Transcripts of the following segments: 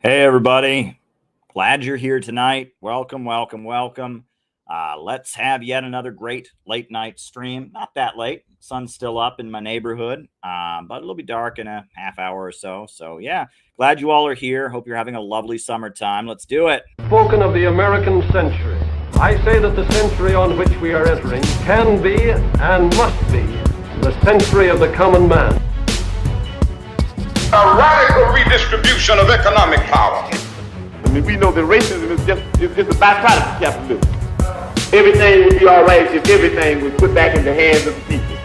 Hey, everybody. Glad you're here tonight. Welcome, welcome, welcome. Let's have yet another great late night stream. Not that late. Sun's still up in my neighborhood, but it'll be dark in a half hour or so. So, yeah, glad you all are here. Hope you're having a lovely summertime. Let's do it. Spoken of the American century. I say that the century on which we are entering can be and must be the century of the common man. A radical redistribution of economic power. I mean, we know that racism is just a byproduct of capitalism. Everything would be all right if everything was put back in the hands of the people.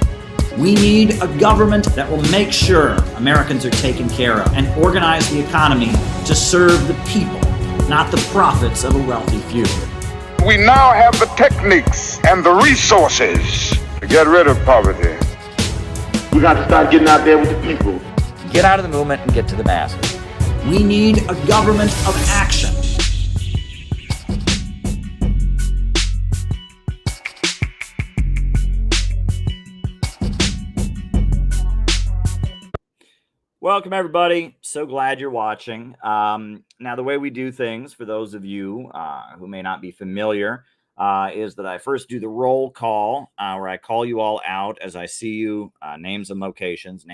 We need a government that will make sure Americans are taken care of and organize the economy to serve the people, not the profits of a wealthy few. We now have the techniques and the resources to get rid of poverty. We got to start getting out there with the people. Get out of the movement and get to the masses. We need a government of action. Welcome, everybody. So glad you're watching. Now, the way we do things, for those of you who may not be familiar, is that I first do the roll call, where I call you all out as I see you, names and locations.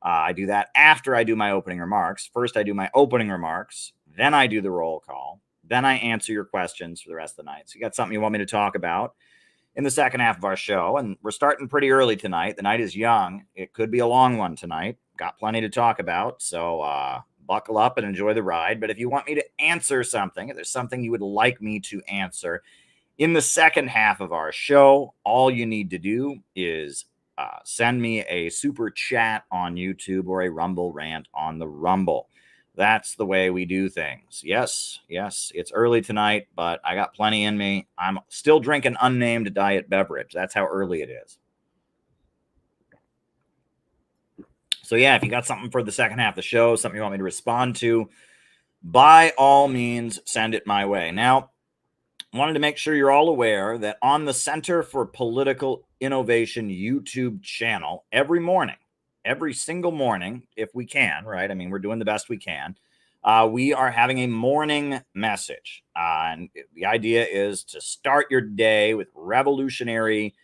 I do that after I do my opening remarks. First, I do my opening remarks. Then I do the roll call. Then I answer your questions for the rest of the night. So you got something you want me to talk about in the second half of our show. And we're starting pretty early tonight. The night is young. It could be a long one tonight. Got plenty to talk about. So buckle up and enjoy the ride. But if you want me to answer something, if there's something you would like me to answer in the second half of our show, all you need to do is send me a super chat on YouTube or a Rumble rant on the Rumble. That's the way we do things. Yes, it's early tonight, but I got plenty in me. I'm still drinking unnamed diet beverage. That's how early it is. So yeah, if you got something for the second half of the show, something you want me to respond to, by all means, send it my way. Now, I wanted to make sure you're all aware that on the Center for Political Innovation YouTube channel, every single morning, if we can, right? I mean, we're doing the best we can. We are having a morning message. And the idea is to start your day with revolutionary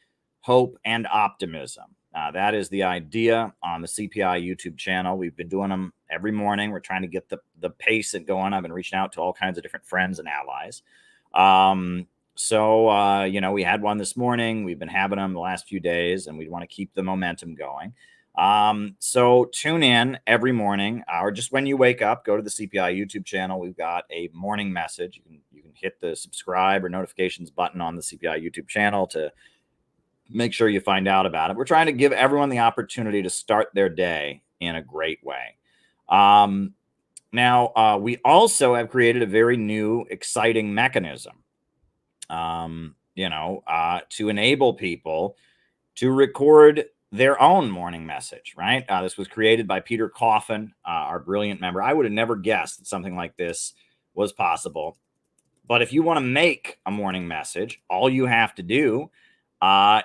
hope and optimism. That is the idea on the CPI YouTube channel. We've been doing them every morning. We're trying to get the pace going. I've been reaching out to all kinds of different friends and allies. We had one this morning. We've been having them the last few days, and we want to keep the momentum going. So tune in every morning, or just when you wake up, go to the CPI YouTube channel. We've got a morning message. You can hit the subscribe or notifications button on the CPI YouTube channel to make sure you find out about it. We're trying to give everyone the opportunity to start their day in a great way. Now, we also have created a very new, exciting mechanism, to enable people to record their own morning message, right? This was created by Peter Coffin, our brilliant member. I would have never guessed that something like this was possible. But if you want to make a morning message, all you have to do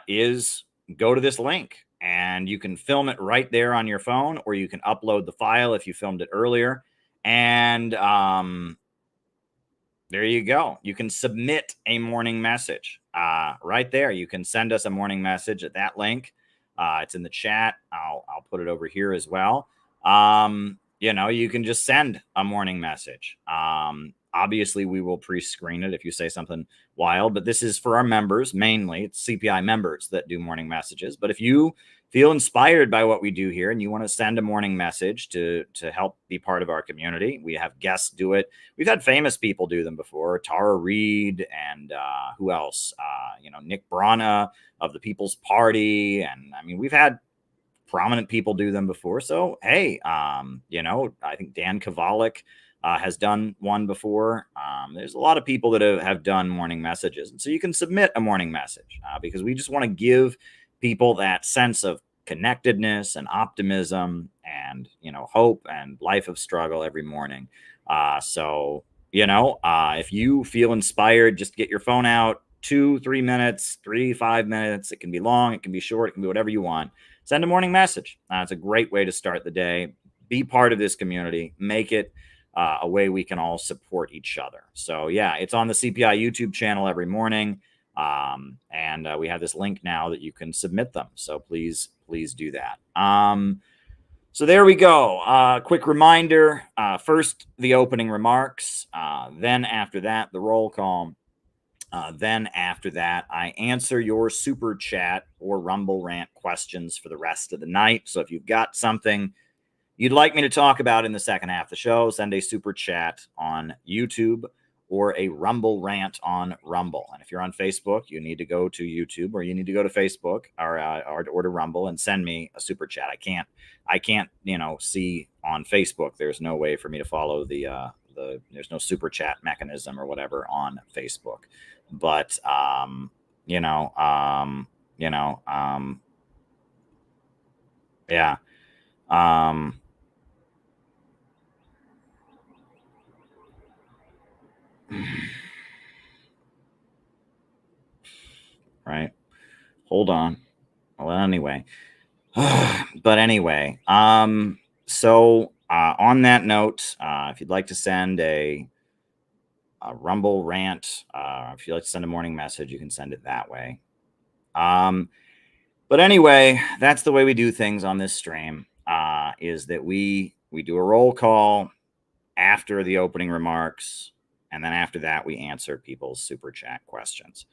is go to this link, and you can film it right there on your phone, or you can upload the file if you filmed it earlier. And there you go. You can submit a morning message right there. You can send us a morning message at that link. It's in the chat. I'll put it over here as well. You can just send a morning message. Obviously, we will pre-screen it if you say something wild, but this is for our members mainly. It's CPI members that do morning messages. But if you feel inspired by what we do here and you want to send a morning message to help be part of our community, we have guests do it. We've had famous people do them before, Tara Reid and who else? Nick Brana of the People's Party. And I mean, we've had prominent people do them before. So, hey, I think Dan Kovalik has done one before. There's a lot of people that have done morning messages. And so you can submit a morning message because we just want to give people that sense of connectedness and optimism and, hope and life of struggle every morning. If you feel inspired, just get your phone out, 2-3 minutes, 3-5 minutes. It can be long, it can be short, it can be whatever you want. Send a morning message. It's a great way to start the day. be part of this community, make it a way we can all support each other. So yeah, it's on the CPI YouTube channel every morning. And we have this link now that you can submit them. So please do that. So there we go. Quick reminder, first the opening remarks, then after that, the roll call. Then after that, I answer your super chat or Rumble rant questions for the rest of the night. So if you've got something you'd like me to talk about in the second half of the show, send a super chat on YouTube or a Rumble rant on Rumble. And if you're on Facebook, you need to go to YouTube or you need to go to Facebook or to Rumble and send me a super chat. I can't, see on Facebook. There's no way for me to follow there's no super chat mechanism or whatever on Facebook. But, yeah. Right. Hold on. Well, anyway. But anyway, so on that note, if you'd like to send a Rumble rant, if you'd like to send a morning message, you can send it that way. But anyway, that's the way we do things on this stream, is that we do a roll call after the opening remarks, and then after that, we answer people's super chat questions.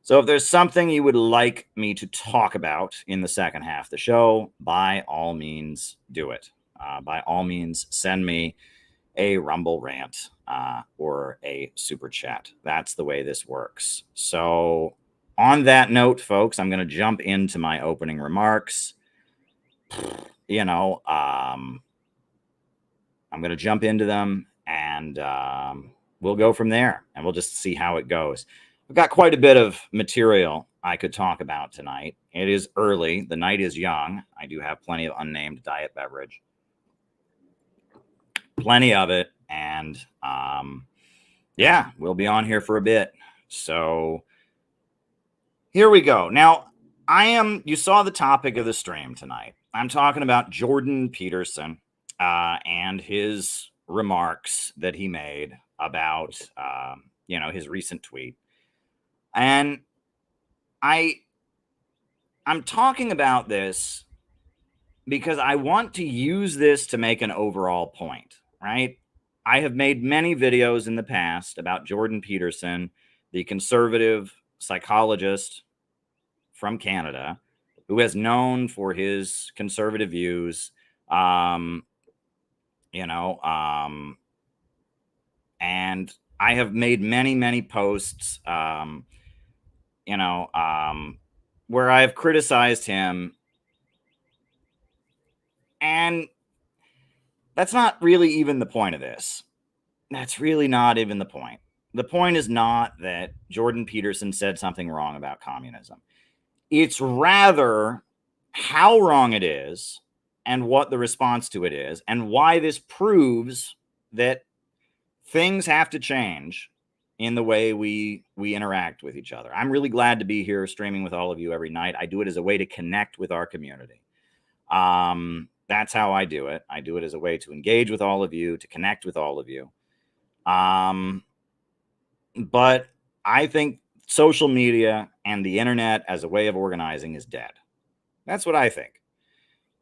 So if there's something you would like me to talk about in the second half of the show, by all means, do it. By all means, send me a Rumble rant or a super chat. That's the way this works. So on that note, folks, I'm going to jump into my opening remarks. I'm going to jump into them, and we'll go from there, and we'll just see how it goes. I've got quite a bit of material I could talk about tonight. It is early. The night is young. I do have plenty of unnamed diet beverage. Plenty of it. And yeah, we'll be on here for a bit. So here we go. Now, you saw the topic of the stream tonight. I'm talking about Jordan Peterson and his remarks that he made about, his recent tweet. And I'm talking about this because I want to use this to make an overall point, right? I have made many videos in the past about Jordan Peterson, the conservative psychologist from Canada, who is known for his conservative views, and I have made many, many posts, where I've criticized him, and that's not really even the point of this. That's really not even the point. The point is not that Jordan Peterson said something wrong about communism. It's rather how wrong it is and what the response to it is, and why this proves that things have to change in the way we interact with each other. I'm really glad to be here streaming with all of you every night. I do it as a way to connect with our community. That's how I do it. I do it as a way to engage with all of you, to connect with all of you. But I think social media and the internet as a way of organizing is dead. That's what I think.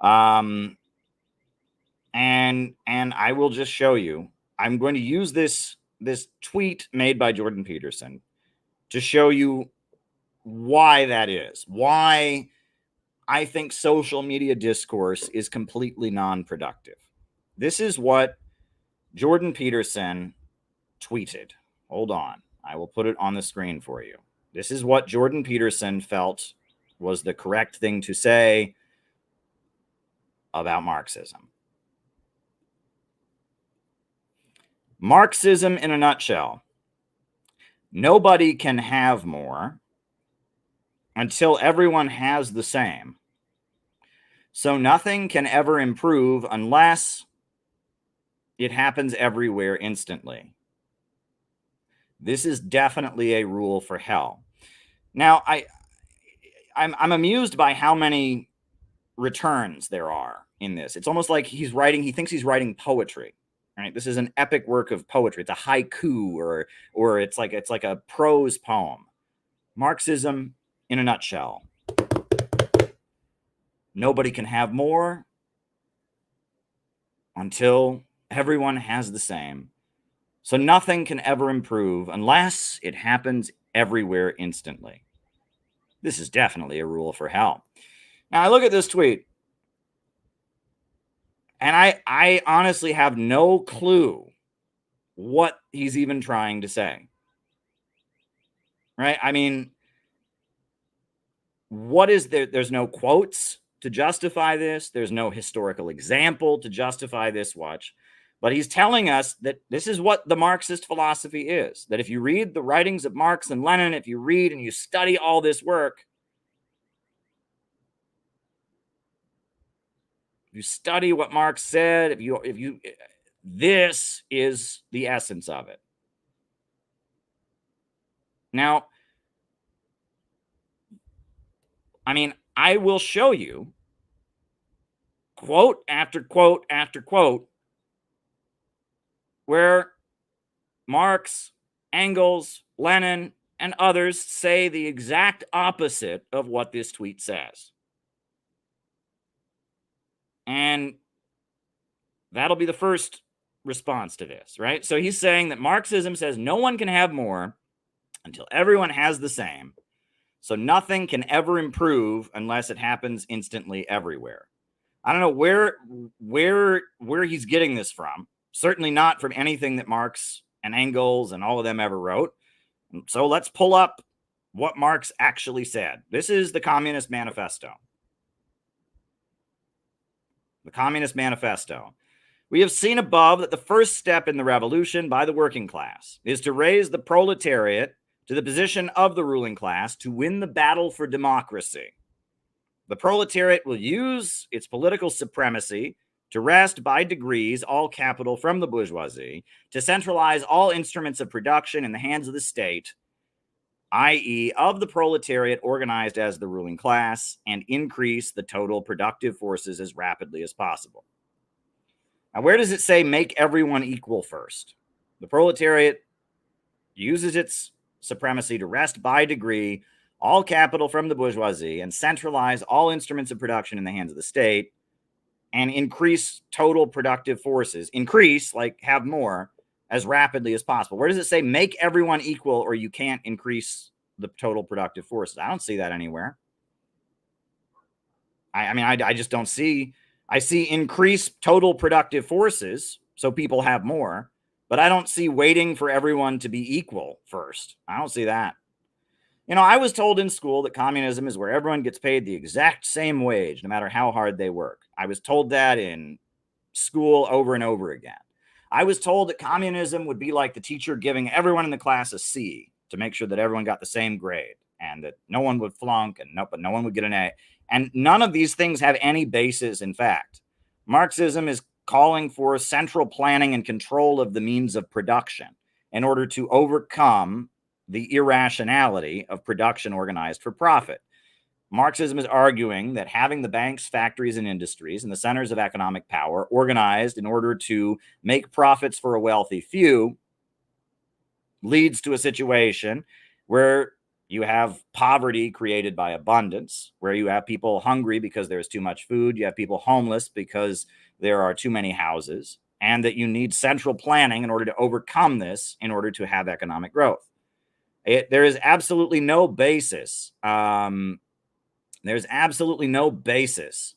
And I will just show you. I'm going to use this tweet made by Jordan Peterson to show you why that is. Why I think social media discourse is completely non-productive. This is what Jordan Peterson tweeted. Hold on. I will put it on the screen for you. This is what Jordan Peterson felt was the correct thing to say about Marxism. Marxism in a nutshell. Nobody can have more until everyone has the same. So nothing can ever improve unless it happens everywhere instantly. This is definitely a rule for hell. Now, I'm amused by how many returns there are in this. It's almost like he thinks he's writing poetry. Right? This is an epic work of poetry. It's a haiku or it's like a prose poem. Marxism in a nutshell. Nobody can have more until everyone has the same. So nothing can ever improve unless it happens everywhere instantly. This is definitely a rule for hell. Now I look at this tweet, and I honestly have no clue what he's even trying to say. Right? I mean, what is there? There's no quotes to justify this. There's no historical example to justify this. Watch. But he's telling us that this is what the Marxist philosophy is. That if you read the writings of Marx and Lenin, if you read and you study all this work, if you study what Marx said, this is the essence of it. Now, I mean, I will show you quote after quote after quote where Marx, Engels, Lenin, and others say the exact opposite of what this tweet says. And that'll be the first response to this, right? So he's saying that Marxism says no one can have more until everyone has the same. So nothing can ever improve unless it happens instantly everywhere. I don't know where he's getting this from. Certainly not from anything that Marx and Engels and all of them ever wrote. So let's pull up what Marx actually said. This is the Communist Manifesto. The Communist Manifesto. We have seen above that the first step in the revolution by the working class is to raise the proletariat to the position of the ruling class to win the battle for democracy. The proletariat will use its political supremacy to wrest by degrees all capital from the bourgeoisie, to centralize all instruments of production in the hands of the state, i.e., of the proletariat organized as the ruling class, and increase the total productive forces as rapidly as possible. Now, where does it say make everyone equal first? The proletariat uses its supremacy to wrest by degree all capital from the bourgeoisie and centralize all instruments of production in the hands of the state, and increase total productive forces. Increase, like have more, as rapidly as possible. Where does it say make everyone equal or you can't increase the total productive forces? I don't see that anywhere. I just don't see. I see increase total productive forces so people have more, but I don't see waiting for everyone to be equal first. I don't see that. You know, I was told in school that communism is where everyone gets paid the exact same wage, no matter how hard they work. I was told that in school over and over again. I was told that communism would be like the teacher giving everyone in the class a C to make sure that everyone got the same grade and that no one would flunk but no one would get an A. And none of these things have any basis in fact. Marxism is calling for central planning and control of the means of production in order to overcome the irrationality of production organized for profit. Marxism is arguing that having the banks, factories, and industries and the centers of economic power organized in order to make profits for a wealthy few leads to a situation where you have poverty created by abundance, where you have people hungry because there's too much food, you have people homeless because there are too many houses, and that you need central planning in order to overcome this in order to have economic growth. There is absolutely no basis. There's absolutely no basis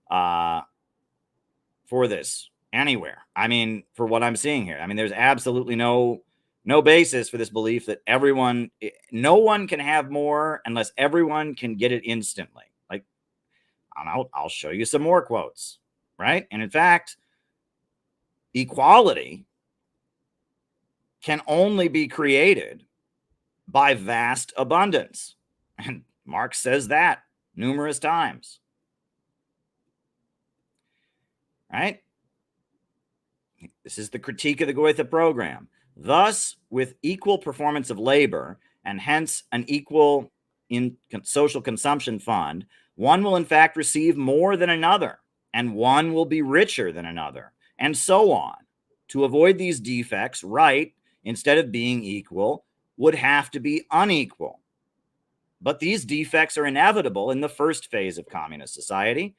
for this anywhere. I mean, for what I'm seeing here, I mean, there's absolutely no basis for this belief that no one can have more unless everyone can get it instantly. Like, I'll show you some more quotes, right? And in fact, equality can only be created by vast abundance. And Marx says that numerous times. Right? This is the critique of the Goethe program. Thus, with equal performance of labor, and hence an equal in social consumption fund, One will in fact receive more than another, and one will be richer than another, and so on. To avoid these defects, right, instead of being equal, would have to be unequal. But these defects are inevitable in the first phase of communist society,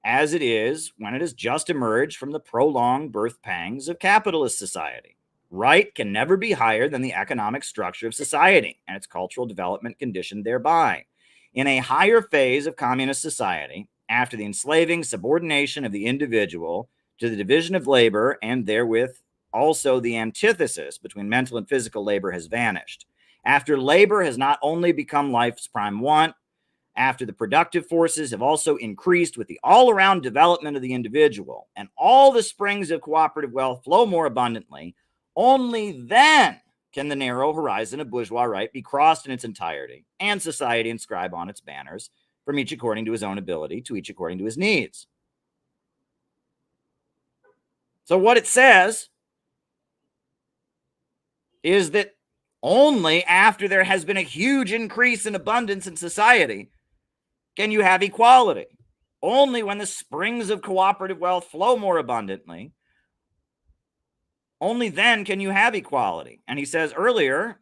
as it is when it has just emerged from the prolonged birth pangs of capitalist society. Right can never be higher than the economic structure of society and its cultural development conditioned thereby. In a higher phase of communist society, after the enslaving subordination of the individual to the division of labor and therewith also the antithesis between mental and physical labor has vanished, after labor has not only become life's prime want, after the productive forces have also increased with the all-around development of the individual, and all the springs of cooperative wealth flow more abundantly, only then can the narrow horizon of bourgeois right be crossed in its entirety, and society inscribe on its banners, from each according to his own ability, to each according to his needs. So what it says is that only after there has been a huge increase in abundance in society can you have equality. Only when the springs of cooperative wealth flow more abundantly, only then can you have equality. And he says earlier,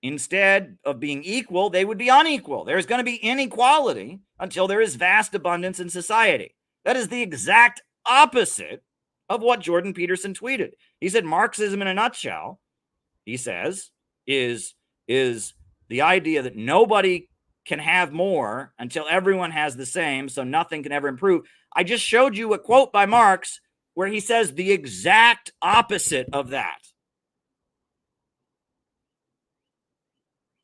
instead of being equal, they would be unequal. There's going to be inequality until there is vast abundance in society. That is the exact opposite of what Jordan Peterson tweeted. He said Marxism in a nutshell, he says, is the idea that nobody can have more until everyone has the same, so nothing can ever improve. I just showed you a quote by Marx where he says the exact opposite of that.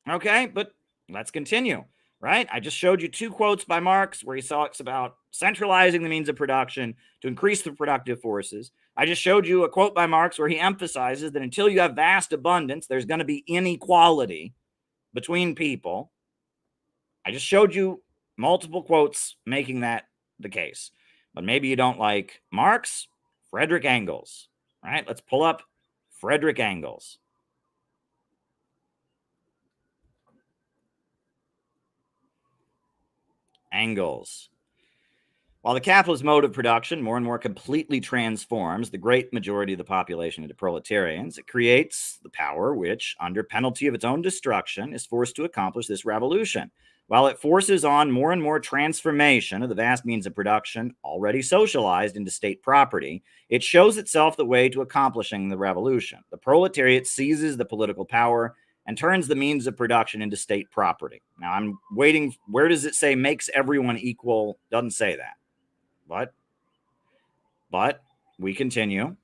Okay, but let's continue, right? I just showed you two quotes by Marx where he talks about centralizing the means of production to increase the productive forces. I just showed you a quote by Marx where he emphasizes that until you have vast abundance, there's going to be inequality between people. I just showed you multiple quotes making that the case. But maybe you don't like Marx, Frederick Engels, right? Let's pull up Frederick Engels. Engels. While the capitalist mode of production more and more completely transforms the great majority of the population into proletarians, it creates the power which, under penalty of its own destruction, is forced to accomplish this revolution. While it forces on more and more transformation of the vast means of production already socialized into state property, it shows itself the way to accomplishing the revolution. The proletariat seizes the political power and turns the means of production into state property. Now, I'm waiting. Where does it say makes everyone equal? Doesn't say that. But we continue.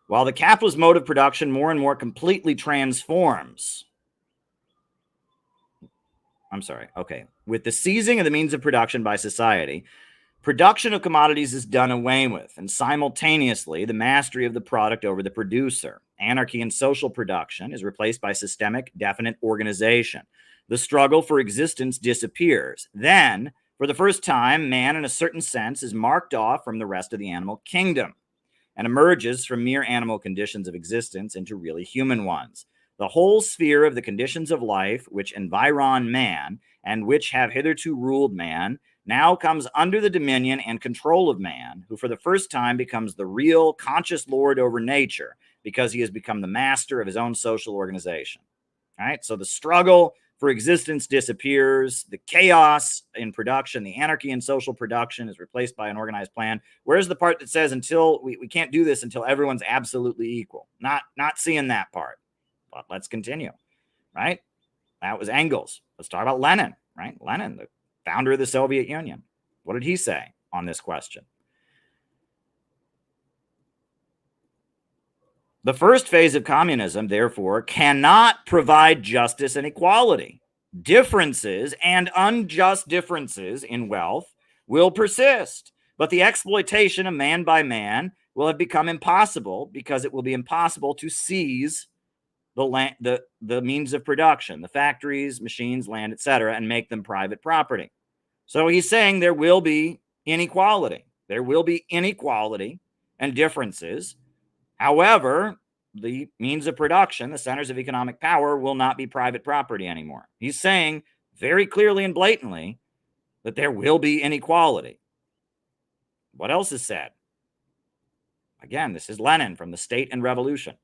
While the capitalist mode of production more and more completely transforms. With the seizing of the means of production by society, production of commodities is done away with, and simultaneously the mastery of the product over the producer. Anarchy in social production is replaced by systemic, definite organization. The struggle for existence disappears. Then, for the first time, man, in a certain sense, is marked off from the rest of the animal kingdom and emerges from mere animal conditions of existence into really human ones. The whole sphere of the conditions of life which environ man and which have hitherto ruled man now comes under the dominion and control of man, who for the first time becomes the real conscious lord over nature because he has become the master of his own social organization. All right, so the struggle for existence disappears, the chaos in production, the anarchy in social production is replaced by an organized plan. Where's the part that says until we can't do this until everyone's absolutely equal? Not seeing that part. But let's continue, right? That was Engels. Let's talk about Lenin, right? Lenin, the founder of the Soviet Union. What did he say on this question? The first phase of communism, therefore, cannot provide justice and equality. Differences and unjust differences in wealth will persist, but the exploitation of man by man will have become impossible because it will be impossible to seize the means of production, the factories, machines, land, etc., and make them private property. So he's saying there will be inequality. There will be inequality and differences. However, the means of production, the centers of economic power, will not be private property anymore. He's saying very clearly and blatantly that there will be inequality. What else is said? Again, this is Lenin from The State and Revolution.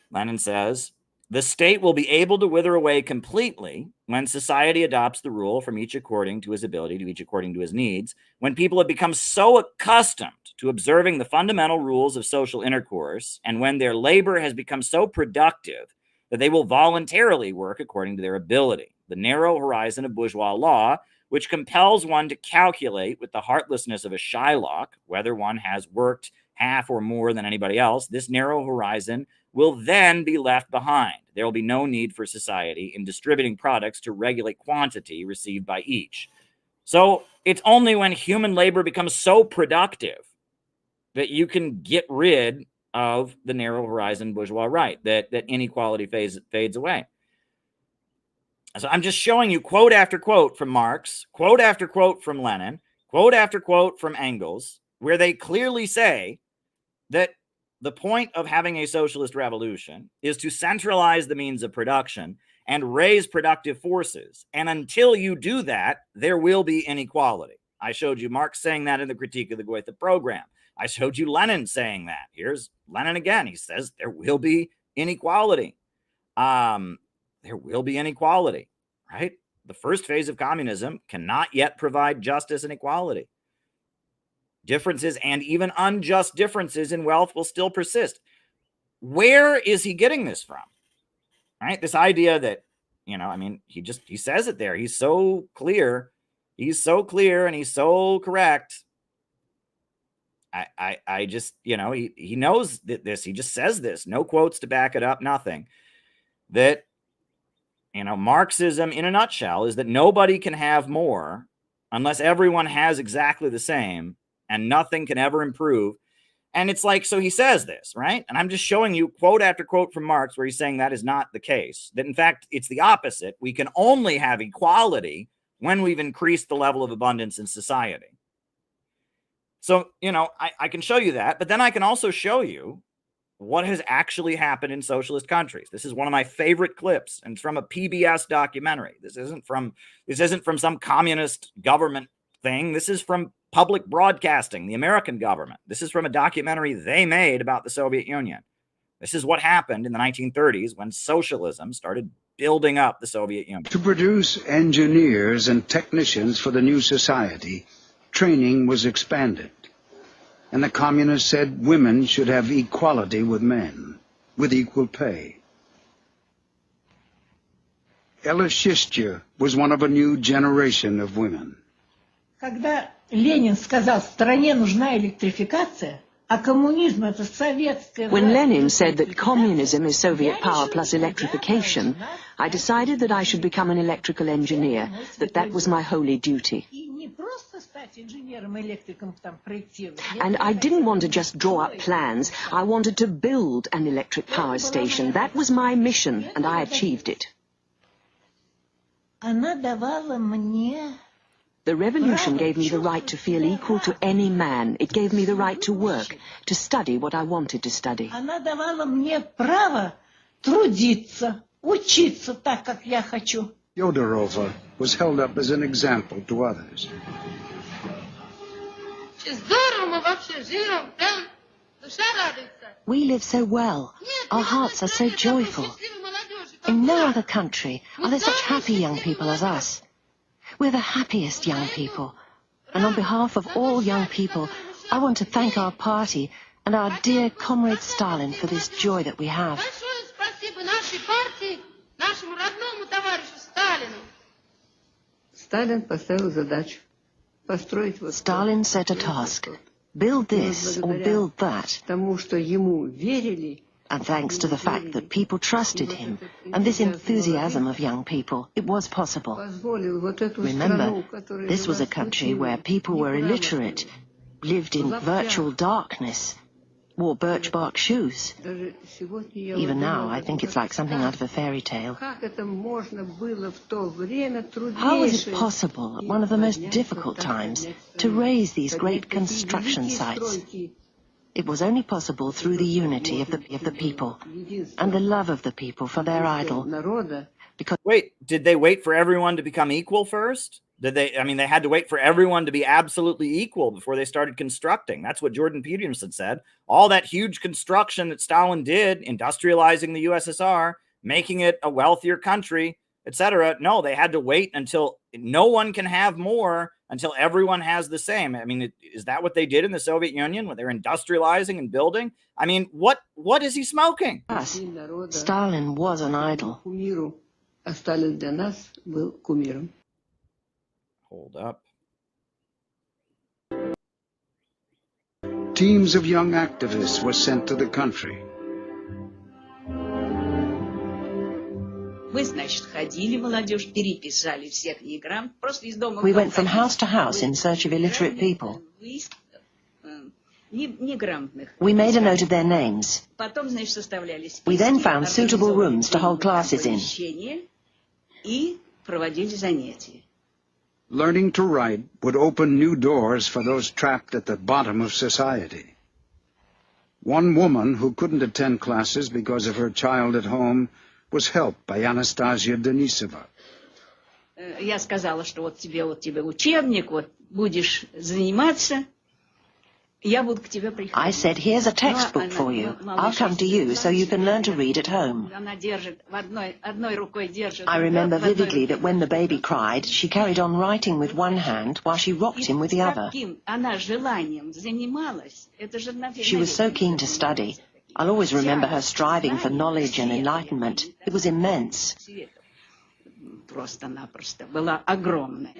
Lenin says, the state will be able to wither away completely when society adopts the rule from each according to his ability, to each according to his needs, when people have become so accustomed to observing the fundamental rules of social intercourse, and when their labor has become so productive that they will voluntarily work according to their ability. The narrow horizon of bourgeois law, which compels one to calculate with the heartlessness of a Shylock whether one has worked half or more than anybody else, this narrow horizon will then be left behind. There will be no need for society in distributing products to regulate quantity received by each. So it's only when human labor becomes so productive that you can get rid of the narrow horizon bourgeois right, that inequality fades away. So I'm just showing you quote after quote from Marx, quote after quote from Lenin, quote after quote from Engels, where they clearly say that the point of having a socialist revolution is to centralize the means of production and raise productive forces. And until you do that, there will be inequality. I showed you Marx saying that in the Critique of the Goethe Program. I showed you Lenin saying that. Here's Lenin again. He says there will be inequality. There will be inequality, right? The first phase of communism cannot yet provide justice and equality. Differences and even unjust differences in wealth will still persist. Where is he getting this from? Right? This idea that, he says it there. He's so clear. He's so clear and he's so correct. I just, he knows this. He just says this. No quotes to back it up, nothing. That, Marxism in a nutshell is that nobody can have more unless everyone has exactly the same, and nothing can ever improve. And it's like, so he says this, right? And I'm just showing you quote after quote from Marx where he's saying that is not the case. That in fact, it's the opposite. We can only have equality when we've increased the level of abundance in society. So, I can show you that, but then I can also show you what has actually happened in socialist countries. This is one of my favorite clips, and it's from a PBS documentary. This isn't from some communist government thing. This is from public broadcasting, the American government. This is from a documentary they made about the Soviet Union. This is what happened in the 1930s when socialism started building up the Soviet Union. To produce engineers and technicians for the new society, training was expanded. And the communists said women should have equality with men, with equal pay. Ella Shistya was one of a new generation of women. Когда Ленин сказал, стране нужна электрификация, а коммунизм это советская... When Lenin said that communism is Soviet power plus electrification, I decided that I should become an electrical engineer, that was my holy duty. And I didn't want to just draw up plans, I wanted to build an electric power station. That was my mission, and I achieved it. Она давала мне... The revolution gave me the right to feel equal to any man. It gave me the right to work, to study what I wanted to study. Она давала мне право трудиться, учиться так, как я хочу. Yodorova was held up as an example to others. We live so well. Our hearts are so joyful. In no other country are there such happy young people as us. We're the happiest young people. And on behalf of all young people, I want to thank our party and our dear comrade Stalin for this joy that we have. Stalin set a task. Build this or build that. And thanks to the fact that people trusted him and this enthusiasm of young people, it was possible. Remember, this was a country where people were illiterate, lived in virtual darkness, wore birch bark shoes. Even now, I think it's like something out of a fairy tale. How was it possible at one of the most difficult times to raise these great construction sites? It was only possible through the unity of the people and the love of the people for their idol. Because wait, did they wait for everyone to become equal first? Did they? I mean, they had to wait for everyone to be absolutely equal before they started constructing. That's what Jordan Peterson said. All that huge construction that Stalin did, industrializing the USSR, making it a wealthier country, etc. No, they had to wait until no one can have more, until everyone has the same. I mean, is that what they did in the Soviet Union when they were industrializing and building? I mean, what is he smoking? us, Stalin was an idol. Hold up. Teams of young activists were sent to the country. We went from house to house in search of illiterate people. We made a note of their names. We then found suitable rooms to hold classes in. Learning to write would open new doors for those trapped at the bottom of society. One woman who couldn't attend classes because of her child at home was helped by Anastasia Denisova. Я сказала, что вот тебе учебник, вот будешь заниматься, я буду к тебе приходить. I said, here's a textbook for you. I'll come to you so you can learn to read at home. Она держит, одной рукой держит. I remember vividly that when the baby cried, she carried on writing with one hand while she rocked him with the other. Она желанием занималась. Это же She was so keen to study. I'll always remember her striving for knowledge and enlightenment. It was immense. Просто-напросто была огромная.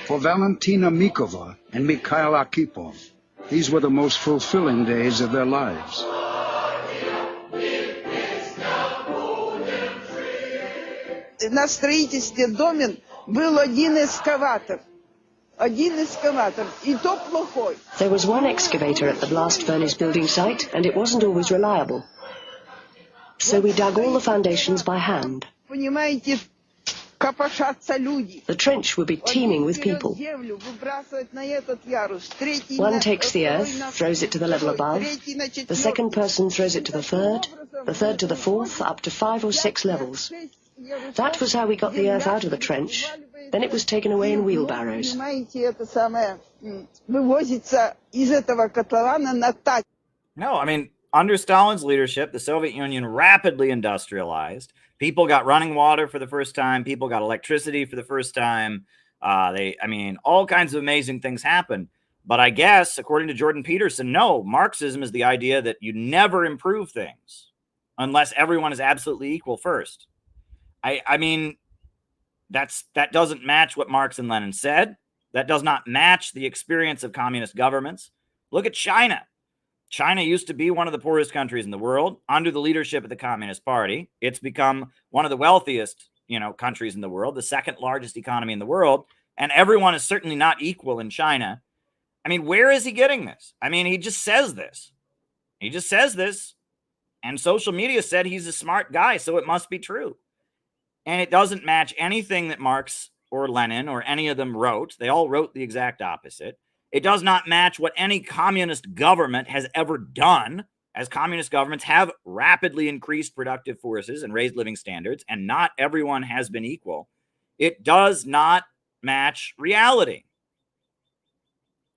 For Valentina Mikova and Mikhail Arkhipov, these were the most fulfilling days of their lives. На строительстве домен был один экскаватор. There was one excavator at the blast furnace building site, and it wasn't always reliable. So we dug all the foundations by hand. The trench would be teeming with people. One takes the earth, throws it to the level above. The second person throws it to the third to the fourth, up to 5 or 6 levels. That was how we got the earth out of the trench. Then it was taken away in wheelbarrows. No, I mean, under Stalin's leadership, the Soviet Union rapidly industrialized. People got running water for the first time. People got electricity for the first time. All kinds of amazing things happened. But I guess, according to Jordan Peterson, no, Marxism is the idea that you never improve things unless everyone is absolutely equal first. That doesn't match what Marx and Lenin said. That does not match the experience of communist governments. Look at China. China used to be one of the poorest countries in the world. Under the leadership of the Communist Party, it's become one of the wealthiest, countries in the world, the second largest economy in the world, and everyone is certainly not equal in China. I mean, where is he getting this? I mean, he just says this. And social media said he's a smart guy, so it must be true. And it doesn't match anything that Marx or Lenin or any of them wrote. They all wrote the exact opposite. It does not match what any communist government has ever done, as communist governments have rapidly increased productive forces and raised living standards, and not everyone has been equal. It does not match reality.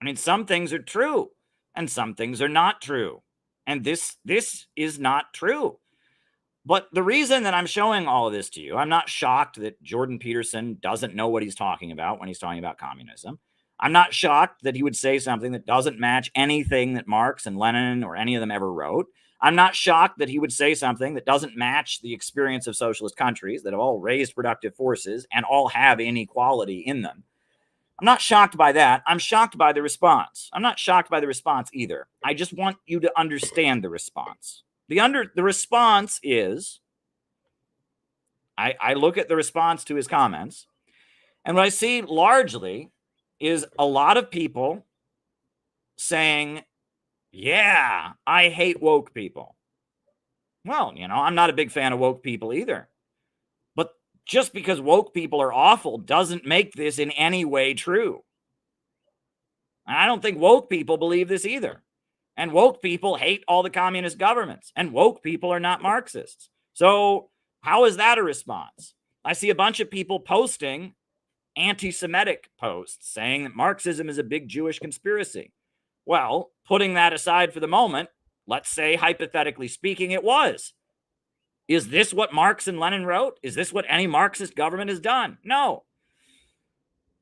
I mean, some things are true, and some things are not true. And this is not true. But the reason that I'm showing all of this to you, I'm not shocked that Jordan Peterson doesn't know what he's talking about when he's talking about communism. I'm not shocked that he would say something that doesn't match anything that Marx and Lenin or any of them ever wrote. I'm not shocked that he would say something that doesn't match the experience of socialist countries that have all raised productive forces and all have inequality in them. I'm not shocked by that. I'm shocked by the response. I'm not shocked by the response either. I just want you to understand the response. The response is, I look at the response to his comments, and what I see largely is a lot of people saying, yeah, I hate woke people. Well, I'm not a big fan of woke people either. But just because woke people are awful doesn't make this in any way true. And I don't think woke people believe this either. And woke people hate all the communist governments. And woke people are not Marxists. So how is that a response? I see a bunch of people posting anti-Semitic posts saying that Marxism is a big Jewish conspiracy. Well, putting that aside for the moment, let's say, hypothetically speaking, it was. Is this what Marx and Lenin wrote? Is this what any Marxist government has done? No.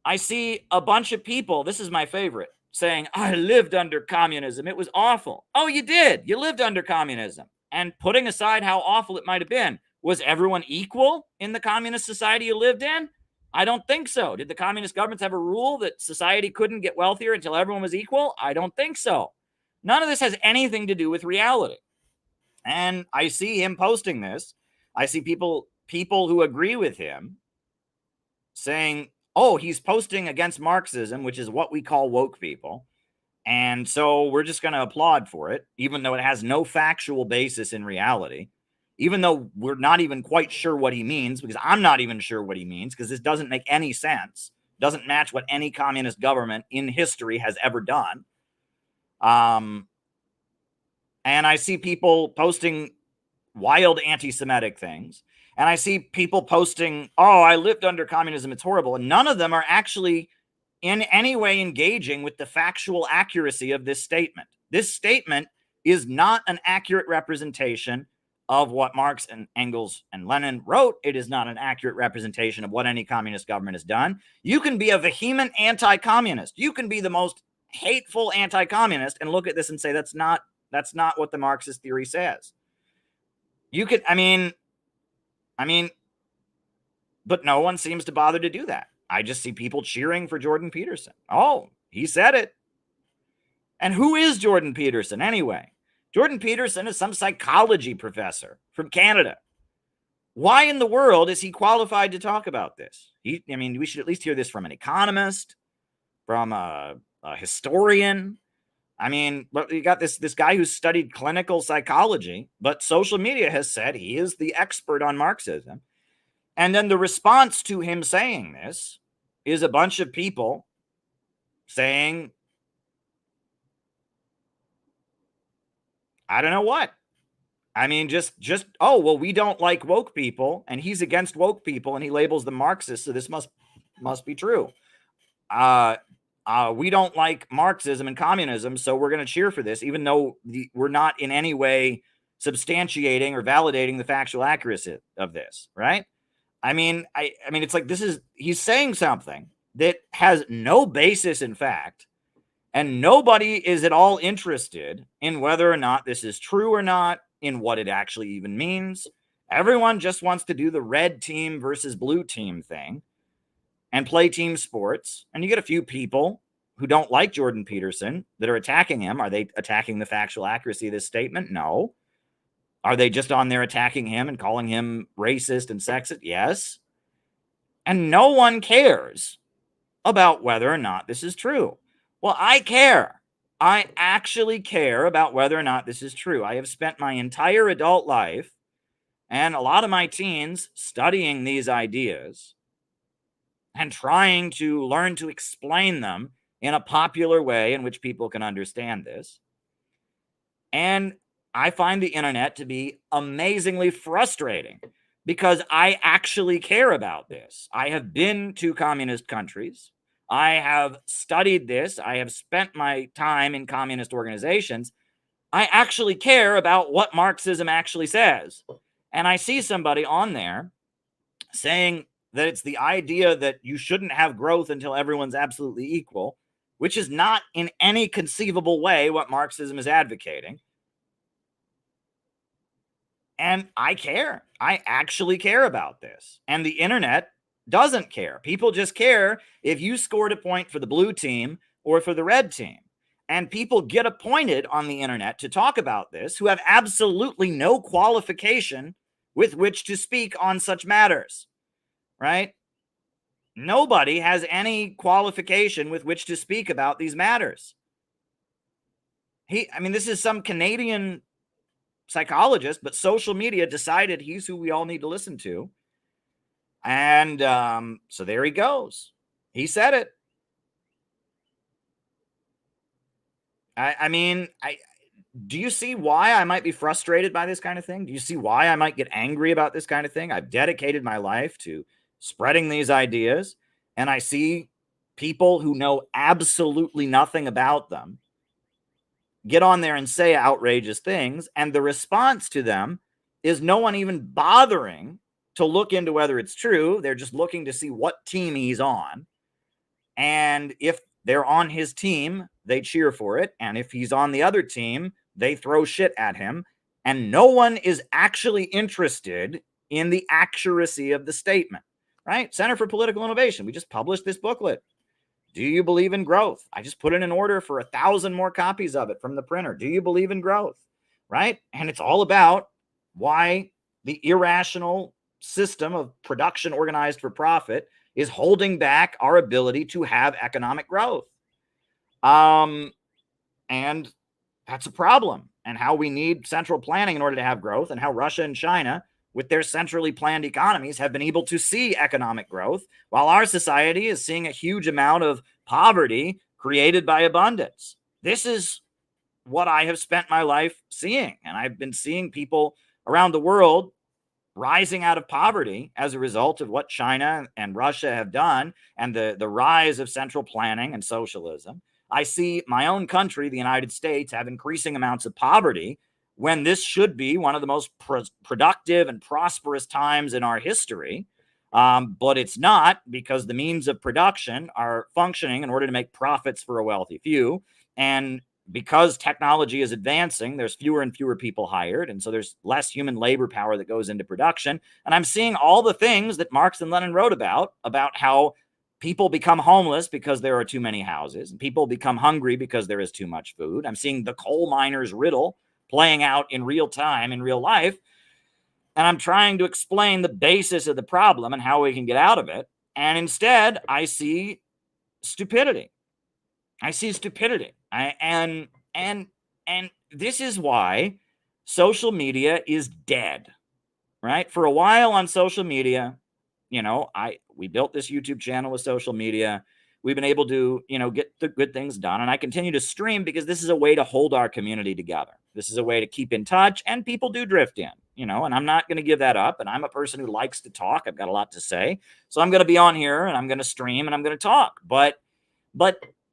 I see a bunch of people, this is my favorite, saying, I lived under communism. It was awful. Oh, you did. You lived under communism. And putting aside how awful it might have been, was everyone equal in the communist society you lived in? I don't think so. Did the communist governments have a rule that society couldn't get wealthier until everyone was equal? I don't think so. None of this has anything to do with reality. And I see him posting this. I see people who agree with him saying, oh, he's posting against Marxism, which is what we call woke people. And so we're just going to applaud for it, even though it has no factual basis in reality, even though we're not even quite sure what he means, because I'm not even sure what he means, because this doesn't make any sense, doesn't match what any communist government in history has ever done. And I see people posting wild anti-Semitic things. And I see people posting, oh, I lived under communism, it's horrible. And none of them are actually in any way engaging with the factual accuracy of this statement. This statement is not an accurate representation of what Marx and Engels and Lenin wrote. It is not an accurate representation of what any communist government has done. You can be a vehement anti-communist. You can be the most hateful anti-communist and look at this and say, that's not what the Marxist theory says. You could, I mean, but no one seems to bother to do that. I just see people cheering for Jordan Peterson. Oh, he said it. And who is Jordan Peterson anyway? Jordan Peterson is some psychology professor from Canada. Why in the world is he qualified to talk about this? We should at least hear this from an economist, from a historian. But you got this guy who studied clinical psychology, but social media has said he is the expert on Marxism. And then the response to him saying this is a bunch of people saying, I don't know what. Oh, well, we don't like woke people, and he's against woke people, and he labels them Marxists, so this must be true. We don't like Marxism and communism, so we're going to cheer for this, even though we're not in any way substantiating or validating the factual accuracy of this, right? It's like he's saying something that has no basis in fact, and nobody is at all interested in whether or not this is true or not, in what it actually even means. Everyone just wants to do the red team versus blue team thing and play team sports. And you get a few people who don't like Jordan Peterson that are attacking him. Are they attacking the factual accuracy of this statement? No. Are they just on there attacking him and calling him racist and sexist? Yes. And no one cares about whether or not this is true. Well, I care. I actually care about whether or not this is true. I have spent my entire adult life and a lot of my teens studying these ideas and trying to learn to explain them in a popular way in which people can understand this. And I find the internet to be amazingly frustrating because I actually care about this. I have been to communist countries. I have studied this. I have spent my time in communist organizations. I actually care about what Marxism actually says. And I see somebody on there saying that it's the idea that you shouldn't have growth until everyone's absolutely equal, which is not in any conceivable way what Marxism is advocating. And I care. I actually care about this. And the internet doesn't care. People just care if you scored a point for the blue team or for the red team. And people get appointed on the internet to talk about this who have absolutely no qualification with which to speak on such matters, right? Nobody has any qualification with which to speak about these matters. This is some Canadian psychologist, but social media decided he's who we all need to listen to. And so there he goes. He said it. I mean, do you see why I might be frustrated by this kind of thing? Do you see why I might get angry about this kind of thing? I've dedicated my life to spreading these ideas, and I see people who know absolutely nothing about them get on there and say outrageous things, and the response to them is no one even bothering to look into whether it's true. They're just looking to see what team he's on. And if they're on his team, they cheer for it. And if he's on the other team, they throw shit at him. And no one is actually interested in the accuracy of the statement, right? Center for Political Innovation. We just published this booklet. Do you believe in growth? I just put in an order for 1,000 more copies of it from the printer. Do you believe in growth, right? And it's all about why the irrational system of production organized for profit is holding back our ability to have economic growth. And that's a problem, and how we need central planning in order to have growth, and how Russia and China, with their centrally planned economies, have been able to see economic growth, while our society is seeing a huge amount of poverty created by abundance. This is what I have spent my life seeing, and I've been seeing people around the world rising out of poverty as a result of what China and Russia have done, and the rise of central planning and socialism. I see my own country, the United States, have increasing amounts of poverty when this should be one of the most productive and prosperous times in our history. But it's not, because the means of production are functioning in order to make profits for a wealthy few. And because technology is advancing, there's fewer and fewer people hired. And so there's less human labor power that goes into production. And I'm seeing all the things that Marx and Lenin wrote about how people become homeless because there are too many houses, and people become hungry because there is too much food. I'm seeing the coal miner's riddle playing out in real time, in real life. And I'm trying to explain the basis of the problem and how we can get out of it. And instead, I see stupidity. I see stupidity. And this is why social media is dead, right? For a while on social media, we built this YouTube channel with social media. We've been able to, get the good things done. And I continue to stream because this is a way to hold our community together. This is a way to keep in touch, and people do drift in, and I'm not going to give that up. And I'm a person who likes to talk. I've got a lot to say. So I'm going to be on here, and I'm going to stream, and I'm going to talk. But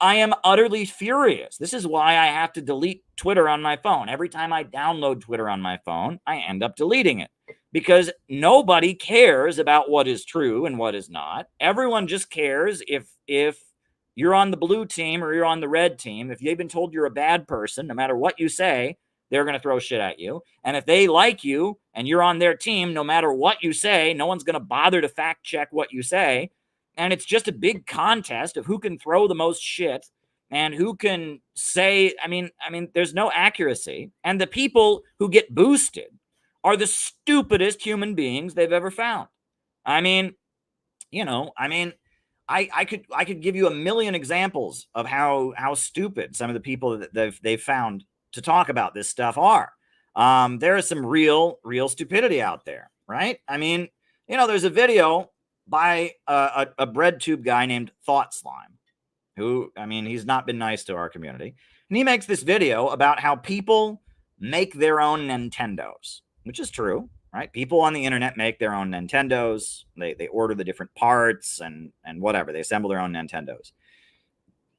I am utterly furious. This is why I have to delete Twitter on my phone. Every time I download Twitter on my phone, I end up deleting it, because nobody cares about what is true and what is not. Everyone just cares if you're on the blue team or you're on the red team. If you've been told you're a bad person, no matter what you say, they're going to throw shit at you. And if they like you and you're on their team, no matter what you say, no one's going to bother to fact check what you say. And it's just a big contest of who can throw the most shit and who can say, I mean, there's no accuracy. And the people who get boosted are the stupidest human beings they've ever found. I could give you a million examples of how stupid some of the people that they've found to talk about this stuff are. There is some real stupidity out there, right? There's a video by a bread tube guy named Thought Slime, who, he's not been nice to our community. And he makes this video about how people make their own Nintendos, which is true, right? People on the internet make their own Nintendos. They order the different parts and whatever. They assemble their own Nintendos.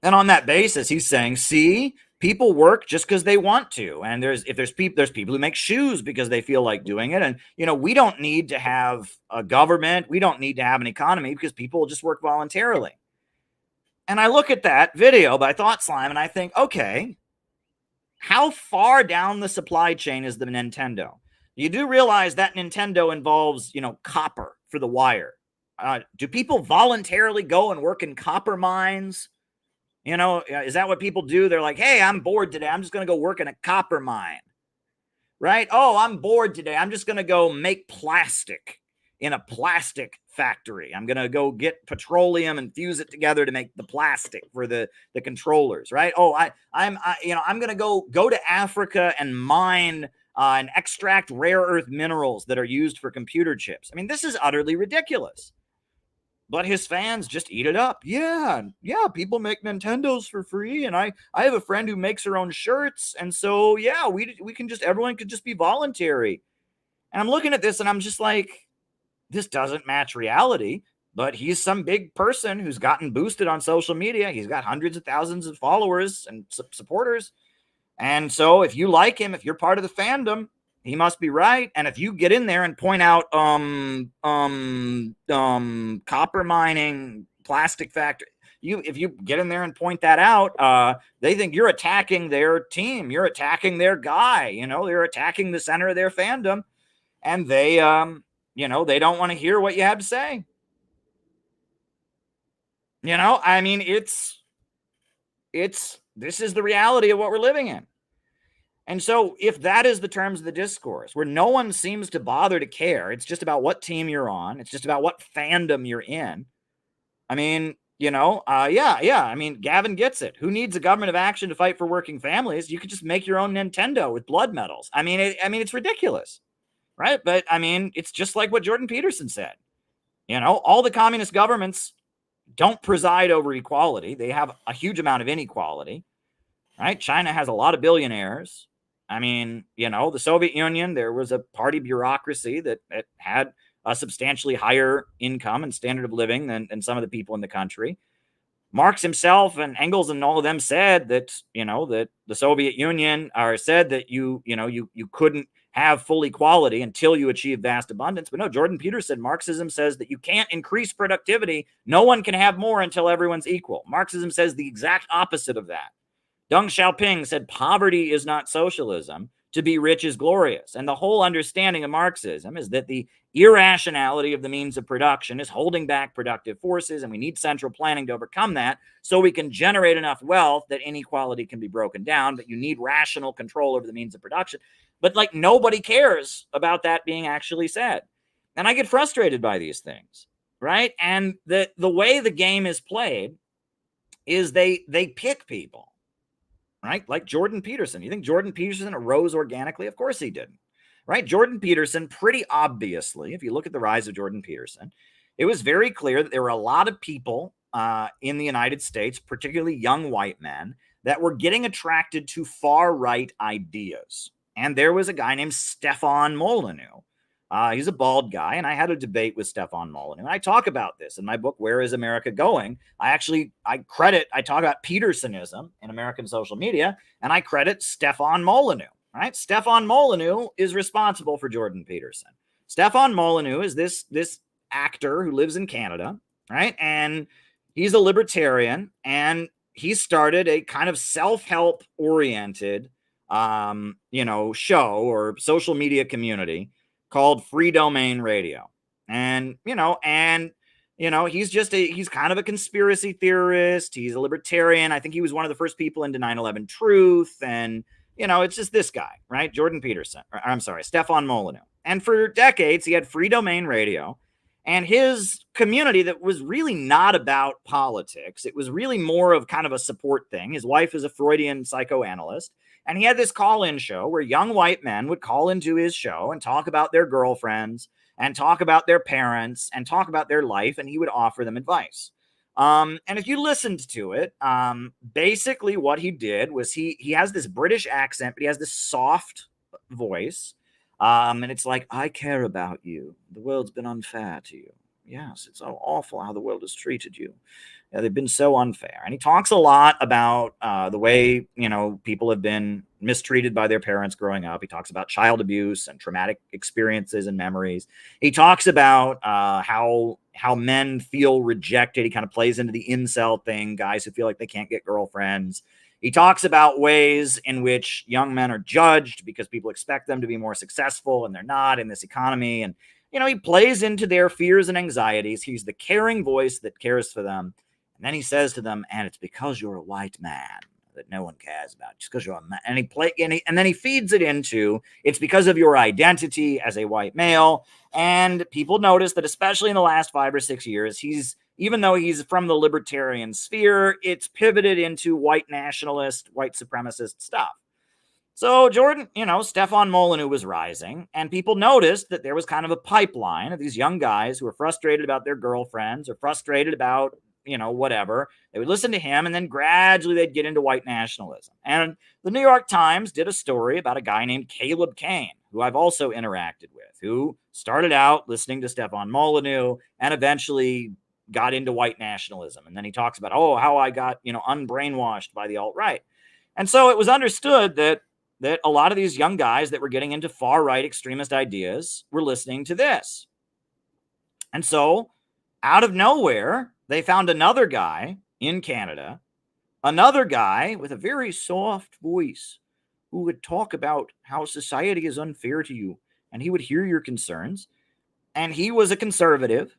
And on that basis, he's saying, see, people work just because they want to. And there's people who make shoes because they feel like doing it. And, we don't need to have a government. We don't need to have an economy because people will just work voluntarily. And I look at that video by Thought Slime and I think, okay, how far down the supply chain is the Nintendo? You do realize that Nintendo involves, copper for the wire. Do people voluntarily go and work in copper mines? Is that what people do? They're like, hey, I'm bored today. I'm just going to go work in a copper mine, right? Oh, I'm bored today. I'm just going to go make plastic in a plastic factory. I'm going to go get petroleum and fuse it together to make the plastic for the controllers, right? Oh, I'm going to go to Africa and mine and extract rare earth minerals that are used for computer chips. This is utterly ridiculous. but his fans just eat it up. Yeah, people make Nintendos for free, and I have a friend who makes her own shirts, and so yeah, we can just, everyone could just be voluntary. And I'm looking at this and I'm just like, this doesn't match reality. But he's some big person who's gotten boosted on social media. He's got hundreds of thousands of followers and supporters. And so if you like him, if you're part of the fandom, he must be right. And if you get in there and point out copper mining, plastic factory, if you get in there and point that out, they think you're attacking their team. You're attacking their guy. You know, they're attacking the center of their fandom. And they, you know, they don't want to hear what you have to say. You know, I mean, this is the reality of what we're living in. And so if that is the terms of the discourse, where no one seems to bother to care, it's just about what team you're on, it's just about what fandom you're in. I mean, you know, yeah. I mean, Gavin gets it. Who needs a government of action to fight for working families? You could just make your own Nintendo with blood medals. I mean, it's ridiculous, right? But I mean, it's just like what Jordan Peterson said. You know, all the communist governments don't preside over equality. They have a huge amount of inequality, right? China has a lot of billionaires. I mean, you know, the Soviet Union, there was a party bureaucracy that had a substantially higher income and standard of living than some of the people in the country. Marx himself and Engels and all of them said that, you know, that the Soviet Union, or said that you couldn't have full equality until you achieve vast abundance. But no, Jordan Peterson, Marxism says that you can't increase productivity. No one can have more until everyone's equal. Marxism says the exact opposite of that. Deng Xiaoping said poverty is not socialism. To be rich is glorious. And the whole understanding of Marxism is that the irrationality of the means of production is holding back productive forces, and we need central planning to overcome that so we can generate enough wealth that inequality can be broken down. But you need rational control over the means of production. But like, nobody cares about that being actually said. And I get frustrated by these things, right? And the way the game is played is they pick people, right? Like Jordan Peterson. You think Jordan Peterson arose organically? Of course he didn't, right? Jordan Peterson, pretty obviously, if you look at the rise of Jordan Peterson, it was very clear that there were a lot of people in the United States, particularly young white men, that were getting attracted to far-right ideas. And there was a guy named Stefan Molyneux. He's a bald guy, and I had a debate with Stefan Molyneux. And I talk about this in my book, Where is America Going? I talk about Petersonism in American social media, and I credit Stefan Molyneux, right? Stefan Molyneux is responsible for Jordan Peterson. Stefan Molyneux is this actor who lives in Canada, right? And he's a libertarian, and he started a kind of self-help oriented show or social media community called Free Domain Radio. And he's kind of a conspiracy theorist. He's a libertarian. I think he was one of the first people into 9/11 Truth. And, it's just this guy, right? Jordan Peterson, Stefan Molyneux. And for decades, he had Free Domain Radio. And his community that was really not about politics. It was really more of kind of a support thing. His wife is a Freudian psychoanalyst. And he had this call-in show where young white men would call into his show and talk about their girlfriends and talk about their parents and talk about their life, and he would offer them advice. And if you listened to it, basically what he did was he has this British accent, but he has this soft voice. And it's like, I care about you. The world's been unfair to you. Yes, it's so awful how the world has treated you. Yeah, they've been so unfair. And he talks a lot about the way, people have been mistreated by their parents growing up. He talks about child abuse and traumatic experiences and memories. He talks about how men feel rejected. He kind of plays into the incel thing, guys who feel like they can't get girlfriends. He talks about ways in which young men are judged because people expect them to be more successful and they're not in this economy. And, he plays into their fears and anxieties. He's the caring voice that cares for them. And then he says to them, and it's because you're a white man that no one cares about, just because you're a man. And then he feeds it into, it's because of your identity as a white male. And people notice that, especially in the last 5 or 6 years, even though he's from the libertarian sphere, it's pivoted into white nationalist, white supremacist stuff. So Jordan, Stefan Molyneux was rising, and people noticed that there was kind of a pipeline of these young guys who were frustrated about their girlfriends or frustrated about, whatever. They would listen to him, and then gradually they'd get into white nationalism. And the New York Times did a story about a guy named Caleb Kane, who I've also interacted with, who started out listening to Stefan Molyneux and eventually got into white nationalism. And then he talks about, how I got, unbrainwashed by the alt-right. And so it was understood that a lot of these young guys that were getting into far-right extremist ideas were listening to this. And so out of nowhere, they found another guy in Canada, another guy with a very soft voice who would talk about how society is unfair to you, and he would hear your concerns. And he was a conservative,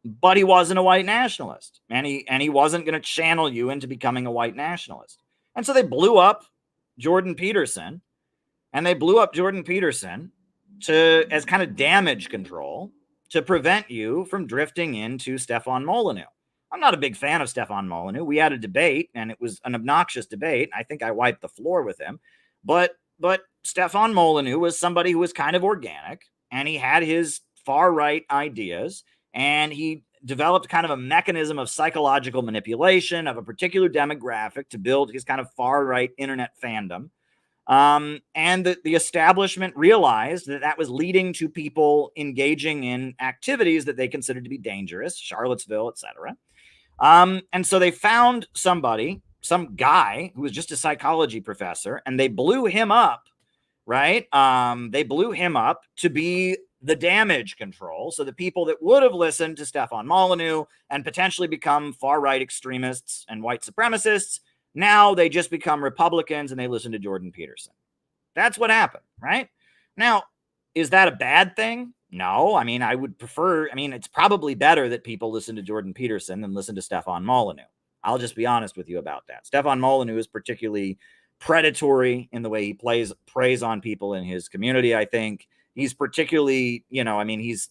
but he wasn't a white nationalist, and he wasn't going to channel you into becoming a white nationalist. And so they blew up Jordan Peterson, and they blew up Jordan Peterson as kind of damage control to prevent you from drifting into Stefan Molyneux. I'm not a big fan of Stefan Molyneux. We had a debate, and it was an obnoxious debate. I think I wiped the floor with him. But Stefan Molyneux was somebody who was kind of organic, and he had his far-right ideas, and he developed kind of a mechanism of psychological manipulation of a particular demographic to build his kind of far-right internet fandom. And the establishment realized that was leading to people engaging in activities that they considered to be dangerous, Charlottesville, etc. And so they found some guy who was just a psychology professor, and they blew him up, right? They blew him up to be the damage control. So the people that would have listened to Stefan Molyneux and potentially become far-right extremists and white supremacists, now they just become Republicans and they listen to Jordan Peterson. That's what happened, right? Now, is that a bad thing? No. I mean, I would prefer, it's probably better that people listen to Jordan Peterson than listen to Stefan Molyneux. I'll just be honest with you about that. Stefan Molyneux is particularly predatory in the way he preys on people in his community, I think. He's particularly, he's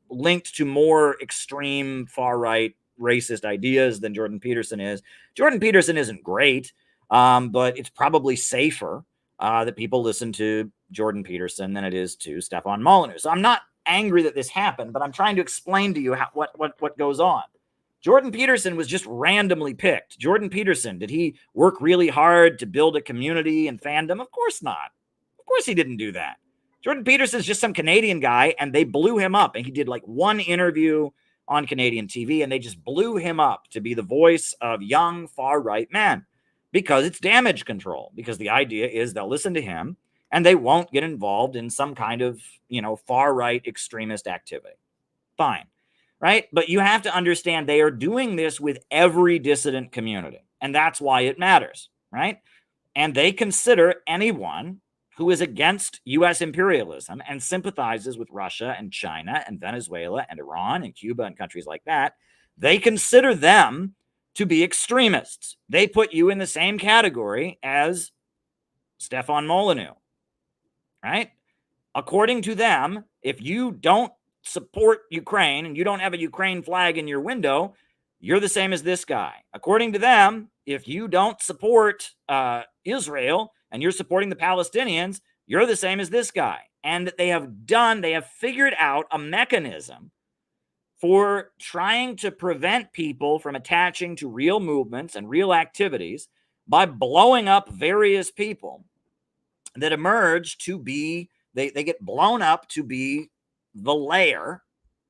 linked to more extreme far-right racist ideas than Jordan Peterson is. Jordan Peterson isn't great, but it's probably safer that people listen to Jordan Peterson than it is to Stefan Molyneux. So I'm not angry that this happened, but I'm trying to explain to you what goes on. Jordan Peterson was just randomly picked. Jordan Peterson, did he work really hard to build a community and fandom? Of course not. Of course he didn't do that. Jordan Peterson's just some Canadian guy, and they blew him up. And he did like one interview on Canadian TV, and they just blew him up to be the voice of young far-right men because it's damage control. Because the idea is they'll listen to him, and they won't get involved in some kind of, far-right extremist activity. Fine, right? But you have to understand they are doing this with every dissident community, and that's why it matters, right? And they consider anyone who is against U.S. imperialism and sympathizes with Russia and China and Venezuela and Iran and Cuba and countries like that, they consider them to be extremists. They put you in the same category as Stefan Molyneux, right? According to them, if you don't support Ukraine and you don't have a Ukraine flag in your window, you're the same as this guy. According to them, if you don't support Israel and you're supporting the Palestinians, you're the same as this guy. And they have figured out a mechanism for trying to prevent people from attaching to real movements and real activities by blowing up various people that emerge to be, they get blown up to be the layer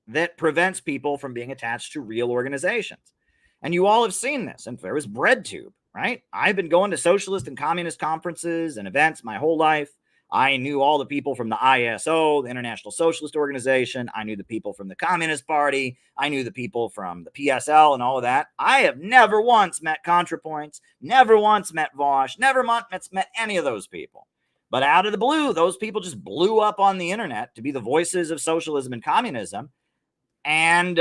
that prevents people from being attached to real organizations. And you all have seen this. And there was BreadTube, right? I've been going to socialist and communist conferences and events my whole life. I knew all the people from the ISO, the International Socialist Organization. I knew the people from the Communist Party. I knew the people from the PSL and all of that. I have never once met ContraPoints, never once met Vosh, never once met any of those people. But out of the blue, those people just blew up on the internet to be the voices of socialism and communism. And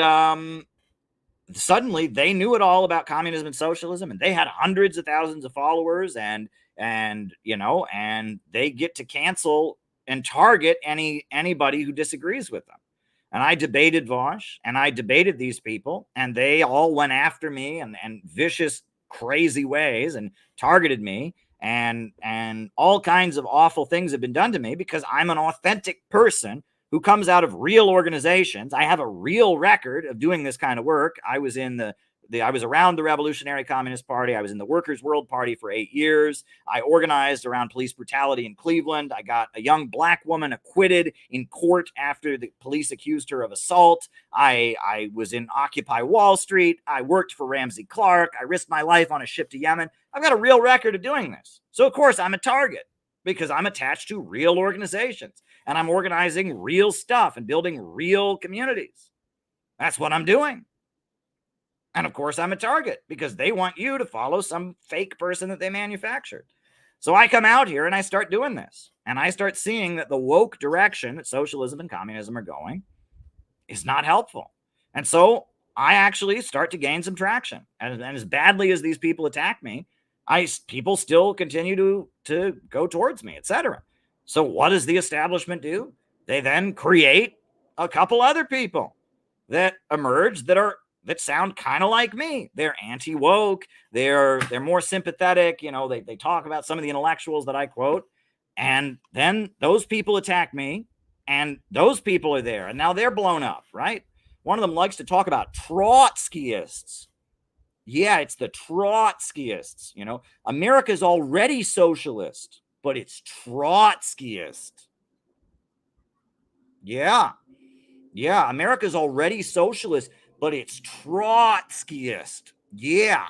suddenly they knew it all about communism and socialism, and they had hundreds of thousands of followers, and they get to cancel and target anybody who disagrees with them. And I debated Vosh, and I debated these people, and they all went after me and vicious, crazy ways and targeted me. and all kinds of awful things have been done to me because I'm an authentic person who comes out of real organizations. I have a real record of doing this kind of work. I was in I was around the Revolutionary Communist Party. I was in the Workers' World Party for 8 years. I organized around police brutality in Cleveland. I got a young black woman acquitted in court after the police accused her of assault. I was in Occupy Wall Street. I worked for Ramsey Clark. I risked my life on a ship to Yemen. I've got a real record of doing this. So, of course, I'm a target because I'm attached to real organizations and I'm organizing real stuff and building real communities. That's what I'm doing. And of course, I'm a target because they want you to follow some fake person that they manufactured. So I come out here and I start doing this. And I start seeing that the woke direction that socialism and communism are going is not helpful. And so I actually start to gain some traction. And as badly as these people attack me, people still continue to go towards me, etc. So what does the establishment do? They then create a couple other people that emerge that sound kind of like me. They're anti-woke. They're more sympathetic. You know, they talk about some of the intellectuals that I quote. And then those people attack me. And those people are there. And now they're blown up, right? One of them likes to talk about Trotskyists. Yeah, it's the Trotskyists. You know, America's already socialist, but it's Trotskyist. Yeah, America's already socialist, but it's Trotskyist. Yeah,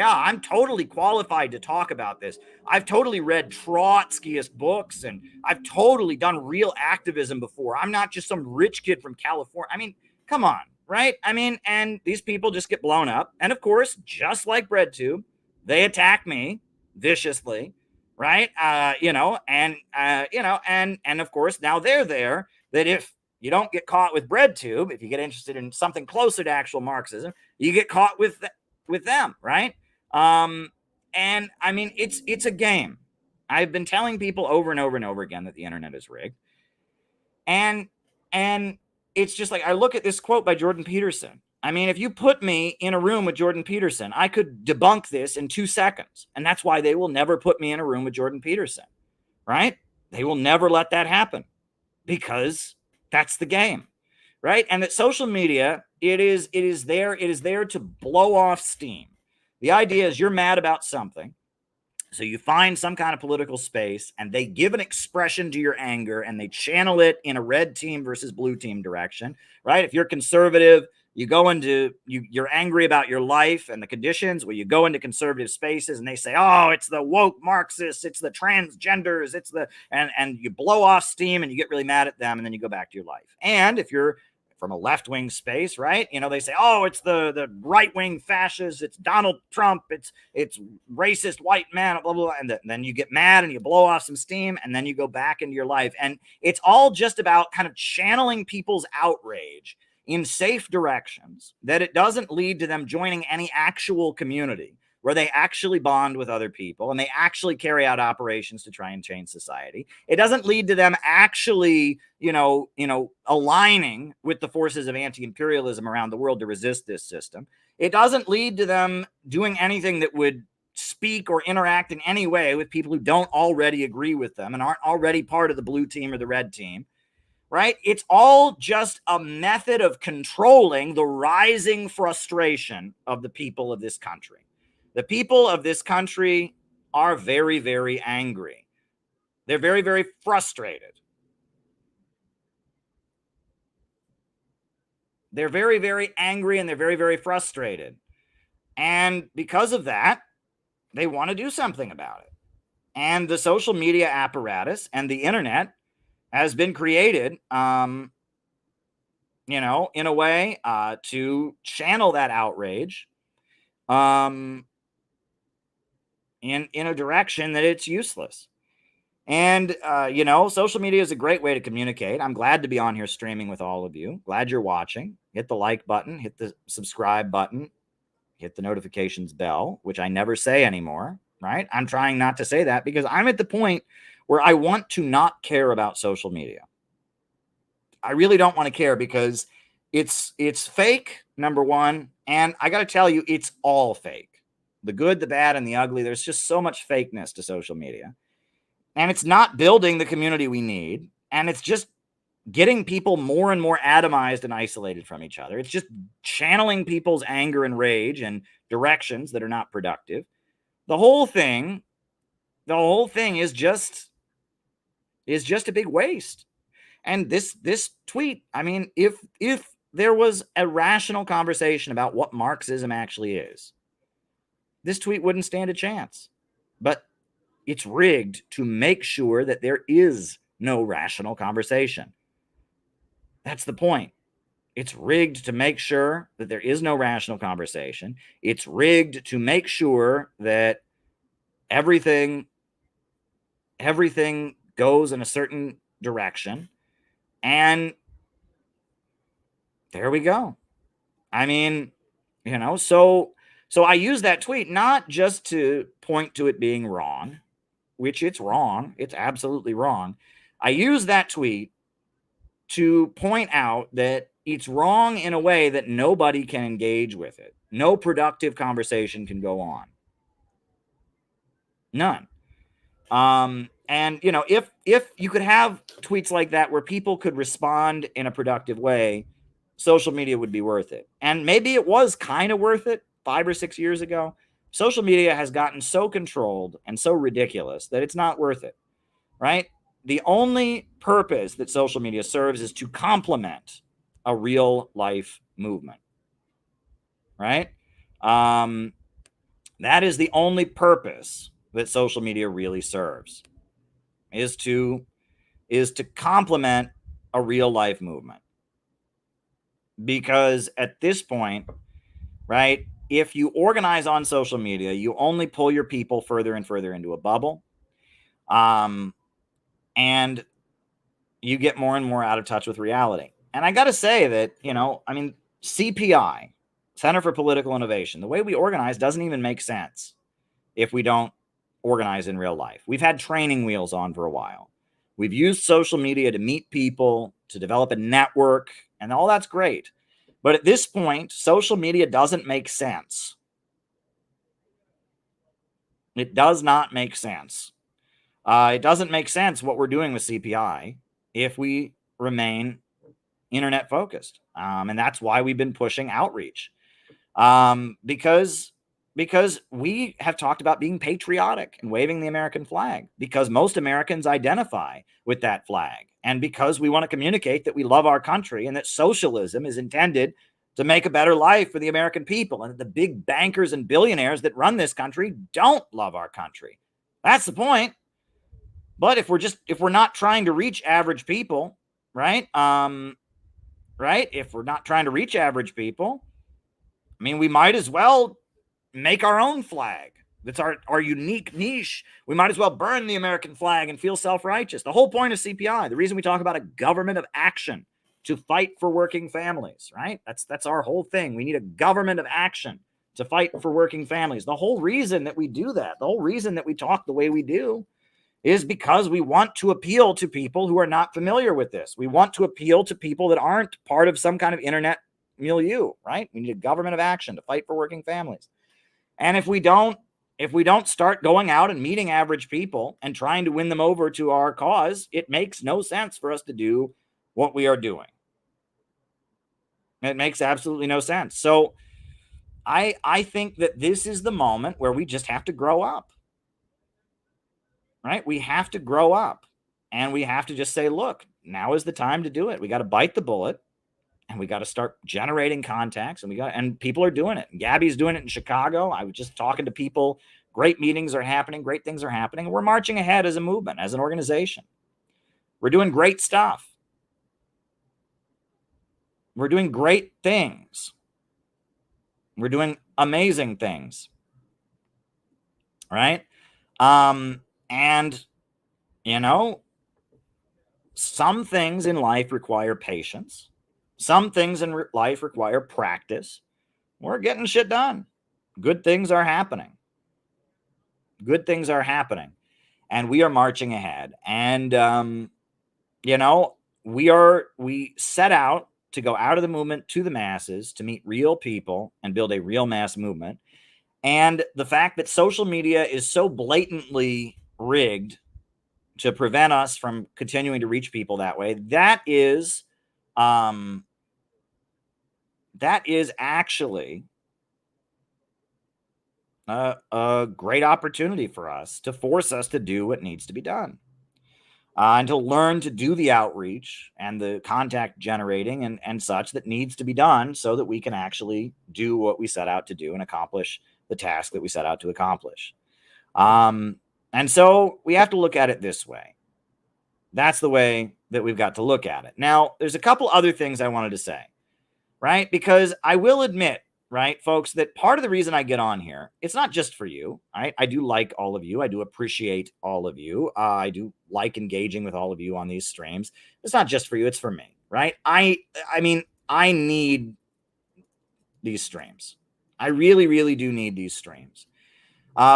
I'm totally qualified to talk about this. I've totally read Trotskyist books, and I've totally done real activism before. I'm not just some rich kid from California. I mean, come on, right? I mean, and these people just get blown up. And of course, just like BreadTube, they attack me viciously, right? And of course, now they're there that if you don't get caught with BreadTube, if you get interested in something closer to actual Marxism, you get caught with them, right? And I mean, it's a game. I've been telling people over and over and over again that the internet is rigged. And it's just like, I look at this quote by Jordan Peterson. I mean, if you put me in a room with Jordan Peterson, I could debunk this in 2 seconds. And that's why they will never put me in a room with Jordan Peterson, right? They will never let that happen because that's the game, right? And that social media, it is there to blow off steam. The idea is you're mad about something, so you find some kind of political space, and they give an expression to your anger, and they channel it in a red team versus blue team direction, right? If you're conservative, you're angry about your life and the conditions. Well, you go into conservative spaces, and they say, "Oh, it's the woke Marxists, it's the transgenders, it's the," and you blow off steam, and you get really mad at them, and then you go back to your life. And if you're from a left-wing space, right? You know, they say, "Oh, it's the right-wing fascists, it's Donald Trump, it's racist white man, blah, blah, blah." And then you get mad and you blow off some steam, and then you go back into your life. And it's all just about kind of channeling people's outrage in safe directions that it doesn't lead to them joining any actual community where they actually bond with other people and they actually carry out operations to try and change society. It doesn't lead to them actually, aligning with the forces of anti-imperialism around the world to resist this system. It doesn't lead to them doing anything that would speak or interact in any way with people who don't already agree with them and aren't already part of the blue team or the red team. Right? It's all just a method of controlling the rising frustration of the people of this country. The people of this country are very, very angry. They're very, very frustrated. They're very, very angry, and they're very, very frustrated. And because of that, they want to do something about it. And the social media apparatus and the internet has been created, in a way to channel that outrage in a direction that it's useless. And, social media is a great way to communicate. I'm glad to be on here streaming with all of you. Glad you're watching. Hit the like button, hit the subscribe button, hit the notifications bell, which I never say anymore, right? I'm trying not to say that because I'm at the point where I want to not care about social media. I really don't want to care because it's fake, number one. And I got to tell you, it's all fake. the good, the bad, and the ugly. There's just so much fakeness to social media. And it's not building the community we need. And it's just getting people more and more atomized and isolated from each other. It's just channeling people's anger and rage in directions that are not productive. The whole thing is just a big waste. And this tweet, I mean, if there was a rational conversation about what Marxism actually is, this tweet wouldn't stand a chance. But it's rigged to make sure that there is no rational conversation. That's the point. It's rigged to make sure that there is no rational conversation. It's rigged to make sure that everything goes in a certain direction. And there we go. I mean, so I use that tweet not just to point to it being wrong, which it's wrong. It's absolutely wrong. I use that tweet to point out that it's wrong in a way that nobody can engage with it. No productive conversation can go on. None. And if you could have tweets like that where people could respond in a productive way, social media would be worth it. And maybe it was kind of worth it 5 or 6 years ago. Social media has gotten so controlled and so ridiculous that it's not worth it, right? The only purpose that social media serves is to complement a real life movement, right? That is the only purpose that social media really serves, is to complement a real life movement. Because at this point, right, if you organize on social media, you only pull your people further and further into a bubble. And you get more and more out of touch with reality. And I got to say that, CPI, Center for Political Innovation, the way we organize doesn't even make sense if we don't organize in real life. We've had training wheels on for a while. We've used social media to meet people, to develop a network, and all that's great. But at this point, social media doesn't make sense. It does not make sense. It doesn't make sense what we're doing with CPI if we remain internet focused. And that's why we've been pushing outreach. Because we have talked about being patriotic and waving the American flag, because most Americans identify with that flag, and because we want to communicate that we love our country and that socialism is intended to make a better life for the American people, and that the big bankers and billionaires that run this country don't love our country. That's the point. But if we're not trying to reach average people, right? If we're not trying to reach average people, I mean, we might as well make our own flag. That's our unique niche. We might as well burn the American flag and feel self-righteous. The whole point of CPI, the reason we talk about a government of action to fight for working families, right? That's our whole thing. We need a government of action to fight for working families. The whole reason that we do that, the whole reason that we talk the way we do, is because we want to appeal to people who are not familiar with this. We want to appeal to people that aren't part of some kind of internet milieu, right? We need a government of action to fight for working families. And if we don't start going out and meeting average people and trying to win them over to our cause, it makes no sense for us to do what we are doing. It makes absolutely no sense. So I think that this is the moment where we just have to grow up. Right? We have to grow up, and we have to just say, look, now is the time to do it. We got to bite the bullet, and we got to start generating contacts, and people are doing it. Gabby's doing it in Chicago. I was just talking to people. Great meetings are happening. Great things are happening. We're marching ahead as a movement, as an organization. We're doing great stuff. We're doing great things. We're doing amazing things. Right? And, some things in life require patience. Some things in life require practice. We're getting shit done. Good things are happening. Good things are happening. And we are marching ahead. And, we set out to go out of the movement to the masses, to meet real people and build a real mass movement. And the fact that social media is so blatantly rigged to prevent us from continuing to reach people that way, that is actually a great opportunity for us to force us to do what needs to be done. And to learn to do the outreach and the contact generating and such that needs to be done so that we can actually do what we set out to do and accomplish the task that we set out to accomplish. And so we have to look at it this way. That's the way that we've got to look at it. Now, there's a couple other things I wanted to say, right? Because I will admit, right, folks, that part of the reason I get on here, it's not just for you, right? I do like all of you. I do appreciate all of you. I do like engaging with all of you on these streams. It's not just for you, it's for me, right? I mean, I need these streams. I really, really do need these streams.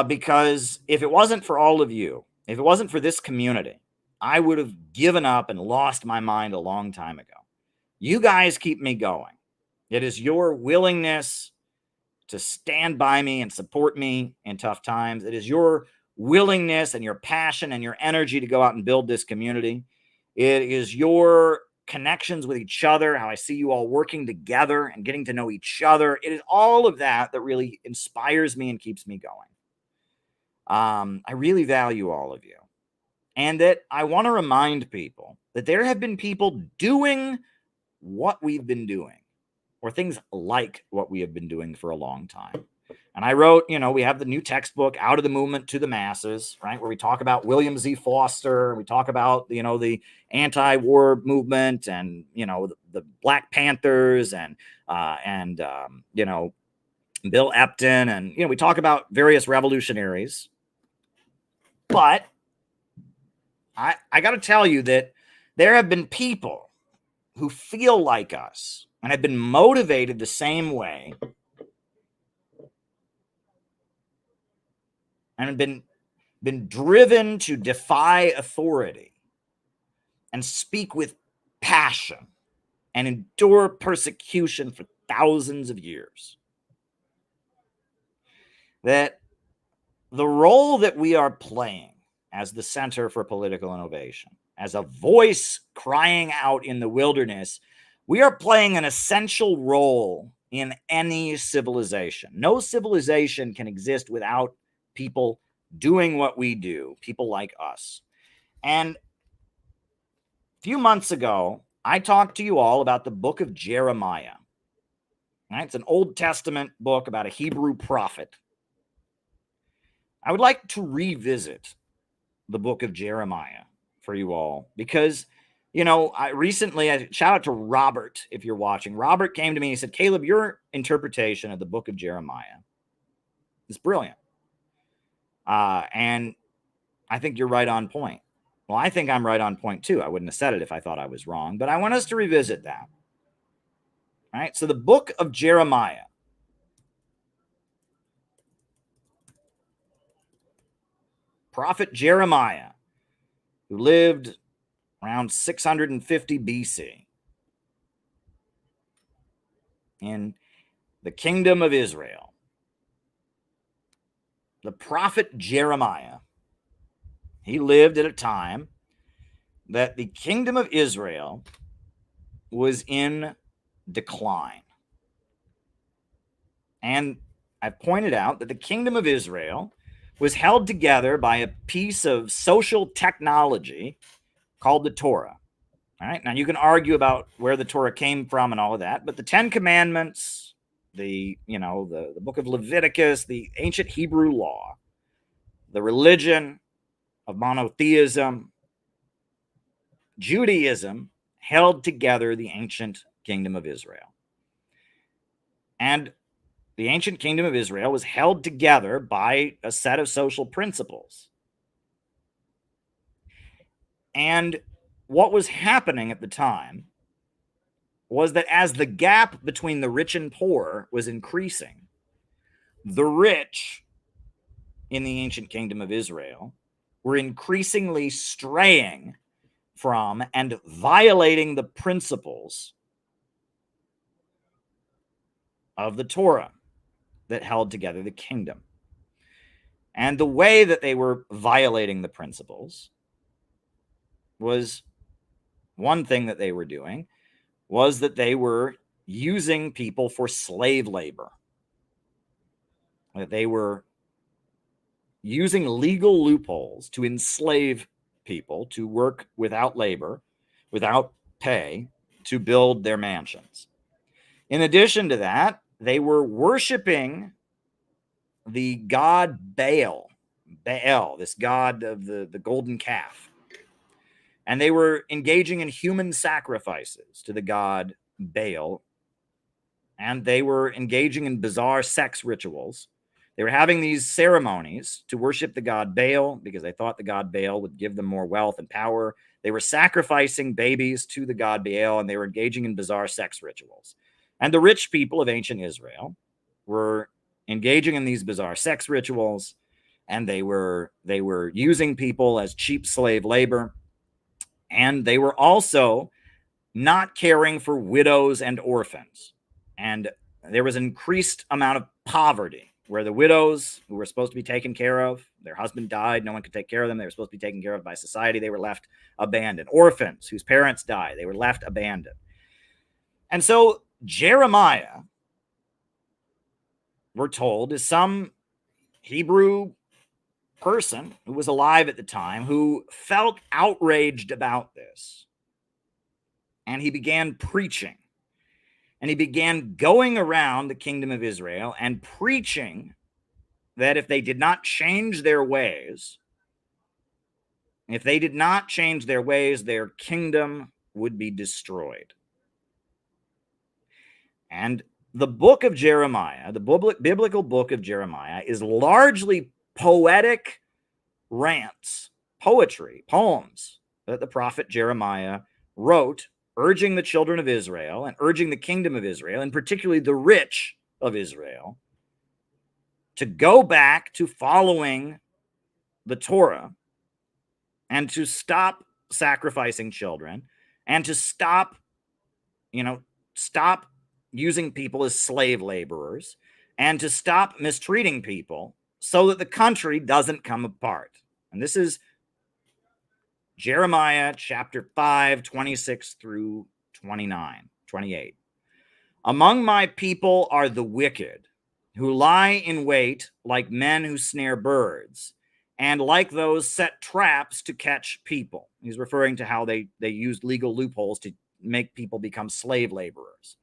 Because if it wasn't for all of you, if it wasn't for this community, I would have given up and lost my mind a long time ago. You guys keep me going. It is your willingness to stand by me and support me in tough times. It is your willingness and your passion and your energy to go out and build this community. It is your connections with each other, how I see you all working together and getting to know each other. It is all of that that really inspires me and keeps me going. I really value all of you. And that I want to remind people that there have been people doing what we've been doing, or things like what we have been doing for a long time. And I wrote, we have the new textbook, Out of the Movement to the Masses, right, where we talk about William Z. Foster, we talk about, the anti-war movement and, the Black Panthers and Bill Epton, and, we talk about various revolutionaries. But I got to tell you that there have been people who feel like us and have been motivated the same way and have been driven to defy authority and speak with passion and endure persecution for thousands of years. That the role that we are playing as the Center for Political Innovation, as a voice crying out in the wilderness, we are playing an essential role in any civilization. No civilization can exist without people doing what we do, people like us. And a few months ago, I talked to you all about the book of Jeremiah. Right? It's an Old Testament book about a Hebrew prophet. I would like to revisit the book of Jeremiah for you all because, I shout out to Robert if you're watching. Robert came to me and he said, Caleb, your interpretation of the book of Jeremiah is brilliant. And I think you're right on point. Well, I think I'm right on point too. I wouldn't have said it if I thought I was wrong, but I want us to revisit that. All right. So the book of Jeremiah. Prophet Jeremiah, who lived around 650 BC in the kingdom of Israel. The prophet Jeremiah, he lived at a time that the kingdom of Israel was in decline. And I've pointed out that the kingdom of Israel was held together by a piece of social technology called the Torah. All right. Now you can argue about where the Torah came from and all of that, but the 10 Commandments, the book of Leviticus, the ancient Hebrew law, the religion of monotheism, Judaism held together the ancient kingdom of Israel. And the ancient kingdom of Israel was held together by a set of social principles. And what was happening at the time was that as the gap between the rich and poor was increasing, the rich in the ancient kingdom of Israel were increasingly straying from and violating the principles of the Torah. that held together the kingdom. And the way that they were violating the principles was, one thing that they were doing was that they were using people for slave labor. That they were using legal loopholes to enslave people to work without labor, without pay, to build their mansions. In addition to that, they were worshiping the god Baal, this god of the golden calf. And they were engaging in human sacrifices to the god Baal. And they were engaging in bizarre sex rituals. They were having these ceremonies to worship the god Baal because they thought the god Baal would give them more wealth and power. They were sacrificing babies to the god Baal, and they were engaging in bizarre sex rituals. And the rich people of ancient Israel were engaging in these bizarre sex rituals, and they were using people as cheap slave labor. And they were also not caring for widows and orphans. And there was an increased amount of poverty where the widows who were supposed to be taken care of, their husband died, no one could take care of them. They were supposed to be taken care of by society. They were left abandoned. Orphans whose parents died, they were left abandoned. And so Jeremiah, we're told, is some Hebrew person who was alive at the time who felt outraged about this. And he began preaching. And he began going around the kingdom of Israel and preaching that if they did not change their ways, their kingdom would be destroyed. And the book of Jeremiah, the biblical book of Jeremiah, is largely poetic rants, poetry, poems that the prophet Jeremiah wrote, urging the children of Israel and urging the kingdom of Israel, and particularly the rich of Israel, to go back to following the Torah and to stop sacrificing children and to stop using people as slave laborers and to stop mistreating people so that the country doesn't come apart. And this is Jeremiah chapter 5, 26 through 28. Among my people are the wicked, who lie in wait like men who snare birds, and like those set traps to catch people. He's referring to how they used legal loopholes to make people become slave laborers,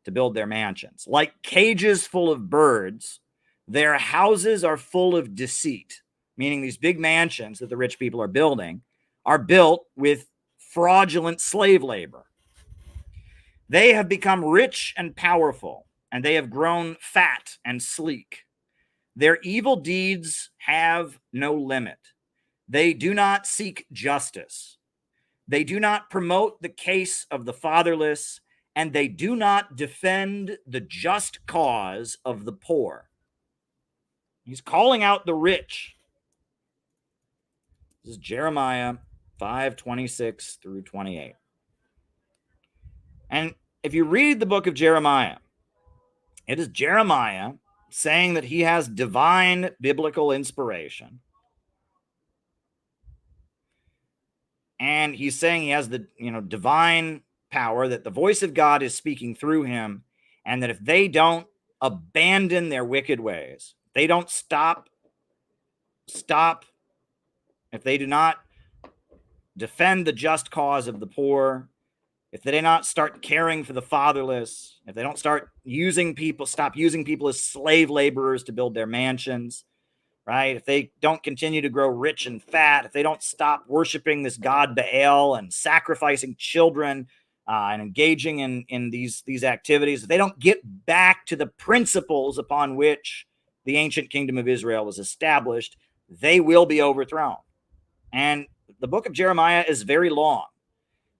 to build their mansions. Like cages full of birds, their houses are full of deceit, meaning these big mansions that the rich people are building are built with fraudulent slave labor. They have become rich and powerful, and they have grown fat and sleek. Their evil deeds have no limit. They do not seek justice. They do not promote the case of the fatherless, and they do not defend the just cause of the poor. He's calling out the rich. This is Jeremiah 5, 26 through 28. And if you read the book of Jeremiah, it is Jeremiah saying that he has divine biblical inspiration. And he's saying he has the divine power, that the voice of God is speaking through him, and that if they don't abandon their wicked ways, they don't stop, if they do not defend the just cause of the poor, if they do not start caring for the fatherless, if they don't stop using people as slave laborers to build their mansions, right? If they don't continue to grow rich and fat, if they don't stop worshiping this god Baal and sacrificing children and engaging in these activities, if they don't get back to the principles upon which the ancient kingdom of Israel was established, they will be overthrown. And the book of Jeremiah is very long.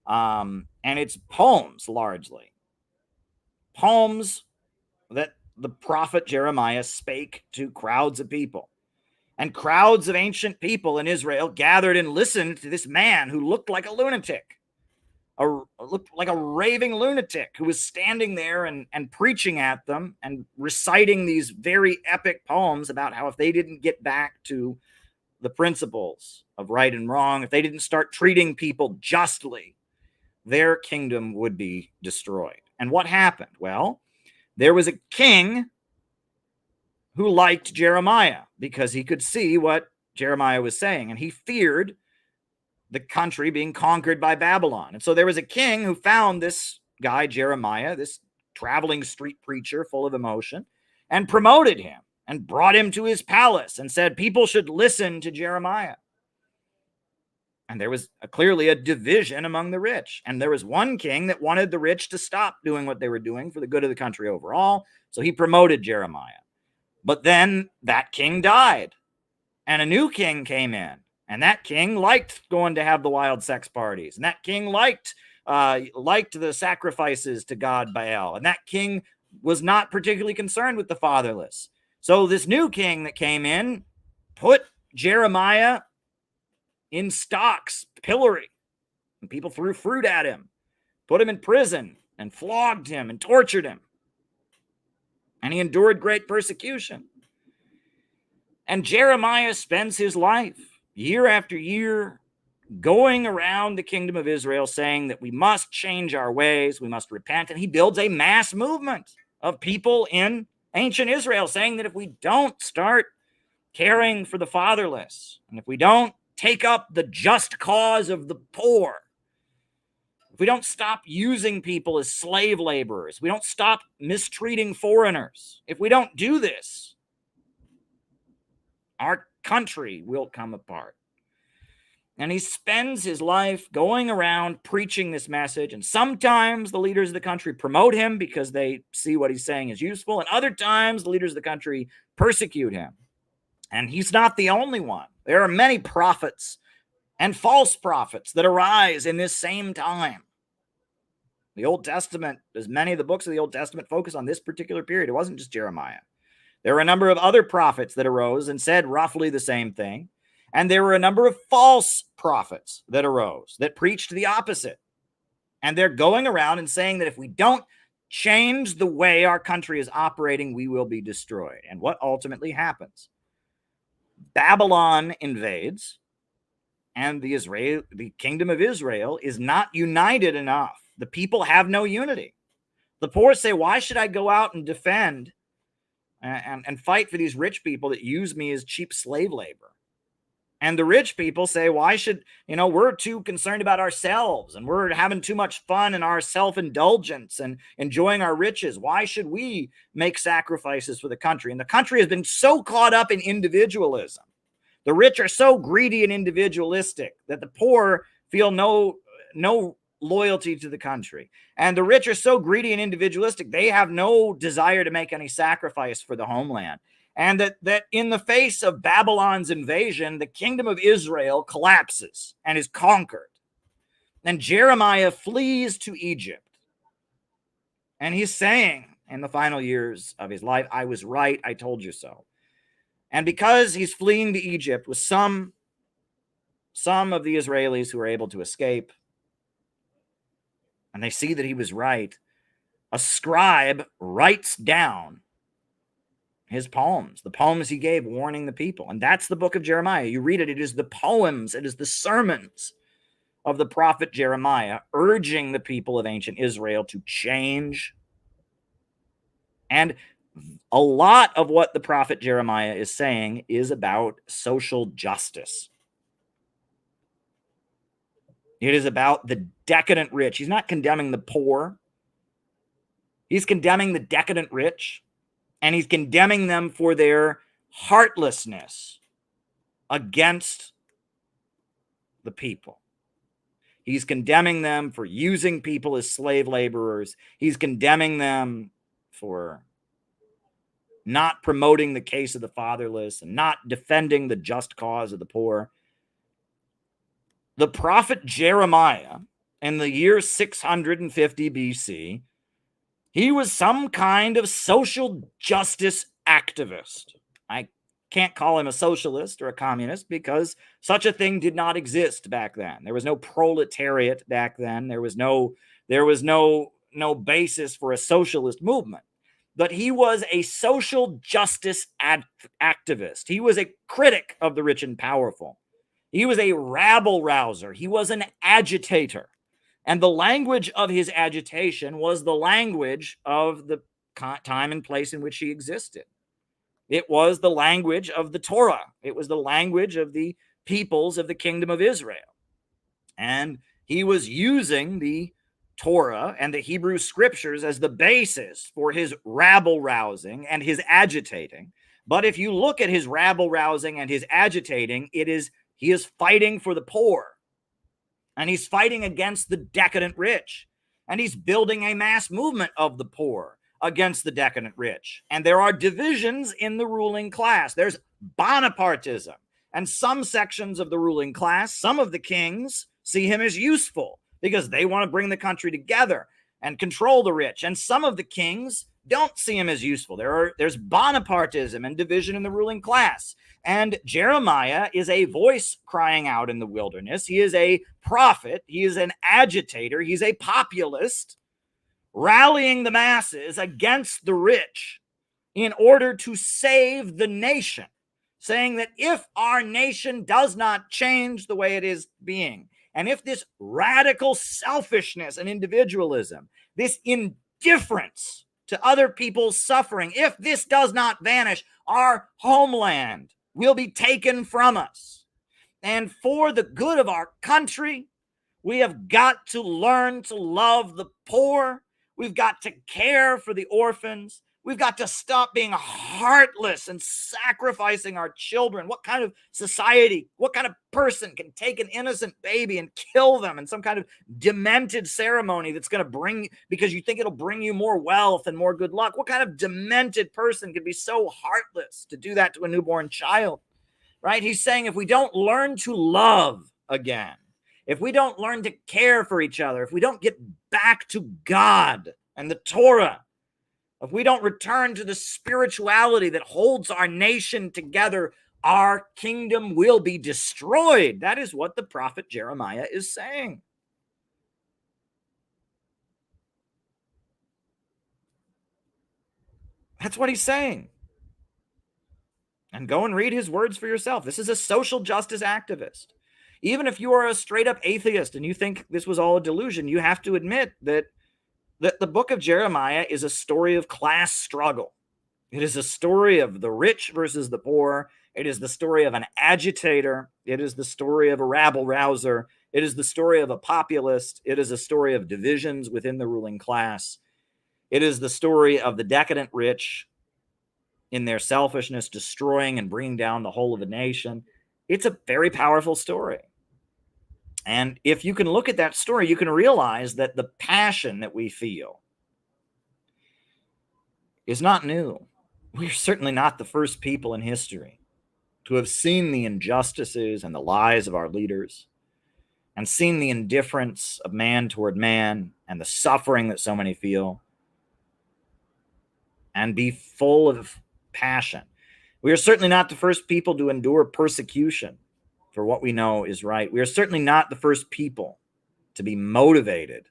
And it's poems, largely. Poems that the prophet Jeremiah spake to crowds of people. And crowds of ancient people in Israel gathered and listened to this man who looked like a lunatic, looked like a raving lunatic who was standing there and preaching at them and reciting these very epic poems about how if they didn't get back to the principles of right and wrong, if they didn't start treating people justly, their kingdom would be destroyed. And what happened? Well, there was a king who liked Jeremiah because he could see what Jeremiah was saying, and he feared the country being conquered by Babylon. And so there was a king who found this guy, Jeremiah, this traveling street preacher full of emotion, and promoted him and brought him to his palace and said people should listen to Jeremiah. And there was clearly a division among the rich. And there was one king that wanted the rich to stop doing what they were doing for the good of the country overall. So he promoted Jeremiah. But then that king died, and a new king came in. And that king liked going to have the wild sex parties. And that king liked the sacrifices to God Baal. And that king was not particularly concerned with the fatherless. So this new king that came in put Jeremiah in stocks, pillory. And people threw fruit at him, put him in prison, and flogged him and tortured him. And he endured great persecution. And Jeremiah spends his life, year after year, going around the kingdom of Israel saying that we must change our ways, we must repent. And he builds a mass movement of people in ancient Israel saying that if we don't start caring for the fatherless, and if we don't take up the just cause of the poor, if we don't stop using people as slave laborers, we don't stop mistreating foreigners, if we don't do this, our country will come apart. And he spends his life going around preaching this message. And sometimes the leaders of the country promote him because they see what he's saying is useful. And other times the leaders of the country persecute him. And he's not the only one. There are many prophets and false prophets that arise in this same time. The Old Testament, as many of the books of the Old Testament focus on this particular period. It wasn't just Jeremiah. There were a number of other prophets that arose and said roughly the same thing. And there were a number of false prophets that arose that preached the opposite. And they're going around and saying that if we don't change the way our country is operating, we will be destroyed. And what ultimately happens? Babylon invades, and the kingdom of Israel is not united enough. The people have no unity. The poor say, why should I go out and defend and fight for these rich people that use me as cheap slave labor? And the rich people say, why should, we're too concerned about ourselves and we're having too much fun in our self-indulgence and enjoying our riches. Why should we make sacrifices for the country? And the country has been so caught up in individualism. The rich are so greedy and individualistic that the poor feel no loyalty to the country. And the rich are so greedy and individualistic, they have no desire to make any sacrifice for the homeland. And that in the face of Babylon's invasion, the kingdom of Israel collapses and is conquered. And Jeremiah flees to Egypt. And he's saying in the final years of his life, I was right, I told you so. And because he's fleeing to Egypt with some of the Israelis who are able to escape, and they see that he was right, a scribe writes down his poems, the poems he gave warning the people. And that's the book of Jeremiah. You read it, it is the poems, it is the sermons of the prophet Jeremiah urging the people of ancient Israel to change. And a lot of what the prophet Jeremiah is saying is about social justice. It is about the decadent rich. He's not condemning the poor. He's condemning the decadent rich. And he's condemning them for their heartlessness against the people. He's condemning them for using people as slave laborers. He's condemning them for not promoting the case of the fatherless and not defending the just cause of the poor. The prophet Jeremiah, in the year 650 BC, he was some kind of social justice activist. I can't call him a socialist or a communist because such a thing did not exist back then. There was no proletariat back then. There was no basis for a socialist movement. But he was a social justice activist. He was a critic of the rich and powerful. He was a rabble rouser. He was an agitator. And the language of his agitation was the language of the time and place in which he existed. It was the language of the Torah. It was the language of the peoples of the kingdom of Israel. And he was using the Torah and the Hebrew scriptures as the basis for his rabble rousing and his agitating. But if you look at his rabble rousing and his agitating, he is fighting for the poor. And he's fighting against the decadent rich. And he's building a mass movement of the poor against the decadent rich. And there are divisions in the ruling class. There's Bonapartism. And some sections of the ruling class, some of the kings, see him as useful because they want to bring the country together and control the rich. And some of the kings don't see him as useful. There's Bonapartism and division in the ruling class. And Jeremiah is a voice crying out in the wilderness. He is a prophet. He is an agitator. He's a populist, rallying the masses against the rich in order to save the nation, saying that if our nation does not change the way it is being, and if this radical selfishness and individualism, this indifference to other people's suffering, if this does not vanish, our homeland will be taken from us. And for the good of our country, we have got to learn to love the poor. We've got to care for the orphans. We've got to stop being heartless and sacrificing our children. What kind of society, what kind of person can take an innocent baby and kill them in some kind of demented ceremony that's going to bring, because you think it'll bring you more wealth and more good luck? What kind of demented person could be so heartless to do that to a newborn child? Right? He's saying if we don't learn to love again, if we don't learn to care for each other, if we don't get back to God and the Torah, if we don't return to the spirituality that holds our nation together, our kingdom will be destroyed. That is what the prophet Jeremiah is saying. That's what he's saying. And go and read his words for yourself. This is a social justice activist. Even if you are a straight up atheist and you think this was all a delusion, you have to admit that the book of Jeremiah is a story of class struggle. It is a story of the rich versus the poor. It is the story of an agitator. It is the story of a rabble rouser. It is the story of a populist. It is a story of divisions within the ruling class. It is the story of the decadent rich in their selfishness, destroying and bringing down the whole of a nation. It's a very powerful story. And if you can look at that story, you can realize that the passion that we feel is not new. We're certainly not the first people in history to have seen the injustices and the lies of our leaders and seen the indifference of man toward man and the suffering that so many feel and be full of passion. We are certainly not the first people to endure persecution for what we know is right. We are certainly not the first people to be motivated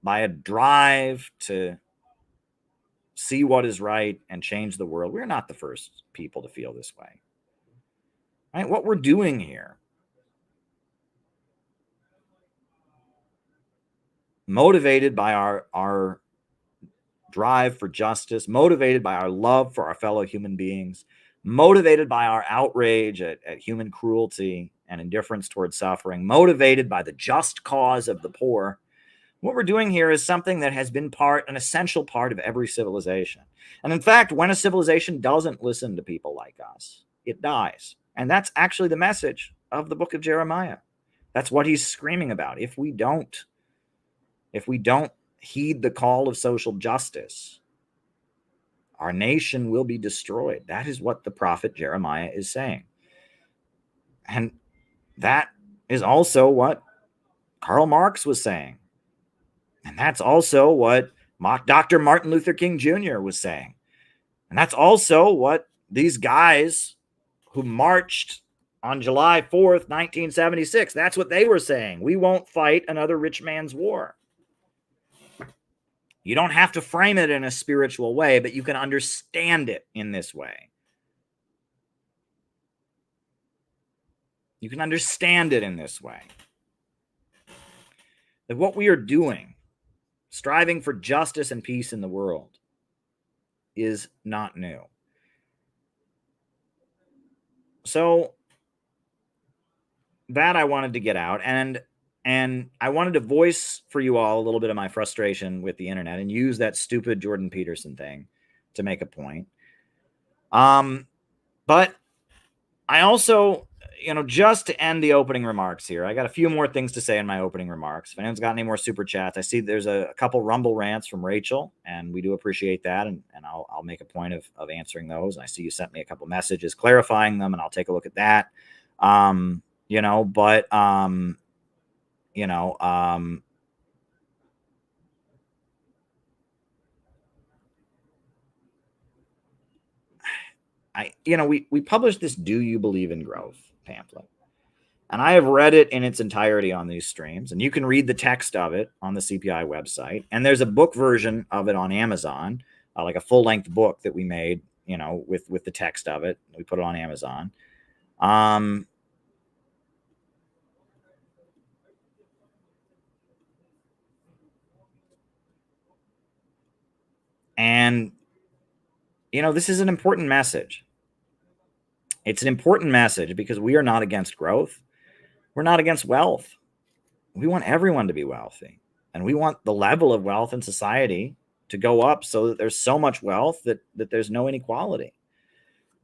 by a drive to see what is right and change the world. We're not the first people to feel this way. Right? What we're doing here, motivated by our drive for justice, motivated by our love for our fellow human beings, motivated by our outrage at human cruelty and indifference towards suffering, motivated by the just cause of the poor. What we're doing here is something that has been an essential part of every civilization. And in fact, when a civilization doesn't listen to people like us, it dies. And that's actually the message of the book of Jeremiah. That's what he's screaming about. If we don't heed the call of social justice, our nation will be destroyed. That is what the prophet Jeremiah is saying. And that is also what Karl Marx was saying. And that's also what Dr. Martin Luther King Jr. was saying. And that's also what these guys who marched on July 4th, 1976, that's what they were saying. We won't fight another rich man's war. You don't have to frame it in a spiritual way, but you can understand it in this way. You can understand it in this way. That what we are doing, striving for justice and peace in the world, is not new. So that I wanted to get out, and I wanted to voice for you all a little bit of my frustration with the internet and use that stupid Jordan Peterson thing to make a point. But I also, just to end the opening remarks here, I got a few more things to say in my opening remarks. If anyone's got any more super chats, I see there's a couple Rumble rants from Rachel, and we do appreciate that, and I'll make a point of answering those. I see you sent me a couple messages clarifying them, and I'll take a look at that. We published this "Do You Believe in Growth" pamphlet, and I have read it in its entirety on these streams, and you can read the text of it on the CPI website, and there's a book version of it on Amazon, like a full-length book that we made, with the text of it. We put it on Amazon. And this is an important message. It's an important message because we are not against growth. We're not against wealth. We want everyone to be wealthy. And we want the level of wealth in society to go up so that there's so much wealth that there's no inequality,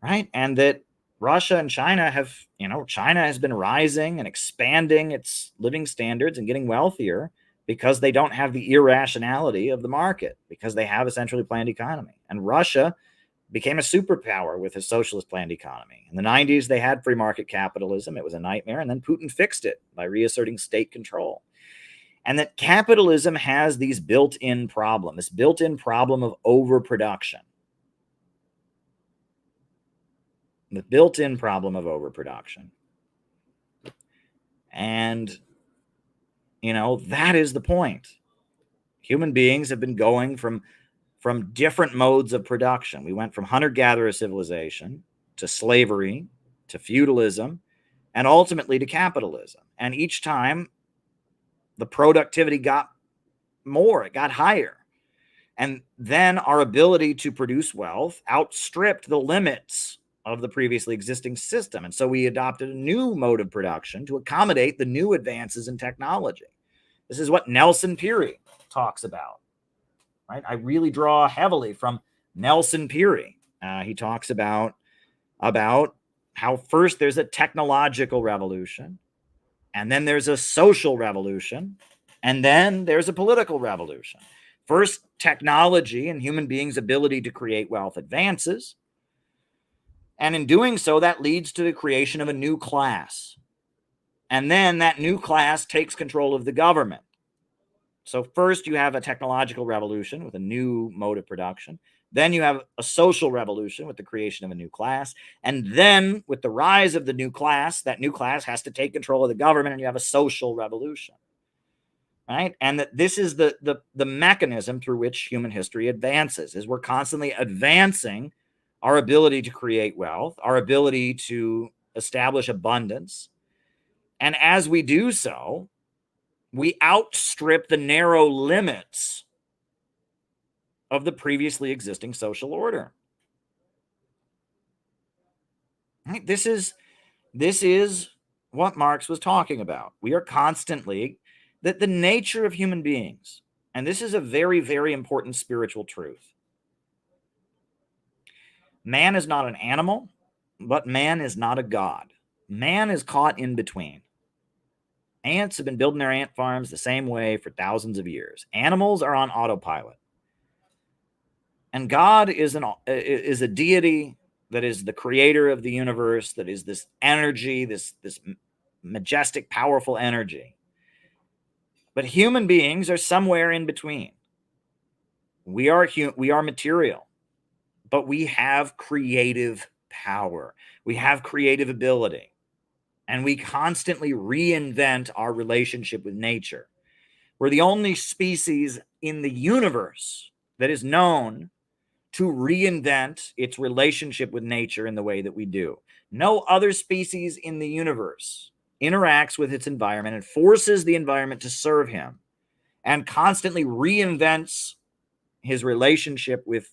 right? And that Russia and China have, China has been rising and expanding its living standards and getting wealthier because they don't have the irrationality of the market, because they have a centrally planned economy. And Russia became a superpower with a socialist planned economy. In the 90s, they had free market capitalism. It was a nightmare. And then Putin fixed it by reasserting state control. And that capitalism has these built-in problem, this built-in problem of overproduction. The built-in problem of overproduction. And, that is the point. Human beings have been going from different modes of production. We went from hunter-gatherer civilization to slavery to feudalism and ultimately to capitalism. And each time the productivity got more, it got higher. And then our ability to produce wealth outstripped the limits of the previously existing system. And so we adopted a new mode of production to accommodate the new advances in technology. This is what Nelson Peary talks about. Right? I really draw heavily from Nelson Peary. He talks about how first there's a technological revolution, and then there's a social revolution, and then there's a political revolution. First, technology and human beings' ability to create wealth advances, and in doing so, that leads to the creation of a new class. And then that new class takes control of the government. So first you have a technological revolution with a new mode of production. Then you have a social revolution with the creation of a new class. And then with the rise of the new class, that new class has to take control of the government, and you have a social revolution. Right? And that this is the mechanism through which human history advances, is we're constantly advancing our ability to create wealth, our ability to establish abundance. And as we do so, we outstrip the narrow limits of the previously existing social order. Right? This is what Marx was talking about. We are constantly, that the nature of human beings, and this is a very, very important spiritual truth. Man is not an animal, but man is not a god. Man is caught in between. Ants have been building their ant farms the same way for thousands of years. Animals are on autopilot. And God is a deity that is the creator of the universe, that is this energy, this majestic, powerful energy. But human beings are somewhere in between. We are material, but we have creative power. We have creative ability. And we constantly reinvent our relationship with nature. We're the only species in the universe that is known to reinvent its relationship with nature in the way that we do. No other species in the universe interacts with its environment and forces the environment to serve him and constantly reinvents his relationship with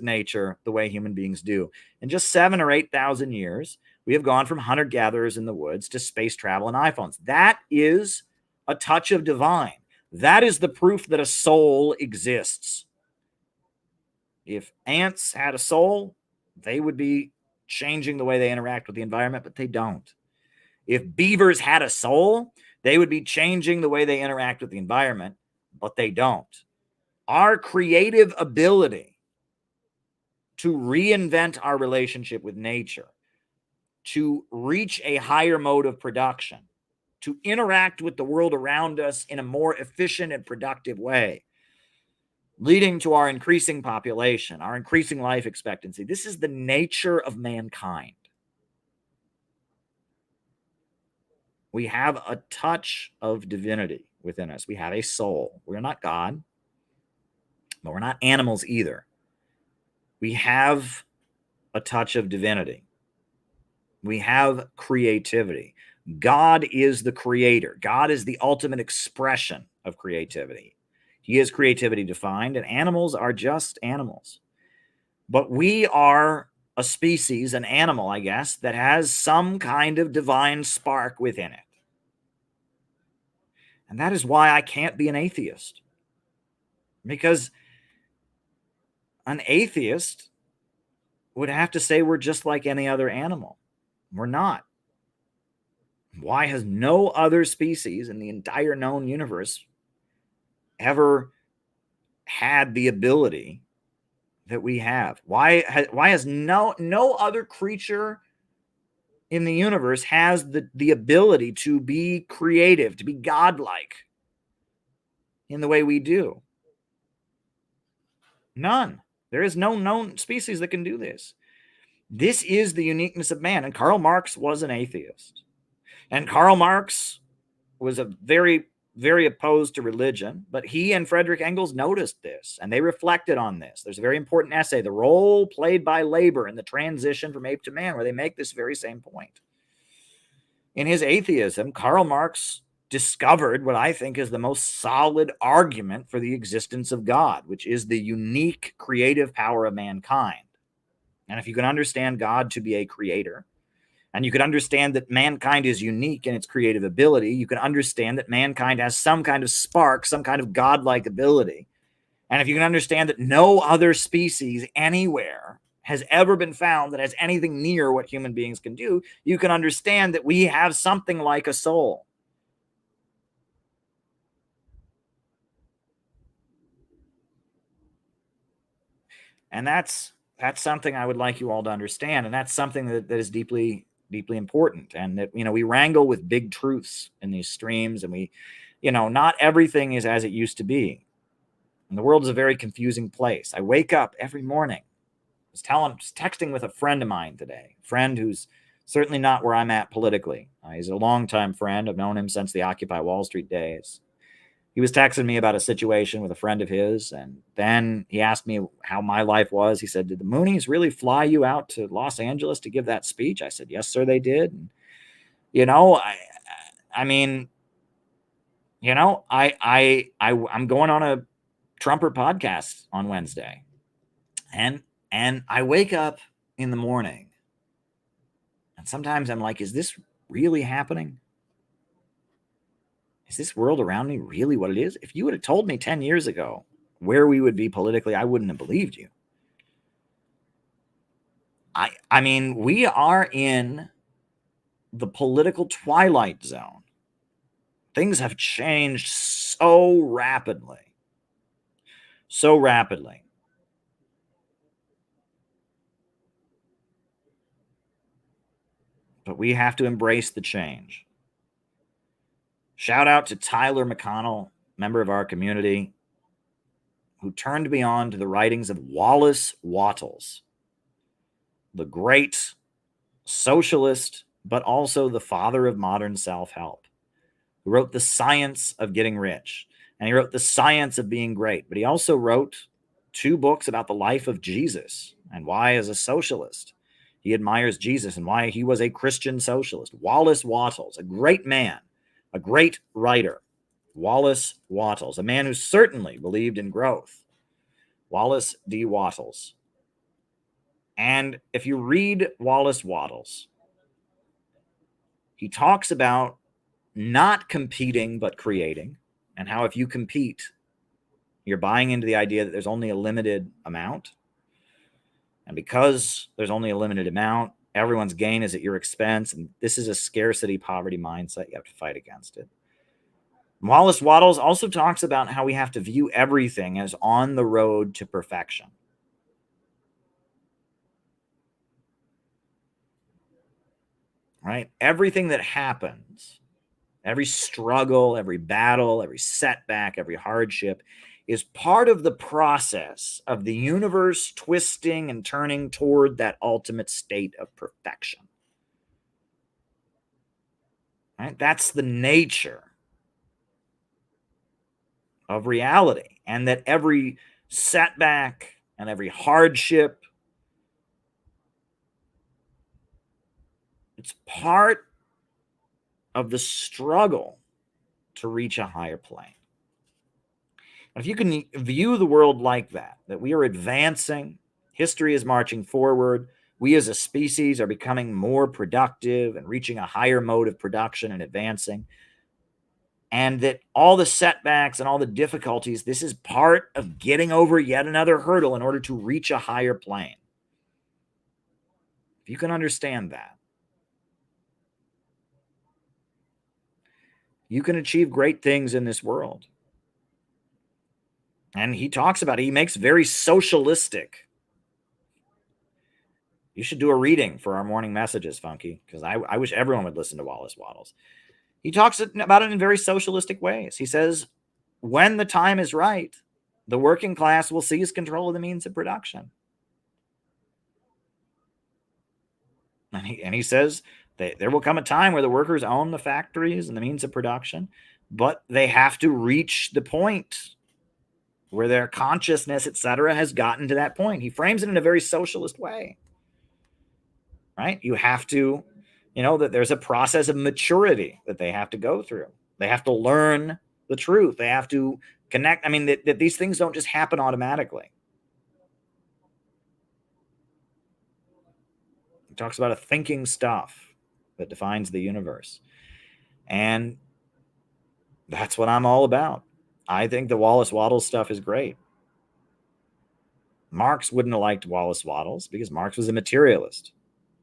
nature the way human beings do. In just 7,000 or 8,000 years, we have gone from hunter-gatherers in the woods to space travel and iPhones. That is a touch of divine. That is the proof that a soul exists. If ants had a soul, they would be changing the way they interact with the environment, but they don't. If beavers had a soul, they would be changing the way they interact with the environment, but they don't. Our creative ability to reinvent our relationship with nature, to reach a higher mode of production, to interact with the world around us in a more efficient and productive way, leading to our increasing population, our increasing life expectancy. This is the nature of mankind. We have a touch of divinity within us. We have a soul. We're not God, but we're not animals either. We have a touch of divinity. We have creativity. God is the creator. God is the ultimate expression of creativity. He is creativity defined, and animals are just animals. But we are a species, an animal, I guess, that has some kind of divine spark within it. And that is why I can't be an atheist. Because an atheist would have to say we're just like any other animal. We're not. Why has no other species in the entire known universe ever had the ability that we have? Why has no other creature in the universe has the ability to be creative, to be godlike in the way we do? None. There is no known species that can do this. This is the uniqueness of man. And Karl Marx was an atheist. And Karl Marx was a very, very opposed to religion, but he and Friedrich Engels noticed this, and they reflected on this. There's a very important essay, The Role Played by Labor in the Transition from Ape to Man, where they make this very same point. In his atheism, Karl Marx discovered what I think is the most solid argument for the existence of God, which is the unique creative power of mankind. And if you can understand God to be a creator, and you can understand that mankind is unique in its creative ability, you can understand that mankind has some kind of spark, some kind of godlike ability. And if you can understand that no other species anywhere has ever been found that has anything near what human beings can do, you can understand that we have something like a soul. And that's something I would like you all to understand. And that's something that is deeply, deeply important. And that, we wrangle with big truths in these streams, and we, not everything is as it used to be. And the world is a very confusing place. I wake up every morning. I was texting with a friend of mine today, a friend who's certainly not where I'm at politically. He's a longtime friend. I've known him since the Occupy Wall Street days. He was texting me about a situation with a friend of his, and then he asked me how my life was. He said, "Did the Moonies really fly you out to Los Angeles to give that speech?" I said, "Yes, sir, they did." And, I'm going on a Trumper podcast on Wednesday, and I wake up in the morning, and sometimes I'm like, is this really happening? Is this world around me really what it is? If you would have told me 10 years ago where we would be politically, I wouldn't have believed you. I mean, we are in the political twilight zone. Things have changed so rapidly. So rapidly. But we have to embrace the change. Shout out to Tyler McConnell, member of our community. who turned me on to the writings of Wallace Wattles, the great socialist, but also the father of modern self-help, who wrote The Science of Getting Rich. And he wrote The Science of Being Great. But he also wrote 2 books about the life of Jesus and why, as a socialist, he admires Jesus and why he was a Christian socialist. Wallace Wattles, a great man, a great writer. Wallace Wattles, a man who certainly believed in growth. Wallace D. Wattles. And if you read Wallace Wattles, he talks about not competing but creating, and how if you compete, you're buying into the idea that there's only a limited amount. And because there's only a limited amount, everyone's gain is at your expense. And this is a scarcity poverty mindset. You have to fight against it. Wallace Wattles also talks about how we have to view everything as on the road to perfection. Right? Everything that happens, every struggle, every battle, every setback, every hardship is part of the process of the universe twisting and turning toward that ultimate state of perfection. Right? That's the nature of reality. And that every setback and every hardship, it's part of the struggle to reach a higher plane. If you can view the world like that we are advancing, history is marching forward, we as a species are becoming more productive and reaching a higher mode of production and advancing, and that all the setbacks and all the difficulties, this is part of getting over yet another hurdle in order to reach a higher plane. If you can understand that, you can achieve great things in this world. And he talks about it. He makes very socialistic. You should do a reading for our morning messages, Funky, because I wish everyone would listen to Wallace Wattles. He talks about it in very socialistic ways. He says, when the time is right, the working class will seize control of the means of production. And he says that there will come a time where the workers own the factories and the means of production, but they have to reach the point where their consciousness, etc., has gotten to that point. He frames it in a very socialist way, right? You have to, that there's a process of maturity that they have to go through. They have to learn the truth. They have to connect. I mean, that these things don't just happen automatically. He talks about a thinking stuff that defines the universe. And that's what I'm all about. I think the Wallace Wattles stuff is great. Marx wouldn't have liked Wallace Wattles because Marx was a materialist.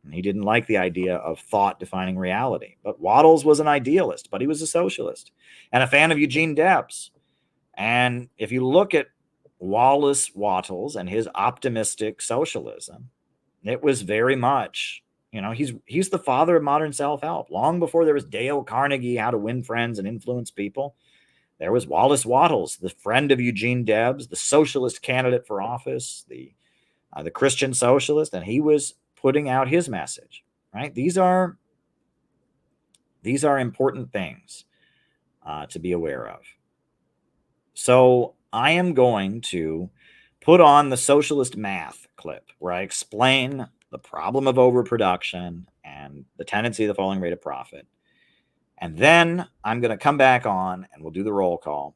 And he didn't like the idea of thought defining reality. But Wattles was an idealist, but he was a socialist and a fan of Eugene Debs. And if you look at Wallace Wattles and his optimistic socialism, it was very much, he's the father of modern self-help. Long before there was Dale Carnegie, How to Win Friends and Influence People, there was Wallace Wattles, the friend of Eugene Debs, the socialist candidate for office, the Christian socialist, and he was putting out his message, right? These are important things to be aware of. So I am going to put on the socialist math clip where I explain the problem of overproduction and the tendency of the falling rate of profit. And then I'm going to come back on and we'll do the roll call.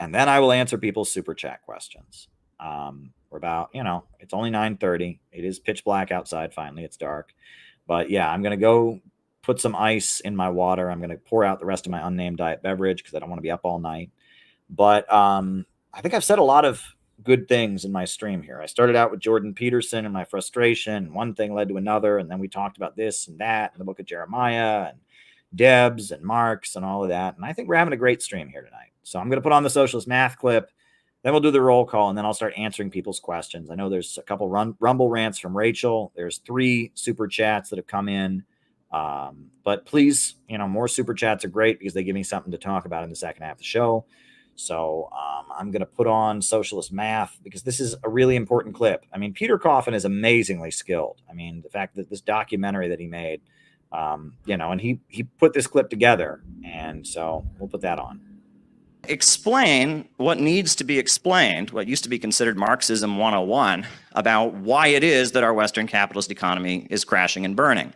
And then I will answer people's super chat questions. We're about, it's only 9:30. It is pitch black outside. Finally, it's dark. But yeah, I'm going to go put some ice in my water. I'm going to pour out the rest of my unnamed diet beverage because I don't want to be up all night. But I think I've said a lot of good things in my stream here. I started out with Jordan Peterson and my frustration. One thing led to another. And then we talked about this and that in the book of Jeremiah and Debs and Marx and all of that. And I think we're having a great stream here tonight. So I'm going to put on the socialist math clip. Then we'll do the roll call, and then I'll start answering people's questions. I know there's a couple rumble rants from Rachel. There's 3 super chats that have come in. But please, more super chats are great because they give me something to talk about in the second half of the show. So I'm going to put on Socialist Math because this is a really important clip. I mean, Peter Coffin is amazingly skilled. I mean, the fact that this documentary that he made, and he put this clip together. And so we'll put that on. Explain what needs to be explained, what used to be considered Marxism 101, about why it is that our Western capitalist economy is crashing and burning.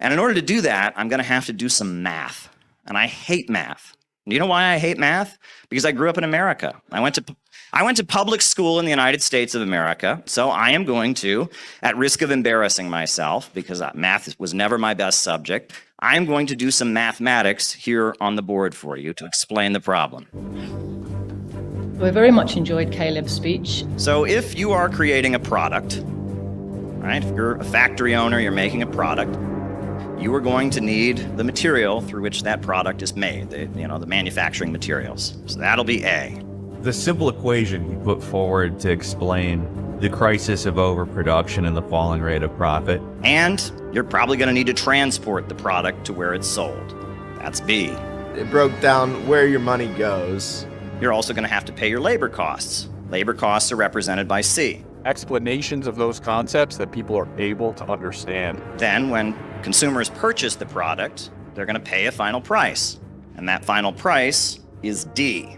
And in order to do that, I'm going to have to do some math. And I hate math. Do you know why I hate math? Because I grew up in America. I went to public school in the United States of America, so I am going to, at risk of embarrassing myself, because math was never my best subject, I am going to do some mathematics here on the board for you to explain the problem. I very much enjoyed Caleb's speech. So if you are creating a product, right? If you're a factory owner, you're making a product, you are going to need the material through which that product is made, the manufacturing materials. So that'll be A. The simple equation you put forward to explain the crisis of overproduction and the falling rate of profit. And you're probably going to need to transport the product to where it's sold. That's B. It broke down where your money goes. You're also going to have to pay your labor costs. Labor costs are represented by C. Explanations of those concepts that people are able to understand. Then when consumers purchase the product, they're going to pay a final price. And that final price is D.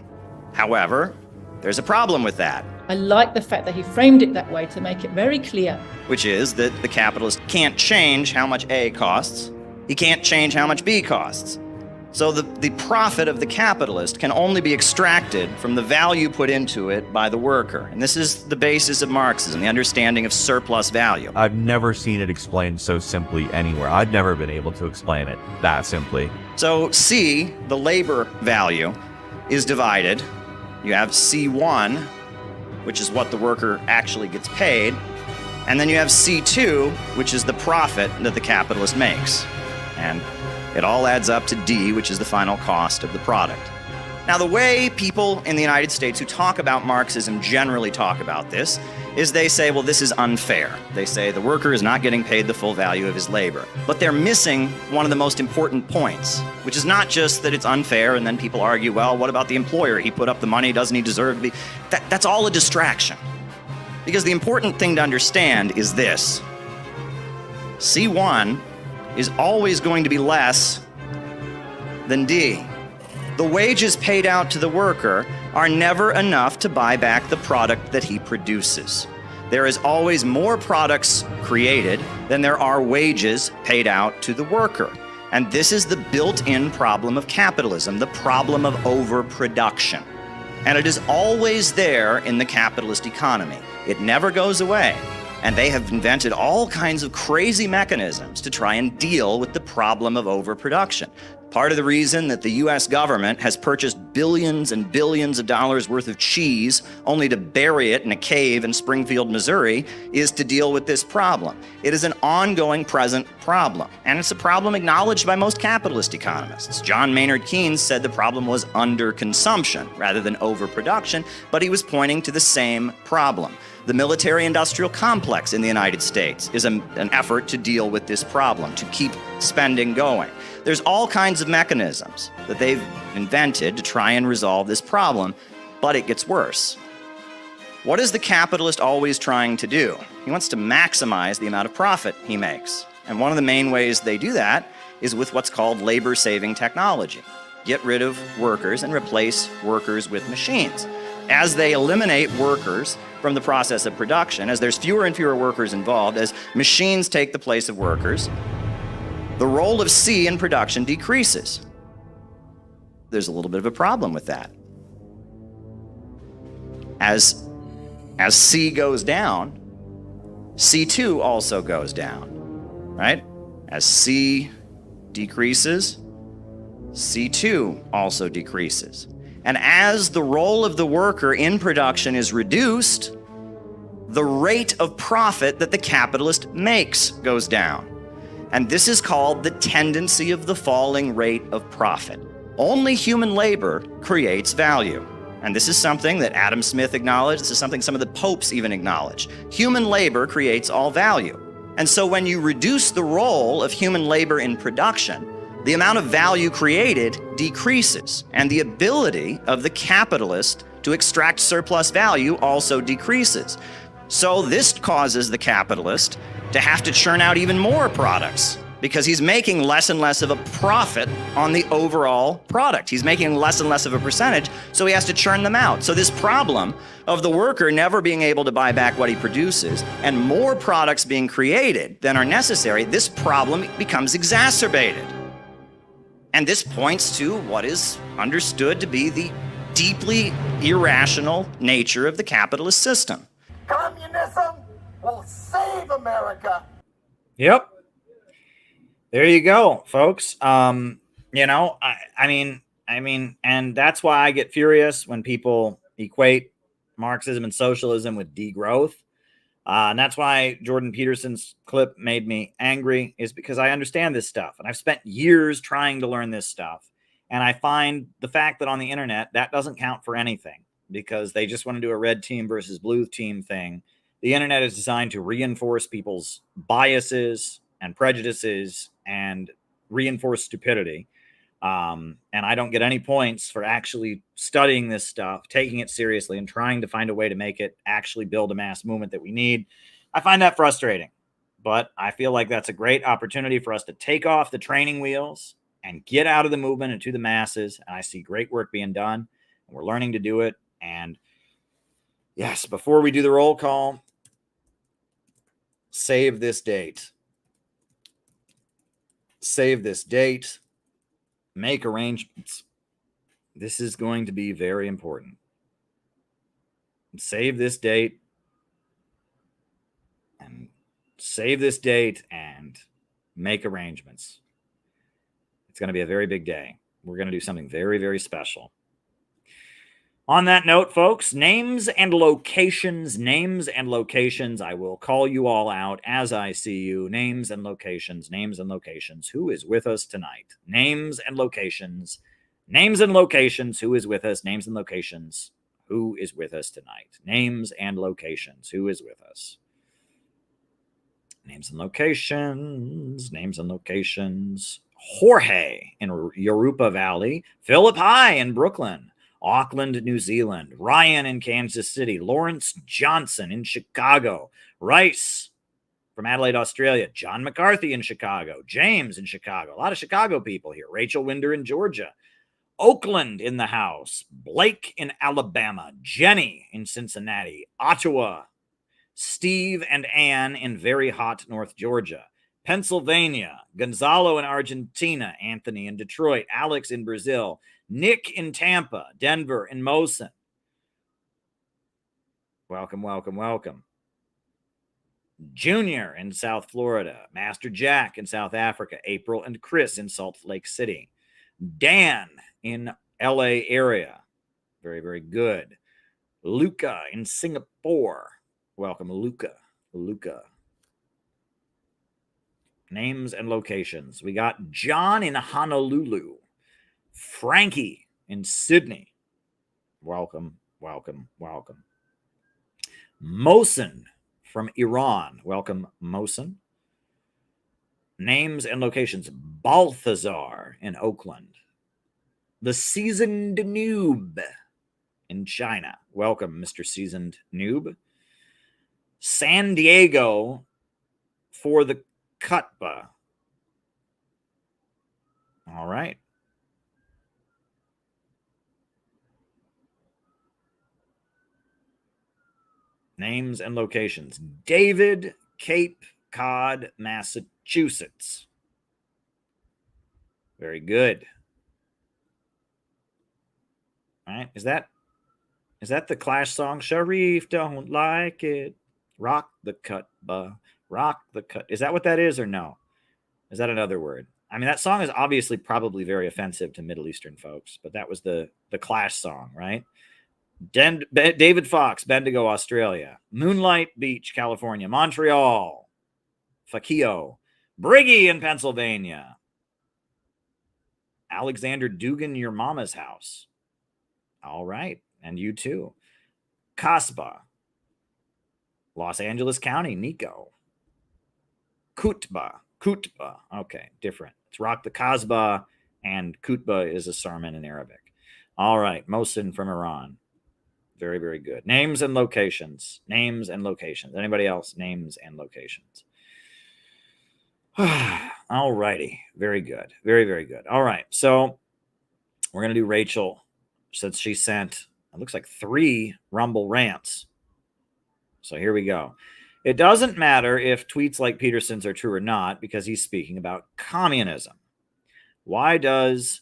However, there's a problem with that. I like the fact that he framed it that way to make it very clear. Which is that the capitalist can't change how much A costs. He can't change how much B costs. So the profit of the capitalist can only be extracted from the value put into it by the worker. And this is the basis of Marxism, the understanding of surplus value. I've never seen it explained so simply anywhere. I've never been able to explain it that simply. So C, the labor value, is divided. You have C1, which is what the worker actually gets paid. And then you have C2, which is the profit that the capitalist makes. And it all adds up to D, which is the final cost of the product. Now, the way people in the United States who talk about Marxism generally talk about this is they say, well, this is unfair. They say the worker is not getting paid the full value of his labor. But they're missing one of the most important points, which is not just that it's unfair and then people argue, well, what about the employer? He put up the money, doesn't he deserve to be? That's all a distraction. Because the important thing to understand is this. C1 is always going to be less than D. The wages paid out to the worker are never enough to buy back the product that he produces. There is always more products created than there are wages paid out to the worker. And this is the built-in problem of capitalism, the problem of overproduction. And it is always there in the capitalist economy. It never goes away. And they have invented all kinds of crazy mechanisms to try and deal with the problem of overproduction. Part of the reason that the US government has purchased billions and billions of dollars worth of cheese only to bury it in a cave in Springfield, Missouri, is to deal with this problem. It is an ongoing present problem, and it's a problem acknowledged by most capitalist economists. John Maynard Keynes said the problem was underconsumption rather than overproduction, but he was pointing to the same problem. The military-industrial complex in the United States is an effort to deal with this problem, to keep spending going. There's all kinds of mechanisms that they've invented to try and resolve this problem, but it gets worse. What is the capitalist always trying to do? He wants to maximize the amount of profit he makes. And one of the main ways they do that is with what's called labor-saving technology. Get rid of workers and replace workers with machines. As they eliminate workers from the process of production, as there's fewer and fewer workers involved, as machines take the place of workers, the role of C in production decreases. There's a little bit of a problem with that. As C goes down, C2 also goes down, right? As C decreases, C2 also decreases. And as the role of the worker in production is reduced, the rate of profit that the capitalist makes goes down. And this is called the tendency of the falling rate of profit. Only human labor creates value. And this is something that Adam Smith acknowledged. This is something some of the popes even acknowledge. Human labor creates all value. And so when you reduce the role of human labor in production, the amount of value created decreases, and the ability of the capitalist to extract surplus value also decreases. So this causes the capitalist to have to churn out even more products because he's making less and less of a profit on the overall product. He's making less and less of a percentage, so he has to churn them out. So this problem of the worker never being able to buy back what he produces and more products being created than are necessary, this problem becomes exacerbated. And this points to what is understood to be the deeply irrational nature of the capitalist system. Communism will save America. Yep. There you go, folks. You know, I mean, and that's why I get furious when people equate Marxism and socialism with degrowth. And that's why Jordan Peterson's clip made me angry, is because I understand this stuff. And I've spent years trying to learn this stuff. And I find the fact that on the internet, that doesn't count for anything because they just want to do a red team versus blue team thing. The internet is designed to reinforce people's biases and prejudices and reinforce stupidity. And I don't get any points for actually studying this stuff, taking it seriously, and trying to find a way to make it actually build a mass movement that we need. I find that frustrating, but I feel like that's a great opportunity for us to take off the training wheels and get out of the movement and to the masses. And I see great work being done, and we're learning to do it. And yes, before we do the roll call, save this date. Save this date. Make arrangements. This is going to be very important. Save this date. And save this date and make arrangements. It's going to be a very big day. We're going to do something very, very special. On that note, folks, names and locations. I will call you all out as I see you. Names and locations. Who is with us tonight? Names and locations. Who is with us? Names and locations. Who is with us tonight? Names and locations. Who is with us? Names and locations. Jorge in Yoruba Valley. Philip High in Brooklyn. Auckland, New Zealand. Ryan in Kansas City. Lawrence Johnson in Chicago. Rice from Adelaide, Australia. John McCarthy in Chicago. James in Chicago. A lot of Chicago people here. Rachel Winder in Georgia. Oakland in the house. Blake in Alabama. Jenny in Cincinnati. Ottawa. Steve and Ann in very hot North Georgia. Pennsylvania. Gonzalo in Argentina. Anthony in Detroit. Alex in Brazil. Nick in Tampa, Denver, and Mosen. Welcome. Junior in South Florida. Master Jack in South Africa. April and Chris in Salt Lake City. Dan in LA area. Very, very good. Luca in Singapore. Welcome, Luca. Names and locations. We got John in Honolulu. Frankie in Sydney. Welcome. Mosen from Iran. Welcome, Mosen. Names and locations. Balthazar in Oakland. The Seasoned Noob in China. Welcome, Mr. Seasoned Noob. San Diego for the Cutba. All right. Names and locations. David, Cape Cod, Massachusetts. Very good. All right. Is that the Clash song? Sharif don't like it. Rock the cut, rock the cut. Is that what that is or no? Is that another word? I mean, that song is obviously probably very offensive to Middle Eastern folks, but that was the Clash song, right? David Fox, Bendigo, Australia. Moonlight Beach, California. Montreal. Fakio. Briggy in Pennsylvania. Alexander Dugan, your mama's house. All right. And you too. Casbah. Los Angeles County, Nico. Kutba. Khutbah. Okay, different. It's Rock the Kasbah, and khutbah is a sermon in Arabic. All right, Mohsin from Iran. Very, very good. Names and locations. Names and locations. Anybody else? Names and locations. All righty. Very good. Very, very good. All right. So we're going to do Rachel, since she sent, it looks like 3 Rumble rants. So here we go. It doesn't matter if tweets like Peterson's are true or not, because he's speaking about communism. What does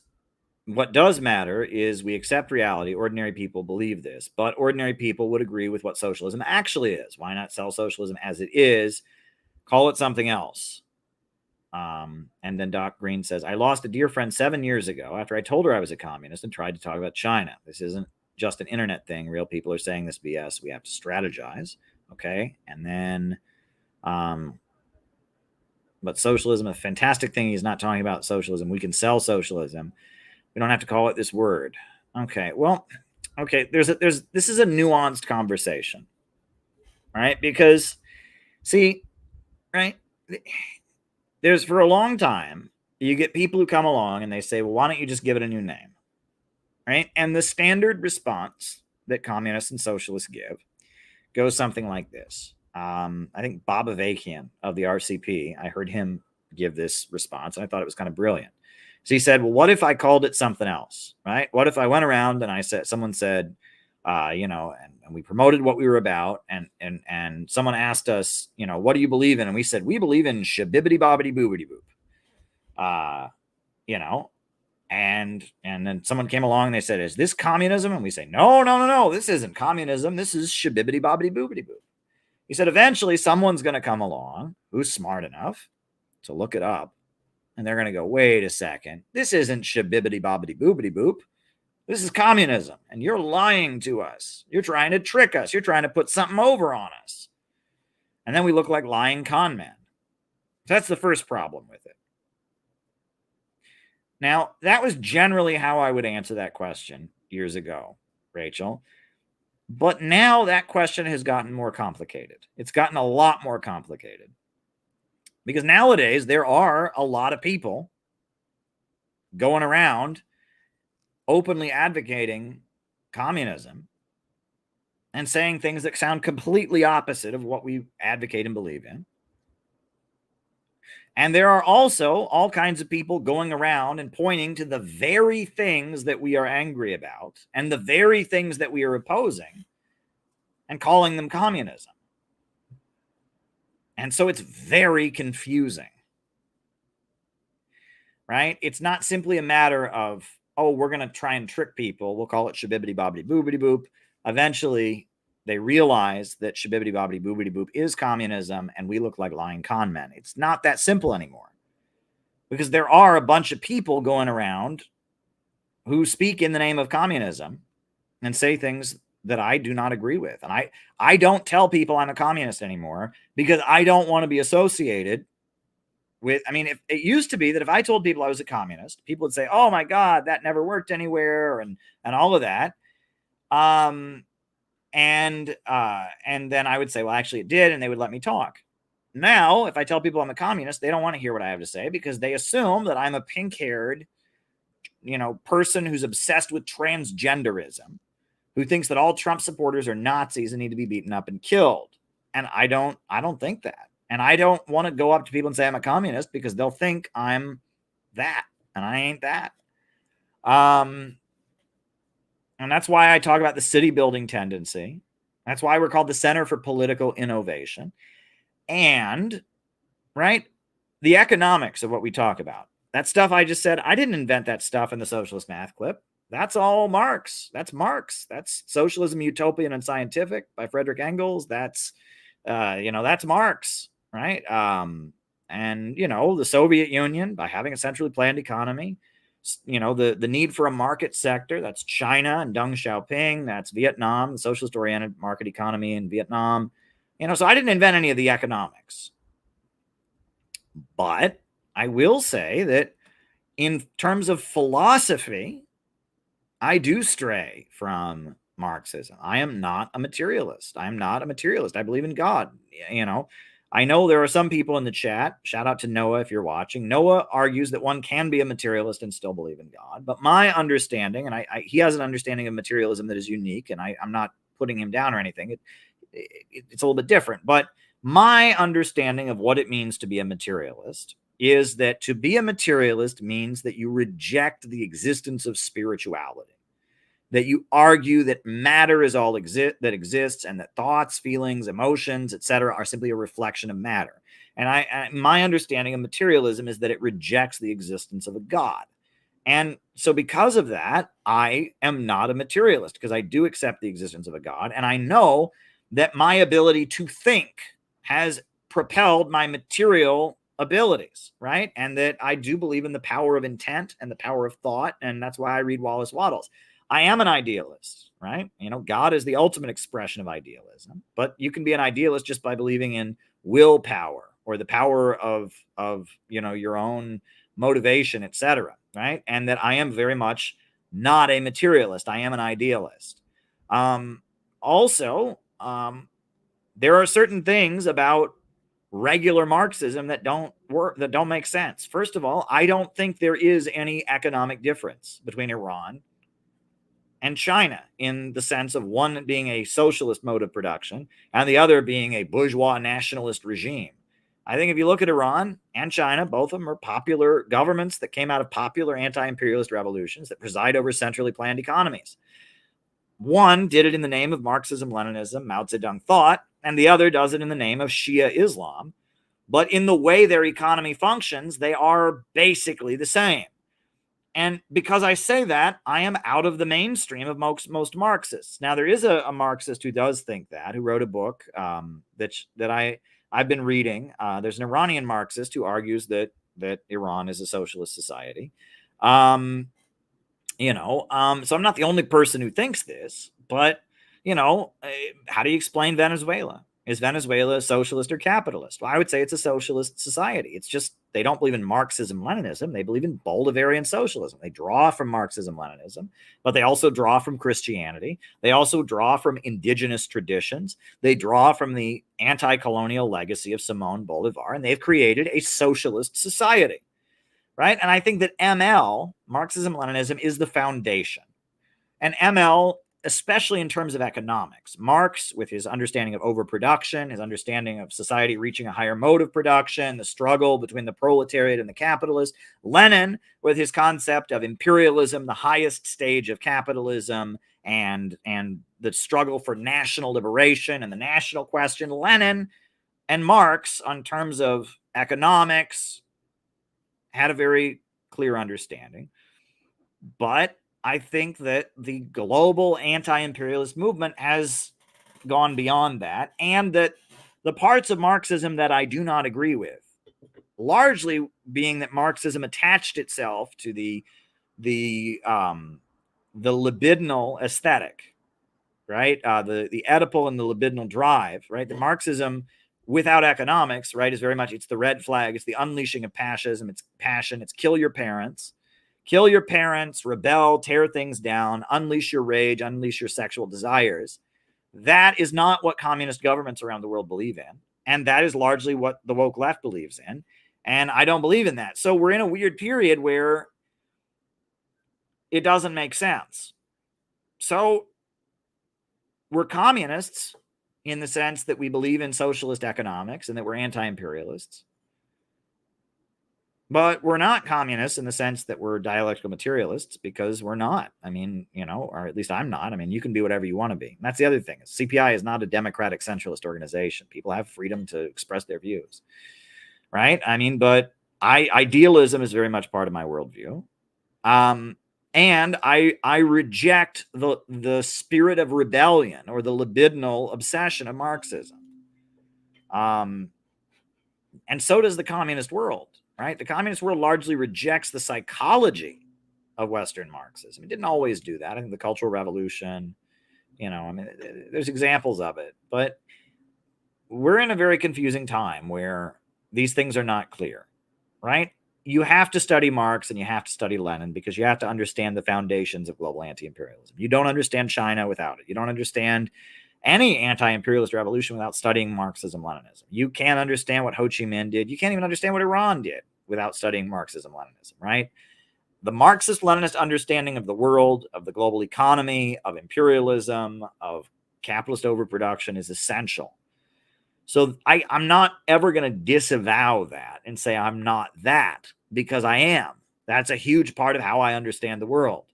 matter is we accept reality. Ordinary people believe this, but ordinary people would agree with what socialism actually is. Why not sell socialism as it is? Call it something else. And then Doc Green says, I lost a dear friend 7 years ago after I told her I was a communist and tried to talk about China. This isn't just an internet thing. Real people are saying this BS. We have to strategize. Okay. And then, but socialism, a fantastic thing. He's not talking about socialism. We can sell socialism. We don't have to call it this word. Okay. Well, okay. This is a nuanced conversation, right? Because see, right. There's for a long time, you get people who come along and they say, well, why don't you just give it a new name? Right. And the standard response that communists and socialists give goes something like this. I think Bob Avakian of the RCP, I heard him give this response, and I thought it was kind of brilliant. So he said, well, what if I called it something else, right? What if I went around and I said, someone said, and we promoted what we were about, and someone asked us, what do you believe in? And we said, we believe in shabibbity bobbity boobity boop. And then someone came along and they said, is this communism? And we say, no, this isn't communism. This is shabibbity bobbity boobity boop. He said, eventually someone's going to come along who's smart enough to look it up. And they're going to go, wait a second. This isn't shabibbity bobbity boobity boop. This is communism. And you're lying to us. You're trying to trick us. You're trying to put something over on us. And then we look like lying con men. So that's the first problem with it. Now, that was generally how I would answer that question years ago, Rachel. But now that question has gotten more complicated. It's gotten a lot more complicated. Because nowadays, there are a lot of people going around openly advocating communism and saying things that sound completely opposite of what we advocate and believe in. And there are also all kinds of people going around and pointing to the very things that we are angry about and the very things that we are opposing and calling them communism. And so it's very confusing, right? It's not simply a matter of, oh, we're going to try and trick people. We'll call it shabibbity bobbity boobity boop. Eventually, they realize that shabibbity bobbity boobity boop is communism, and we look like lying con men. It's not that simple anymore, because there are a bunch of people going around who speak in the name of communism and say things that I do not agree with. And I don't tell people I'm a communist anymore because I don't want to be associated with, I mean, if it used to be that if I told people I was a communist, people would say, oh my God, that never worked anywhere, and all of that. And then I would say, well, actually it did, and they would let me talk. Now, if I tell people I'm a communist, they don't want to hear what I have to say because they assume that I'm a pink-haired, person who's obsessed with transgenderism, who thinks that all Trump supporters are Nazis and need to be beaten up and killed. And I don't think that. And I don't want to go up to people and say I'm a communist because they'll think I'm that, and I ain't that. And that's why I talk about the city building tendency. That's why we're called the Center for Political Innovation. And, right, the economics of what we talk about. That stuff I just said, I didn't invent that stuff in the socialist math clip. That's all Marx. That's Marx. That's Socialism, Utopian, and Scientific by Frederick Engels. That's, that's Marx, right? And, the Soviet Union by having a centrally planned economy. The need for a market sector. That's China and Deng Xiaoping. That's Vietnam, the socialist-oriented market economy in Vietnam. So I didn't invent any of the economics. But I will say that in terms of philosophy, I do stray from Marxism. I am not a materialist. I am not a materialist. I believe in God. I know there are some people in the chat, shout out to Noah if you're watching. Noah argues that one can be a materialist and still believe in God. But my understanding, and he has an understanding of materialism that is unique, and I'm not putting him down or anything. It's a little bit different. But my understanding of what it means to be a materialist is that to be a materialist means that you reject the existence of spirituality, that you argue that matter is all that exists, and that thoughts, feelings, emotions, etc., are simply a reflection of matter. And my understanding of materialism is that it rejects the existence of a God. And so because of that, I am not a materialist, because I do accept the existence of a God, and I know that my ability to think has propelled my material abilities, right? And that I do believe in the power of intent and the power of thought, and that's why I read Wallace Wattles. I am an idealist, right? God is the ultimate expression of idealism, but you can be an idealist just by believing in willpower or the power of your own motivation, etc., right? And that I am very much not a materialist. I am an idealist. Also, there are certain things about regular Marxism that don't work, that don't make sense. First of all, I don't think there is any economic difference between Iran and China, in the sense of one being a socialist mode of production and the other being a bourgeois nationalist regime. I think if you look at Iran and China, both of them are popular governments that came out of popular anti-imperialist revolutions that preside over centrally planned economies. One did it in the name of Marxism, Leninism, Mao Zedong thought, and the other does it in the name of Shia Islam. But in the way their economy functions, they are basically the same. And because I say that, I am out of the mainstream of most Marxists. Now, there is a Marxist who does think that, who wrote a book that I've been reading. There's an Iranian Marxist who argues that Iran is a socialist society. So I'm not the only person who thinks this, but, how do you explain Venezuela? Is Venezuela a socialist or capitalist? Well, I would say it's a socialist society. It's just they don't believe in Marxism, Leninism. They believe in Bolivarian socialism. They draw from Marxism, Leninism, but they also draw from Christianity. They also draw from indigenous traditions. They draw from the anti-colonial legacy of Simón Bolívar, and they've created a socialist society, right? And I think that ML, Marxism, Leninism, is the foundation. And ML, especially in terms of economics, Marx, with his understanding of overproduction, his understanding of society reaching a higher mode of production, the struggle between the proletariat and the capitalist, Lenin, with his concept of imperialism, the highest stage of capitalism, and the struggle for national liberation and the national question, Lenin and Marx, on terms of economics, had a very clear understanding. But I think that the global anti-imperialist movement has gone beyond that, and that the parts of Marxism that I do not agree with, largely being that Marxism attached itself to the libidinal aesthetic, right? The Oedipal and the libidinal drive, right? The Marxism without economics, right, is very much, it's the red flag, it's the unleashing of passion, it's kill your parents. Kill your parents, rebel, tear things down, unleash your rage, unleash your sexual desires. That is not what communist governments around the world believe in. And that is largely what the woke left believes in. And I don't believe in that. So we're in a weird period where it doesn't make sense. So we're communists in the sense that we believe in socialist economics and that we're anti-imperialists. But we're not communists in the sense that we're dialectical materialists, because we're not. I mean, or at least I'm not. I mean, you can be whatever you want to be. And that's the other thing. CPI is not a democratic centralist organization. People have freedom to express their views, right? I mean, but idealism is very much part of my worldview. And I reject the spirit of rebellion or the libidinal obsession of Marxism. And so does the communist world. Right? The communist world largely rejects the psychology of Western Marxism. It didn't always do that. I think the Cultural Revolution, there's examples of it. But we're in a very confusing time where these things are not clear, right? You have to study Marx and you have to study Lenin, because you have to understand the foundations of global anti-imperialism. You don't understand China without it. You don't understand any anti-imperialist revolution without studying Marxism-Leninism. You can't understand what Ho Chi Minh did. You can't even understand what Iran did without studying Marxism-Leninism, right? The Marxist-Leninist understanding of the world, of the global economy, of imperialism, of capitalist overproduction is essential. So I'm not ever going to disavow that and say I'm not that, because I am. That's a huge part of how I understand the world.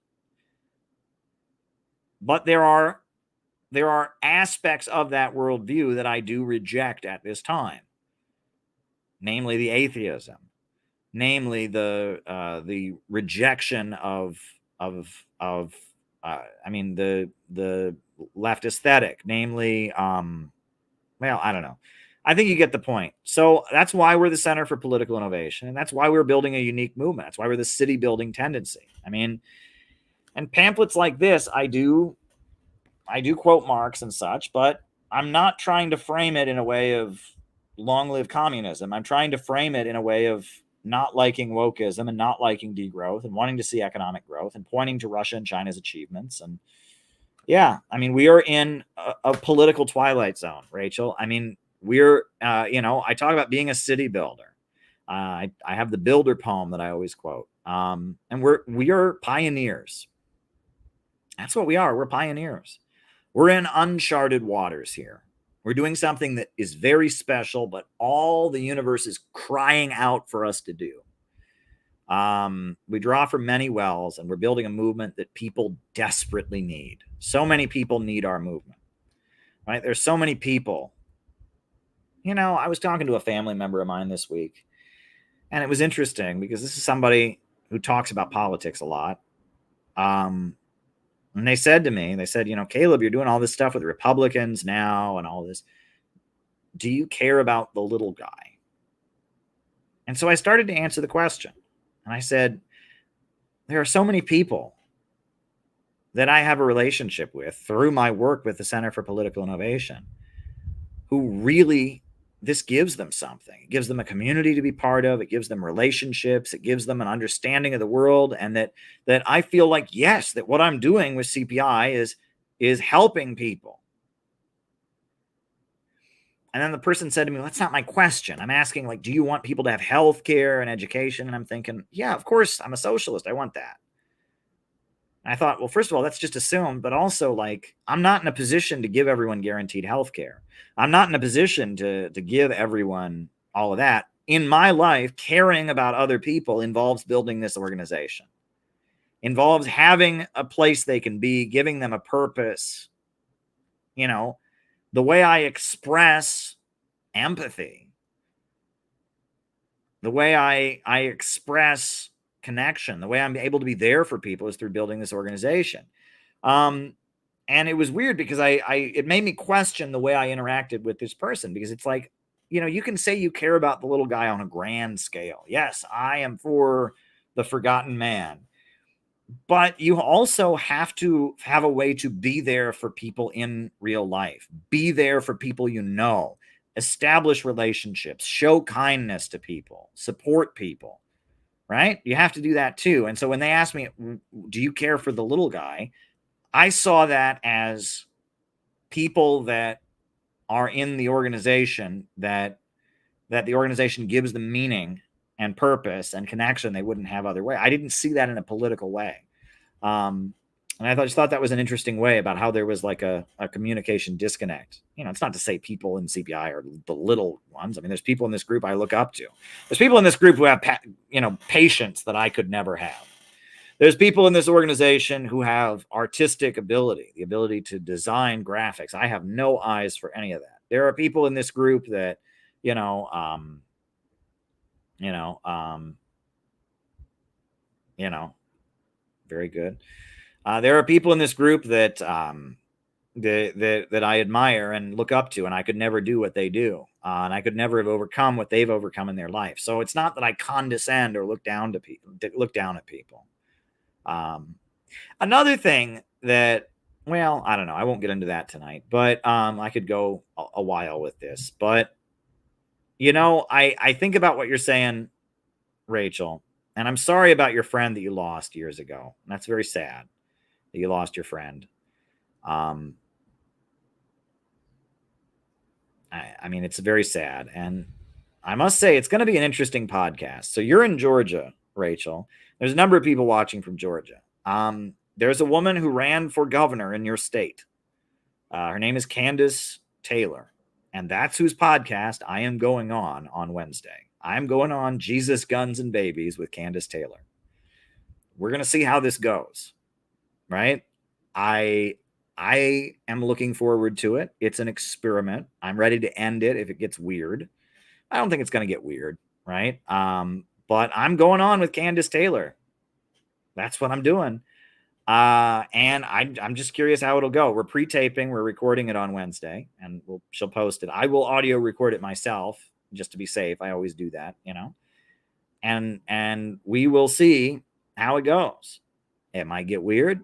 But there are aspects of that worldview that I do reject at this time, namely the atheism, namely the rejection of the left aesthetic, namely, well, I don't know. I think you get the point. So that's why we're the Center for Political Innovation, and that's why we're building a unique movement. That's why we're the city building tendency. I mean, and pamphlets like this, I do quote Marx and such, but I'm not trying to frame it in a way of long live communism. I'm trying to frame it in a way of not liking wokeism and not liking degrowth and wanting to see economic growth and pointing to Russia and China's achievements. And yeah, I mean, we are in a political twilight zone, Rachel. I mean, we're, I talk about being a city builder. I have the builder poem that I always quote. And we are pioneers. That's what we are. We're pioneers. We're in uncharted waters here. We're doing something that is very special, but all the universe is crying out for us to do. We draw from many wells, and we're building a movement that people desperately need. So many people need our movement, right? There's so many people. I was talking to a family member of mine this week, and it was interesting because this is somebody who talks about politics a lot. And they said to me, Caleb, you're doing all this stuff with the Republicans now and all this. Do you care about the little guy? And so I started to answer the question. And I said, there are so many people that I have a relationship with through my work with the Center for Political Innovation who really, this gives them something. It gives them a community to be part of. It gives them relationships. It gives them an understanding of the world. And that I feel like, yes, that what I'm doing with CPI is helping people. And then the person said to me, well, that's not my question. I'm asking, do you want people to have health care and education? And I'm thinking, yeah, of course, I'm a socialist. I want that. And I thought, well, first of all, that's just assumed, but also I'm not in a position to give everyone guaranteed health care. I'm not in a position to give everyone all of that. In my life, caring about other people involves building this organization, involves having a place they can be, giving them a purpose. The way I express empathy, the way I express connection, the way I'm able to be there for people is through building this organization. And it was weird because it made me question the way I interacted with this person, because it's like, you can say you care about the little guy on a grand scale. Yes, I am for the forgotten man. But you also have to have a way to be there for people in real life, be there for people establish relationships, show kindness to people, support people, right? You have to do that too. And so when they asked me, do you care for the little guy? I saw that as people that are in the organization, that the organization gives them meaning and purpose and connection they wouldn't have other way. I didn't see that in a political way. And I just thought that was an interesting way about how there was a communication disconnect. It's not to say people in CPI are the little ones. I mean, there's people in this group I look up to. There's people in this group who have, patience that I could never have. There's people in this organization who have artistic ability, the ability to design graphics. I have no eyes for any of that. There are people in this group that, very good. There are people in this group that that I admire and look up to, and I could never do what they do, and I could never have overcome what they've overcome in their life. So it's not that I condescend or look down at people. Another thing that, well, I don't know, I won't get into that tonight, but I could go a while with this. But I think about what you're saying, Rachel. And I'm sorry about your friend that you lost years ago. And that's very sad that you lost your friend. I mean, it's very sad. And I must say, it's going to be an interesting podcast. So you're in Georgia, Rachel. There's a number of people watching from Georgia. There's a woman who ran for governor in your state. Her name is Candace Taylor. And that's whose podcast I am going on Wednesday. I'm going on Jesus, Guns, and Babies with Candace Taylor. We're going to see how this goes, right? I am looking forward to it. It's an experiment. I'm ready to end it if it gets weird. I don't think it's going to get weird, right? But I'm going on with Candace Taylor. That's what I'm doing. And I'm just curious how it'll go. We're pre-taping. We're recording it on Wednesday, and she'll post it. I will audio record it myself just to be safe. I always do that, you know. And we will see how it goes. It might get weird,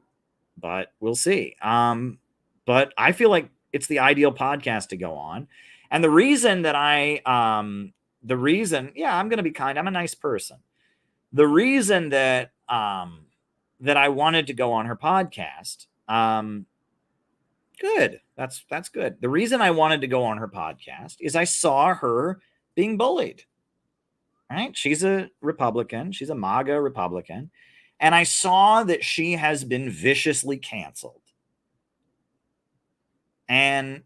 but we'll see. But I feel like it's the ideal podcast to go on. And the reason that I'm going to be kind. I'm a nice person. The reason that that I wanted to go on her podcast, good. That's good. The reason I wanted to go on her podcast is I saw her being bullied. Right? She's a Republican. She's a MAGA Republican. And I saw that she has been viciously canceled. And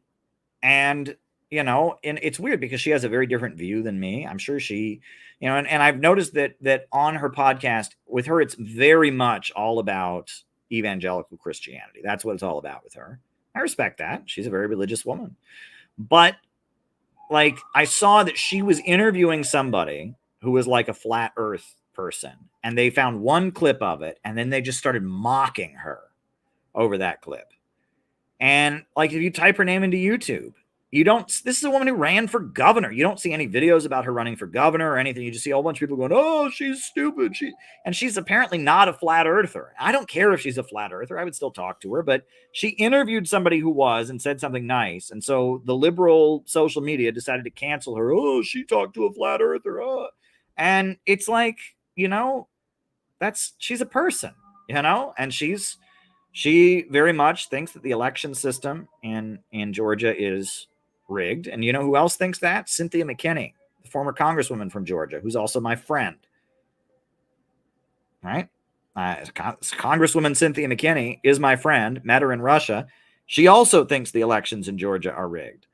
you know, and it's weird because she has a very different view than me. I'm sure she, you know, and I've noticed that on her podcast with her, it's very much all about evangelical Christianity. That's what it's all about with her. I respect that. She's a very religious woman. But like, I saw that she was interviewing somebody who was like a flat earth person, and they found one clip of it, and then they just started mocking her over that clip. And like, if you type her name into YouTube, this is a woman who ran for governor. You don't see any videos about her running for governor or anything. You just see a whole bunch of people going, oh, she's stupid. And she's apparently not a flat earther. I don't care if she's a flat earther. I would still talk to her, but she interviewed somebody who was and said something nice. And so the liberal social media decided to cancel her. Oh, she talked to a flat earther. Oh. And it's like, you know, she's a person, you know, and she very much thinks that the election system in Georgia is rigged. And you know who else thinks that? Cynthia McKinney, the former congresswoman from Georgia, who's also my friend. Right? Congresswoman Cynthia McKinney is my friend. Met her in Russia. She also thinks the elections in Georgia are rigged.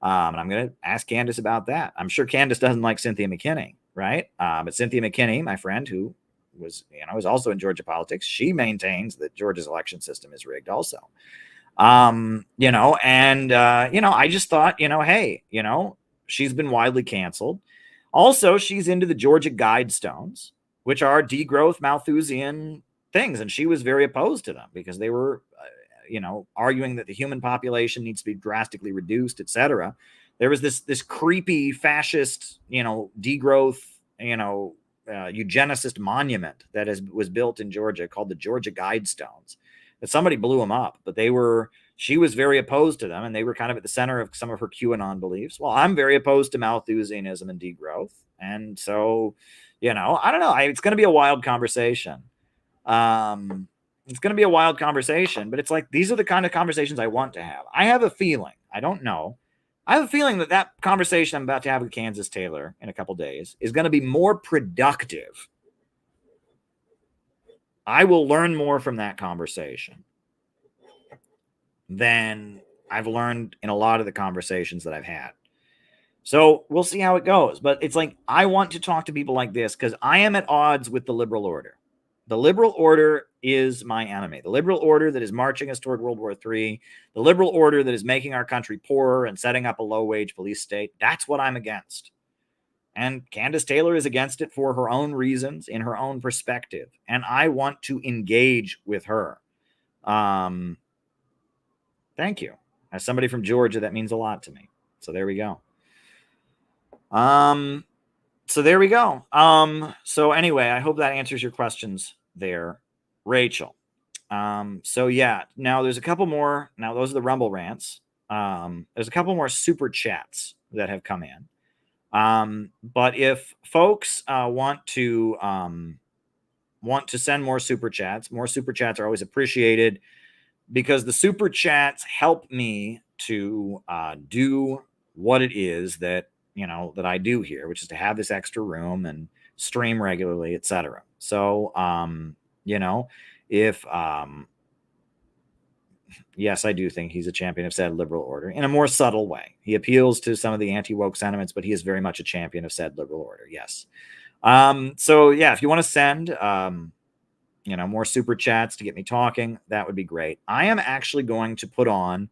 And I'm going to ask Candace about that. I'm sure Candace doesn't like Cynthia McKinney, right? But Cynthia McKinney, my friend, who was also in Georgia politics, she maintains that Georgia's election system is rigged also. You know, and, you know, I just thought, you know, hey, you know, she's been widely canceled. Also, she's into the Georgia Guidestones, which are degrowth Malthusian things. And she was very opposed to them because they were, you know, arguing that the human population needs to be drastically reduced, etc. There was this creepy fascist, you know, degrowth, you know, eugenicist monument that was built in Georgia called the Georgia Guidestones. That somebody blew them up, but she was very opposed to them, and they were kind of at the center of some of her QAnon beliefs. Well, I'm very opposed to Malthusianism and degrowth. And so, you know, I don't know. It's going to be a wild conversation. It's going to be a wild conversation, but it's like, these are the kind of conversations I want to have. I have a feeling, I don't know. I have a feeling that conversation I'm about to have with Candace Taylor in a couple days is going to be more productive. I will learn more from that conversation than I've learned in a lot of the conversations that I've had. So we'll see how it goes. But it's like, I want to talk to people like this because I am at odds with the liberal order. The liberal order is my enemy. The liberal order that is marching us toward World War III, the liberal order that is making our country poorer and setting up a low-wage police state, that's what I'm against. And Candace Taylor is against it for her own reasons, in her own perspective. And I want to engage with her. Thank you. As somebody from Georgia, that means a lot to me. So there we go. So anyway, I hope that answers your questions there, Rachel. So yeah, now there's a couple more. Now those are the Rumble rants. There's a couple more super chats that have come in. But if folks want to send more super chats are always appreciated, because the super chats help me to do what it is that, that I do here, which is to have this extra room and stream regularly, etc. So, if, yes, I do think he's a champion of said liberal order in a more subtle way. He appeals to some of the anti-woke sentiments, but he is very much a champion of said liberal order. Yes. So yeah, if you want to send, more super chats to get me talking, that would be great. I am actually going to put on,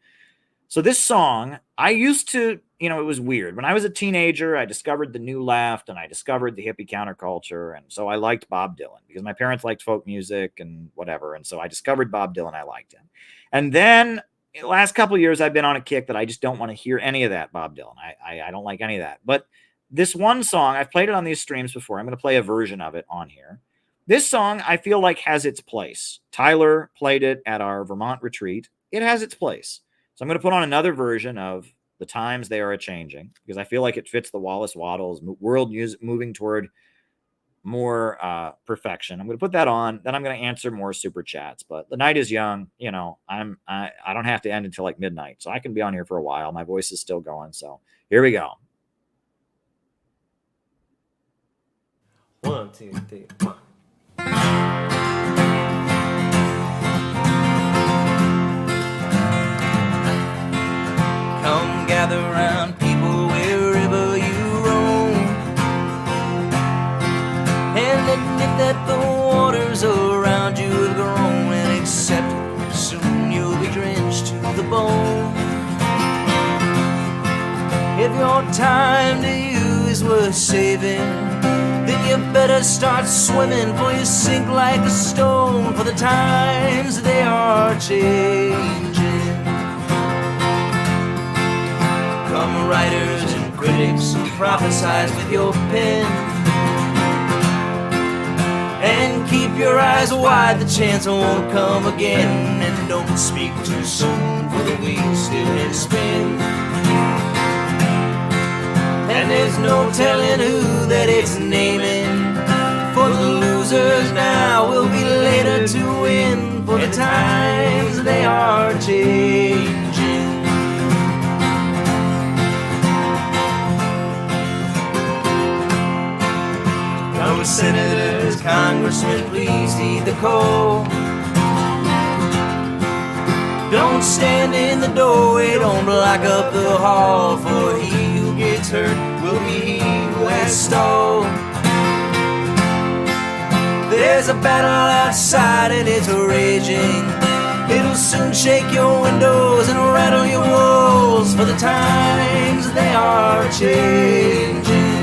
so this song, I used to, it was weird. When I was a teenager, I discovered the new left and I discovered the hippie counterculture. And so I liked Bob Dylan because my parents liked folk music and whatever. And so I discovered Bob Dylan. I liked him. And then the last couple of years, I've been on a kick that I just don't want to hear any of that Bob Dylan. I don't like any of that. But this one song, I've played it on these streams before. I'm going to play a version of it on here. This song, I feel like, has its place. Tyler played it at our Vermont retreat. It has its place. So I'm going to put on another version of The Times They Are A-Changing because I feel like it fits the Wallace Wattles world moving toward more perfection. I'm going to put that on. Then I'm going to answer more super chats. But the night is young. I don't have to end until like midnight. So I can be on here for a while. My voice is still going. So here we go. 1, 2, 3, 1. Come gather round, people, wherever you roam, and admit that the waters around you have grown, and accept soon you'll be drenched to the bone. If your time to you is worth saving, then you better start swimming, for you sink like a stone, for the times they are changing. Come writers and critics who prophesize with your pen, and keep your eyes wide, the chance won't come again. And don't speak too soon, for the wheels still can spin, and there's no telling who that it's naming, for the losers now will be later to win, for the times they are changing. Come senators, congressmen, please heed the call. Don't stand in the doorway, don't block up the hall, for he who gets hurt will be he who has stalled. There's a battle outside and it's raging. It'll soon shake your windows and rattle your walls, for the times they are changing.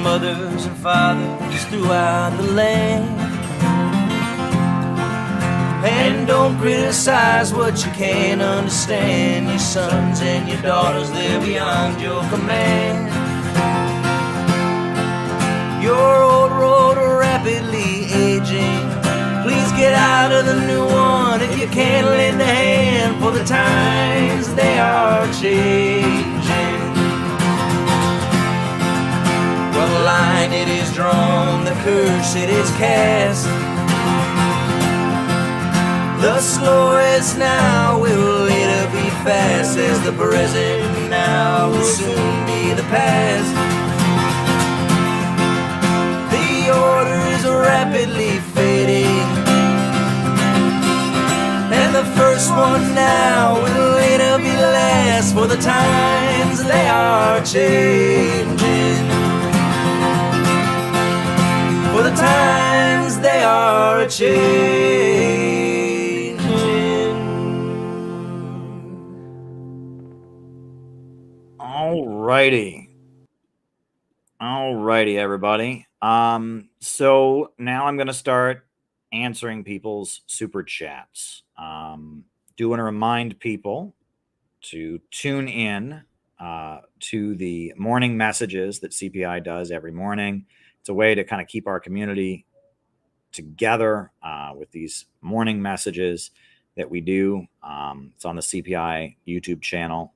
Mothers and fathers throughout the land, and don't criticize what you can't understand. Your sons and your daughters, they're beyond your command. Your old road rapidly aging, please get out of the new one if you can't lend a hand, for the times they are changing. Well, the line it is drawn, the curse it is cast. The slowest now will later be fast, as the present now will soon be the past. The order is rapidly fading, and the first one now will later be last, for the times they are changing. For the times they are changing. Alrighty, everybody. So now I'm going to start answering people's super chats. Do want to remind people to tune in to the morning messages that CPI does every morning. It's a way to kind of keep our community together with these morning messages that we do. It's on the CPI YouTube channel.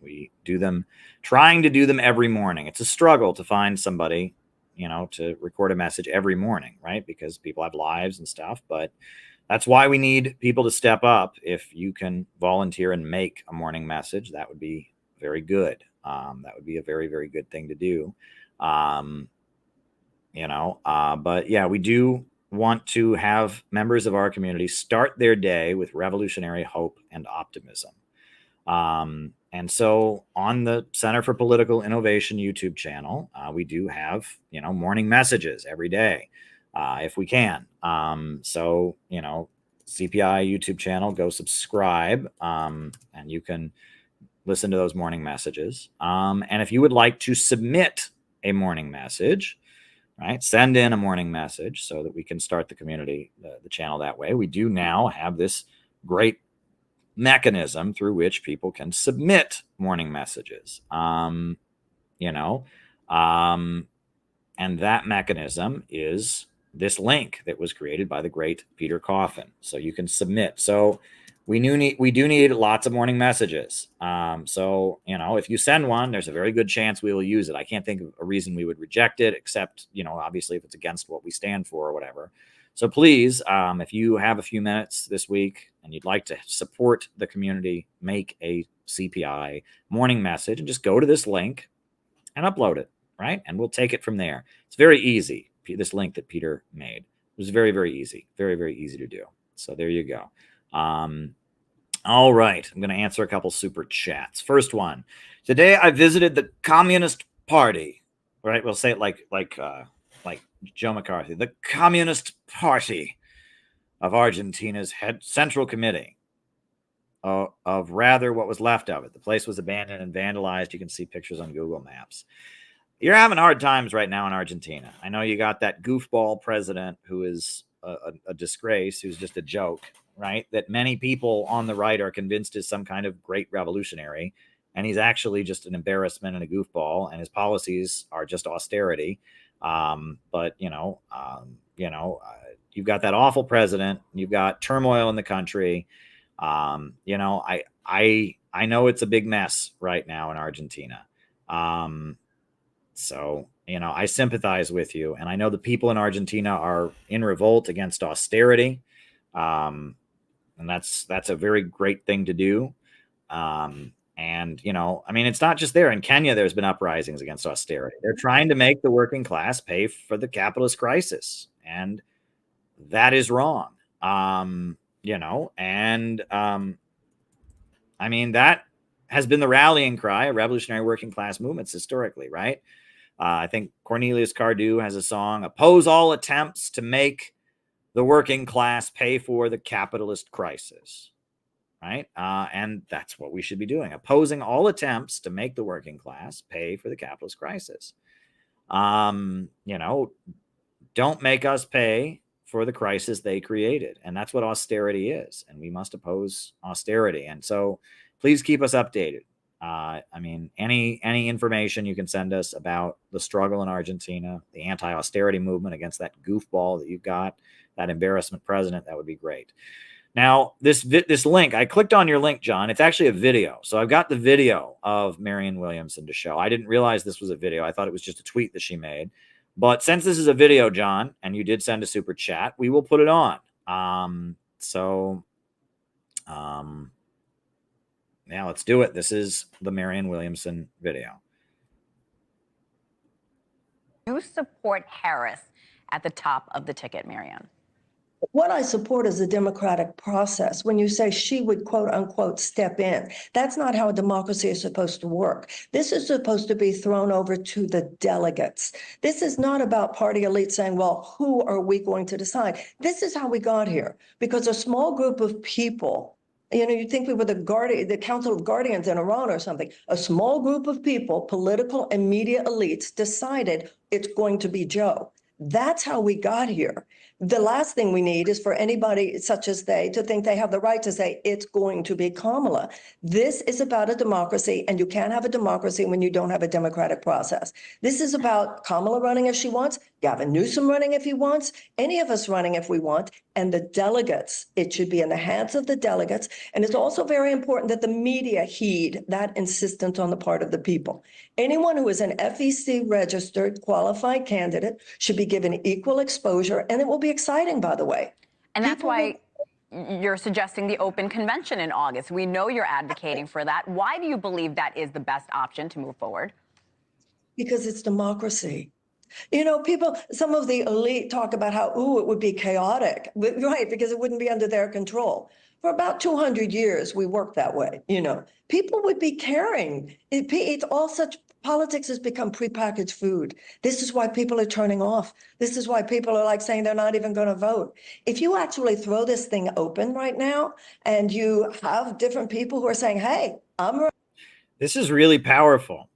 We do them, trying to do them every morning. It's a struggle to find somebody, to record a message every morning, right? Because people have lives and stuff, but that's why we need people to step up. If you can volunteer and make a morning message, that would be very good. That would be a very, very good thing to do. But yeah, we do want to have members of our community start their day with revolutionary hope and optimism. And so on the Center for Political Innovation YouTube channel, we do have, morning messages every day, if we can. So, CPI YouTube channel, go subscribe, and you can listen to those morning messages. And if you would like to submit a morning message, right, send in a morning message so that we can start the community, the channel that way. We do now have this great mechanism through which people can submit morning messages. And that mechanism is this link that was created by the great Peter Coffin. So you can submit. So we do need lots of morning messages. So, if you send one, there's a very good chance we will use it. I can't think of a reason we would reject it, except, obviously if it's against what we stand for or whatever. So please, if you have a few minutes this week and you'd like to support the community, make a CPI morning message and just go to this link and upload it, right? And we'll take it from there. It's very easy. This link that Peter made, it was very, very easy. Very, very easy to do. So there you go. All right. I'm going to answer a couple super chats. First one. Today I visited the Communist Party, right? We'll say it like Joe McCarthy, the Communist Party of Argentina's Central Committee of rather what was left of it. The place was abandoned and vandalized. You can see pictures on Google Maps. You're having hard times right now in Argentina. I know you got that goofball president who is a disgrace, who's just a joke, right? That many people on the right are convinced is some kind of great revolutionary. And he's actually just an embarrassment and a goofball. And his policies are just austerity. But you've got that awful president. You've got turmoil in the country. I know it's a big mess right now in Argentina. So, I sympathize with you. And I know the people in Argentina are in revolt against austerity. And that's a very great thing to do. It's not just there. In Kenya, there's been uprisings against austerity. They're trying to make the working class pay for the capitalist crisis. And that is wrong. That has been the rallying cry of revolutionary working class movements historically, right? I think Cornelius Cardew has a song, oppose all attempts to make the working class pay for the capitalist crisis, right? And that's what we should be doing, opposing all attempts to make the working class pay for the capitalist crisis. Don't make us pay for the crisis they created. And that's what austerity is. And we must oppose austerity. And so please keep us updated. Any information you can send us about the struggle in Argentina, the anti-austerity movement against that goofball that you've got, that embarrassment president, that would be great. Now, this link, I clicked on your link, John. It's actually a video. So I've got the video of Marianne Williamson to show. I didn't realize this was a video. I thought it was just a tweet that she made. But since this is a video, John, and you did send a super chat, we will put it on. Yeah, let's do it. This is the Marianne Williamson video. You support Harris at the top of the ticket, Marianne? What I support is the democratic process. When you say she would, quote unquote, step in, that's not how a democracy is supposed to work. This is supposed to be thrown over to the delegates. This is not about party elites saying, well, who are we going to decide? This is how we got here, because a small group of people, you'd think we were the Council of Guardians in Iran or something. A small group of people, political and media elites, decided it's going to be Joe. That's how we got here. The last thing we need is for anybody such as they to think they have the right to say it's going to be Kamala. This is about a democracy, and you can't have a democracy when you don't have a democratic process. This is about Kamala running if she wants, Gavin Newsom running if he wants, any of us running if we want, and the delegates. It should be in the hands of the delegates. And it's also very important that the media heed that insistence on the part of the people. Anyone who is an FEC registered qualified candidate should be given equal exposure, and it will be exciting, by the way. And that's why you're suggesting the open convention in August. We know you're advocating for that. Why do you believe that is the best option to move forward? Because it's democracy. You know, people, some of the elite talk about how, it would be chaotic, right? Because it wouldn't be under their control. For about 200 years, we worked that way. You know, people would be caring. It's all such, politics has become prepackaged food. This is why people are turning off. This is why people are like saying they're not even going to vote. If you actually throw this thing open right now and you have different people who are saying, hey, This is really powerful.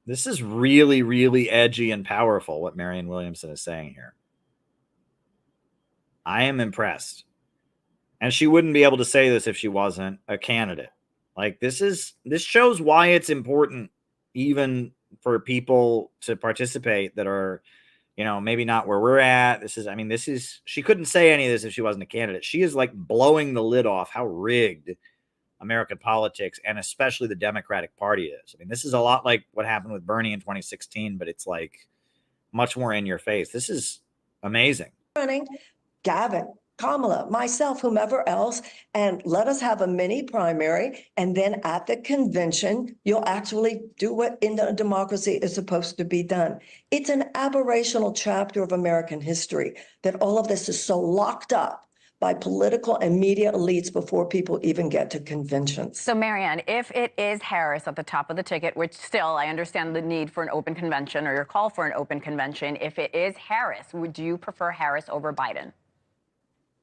This is really, really edgy and powerful, what Marianne Williamson is saying here. I am impressed. And she wouldn't be able to say this if she wasn't a candidate. Like, this shows why it's important even for people to participate that are, you know, maybe not where we're at. She couldn't say any of this if she wasn't a candidate. She is like blowing the lid off how rigged American politics and especially the Democratic Party is. I mean, this is a lot like what happened with Bernie in 2016, but it's like much more in your face. This is amazing. Running, Gavin, Kamala, myself, whomever else, and let us have a mini primary. And then at the convention, you'll actually do what in a democracy is supposed to be done. It's an aberrational chapter of American history that all of this is so locked up by political and media elites before people even get to conventions. So, Marianne, if it is Harris at the top of the ticket, which still I understand the need for an open convention or your call for an open convention, if it is Harris, would you prefer Harris over Biden?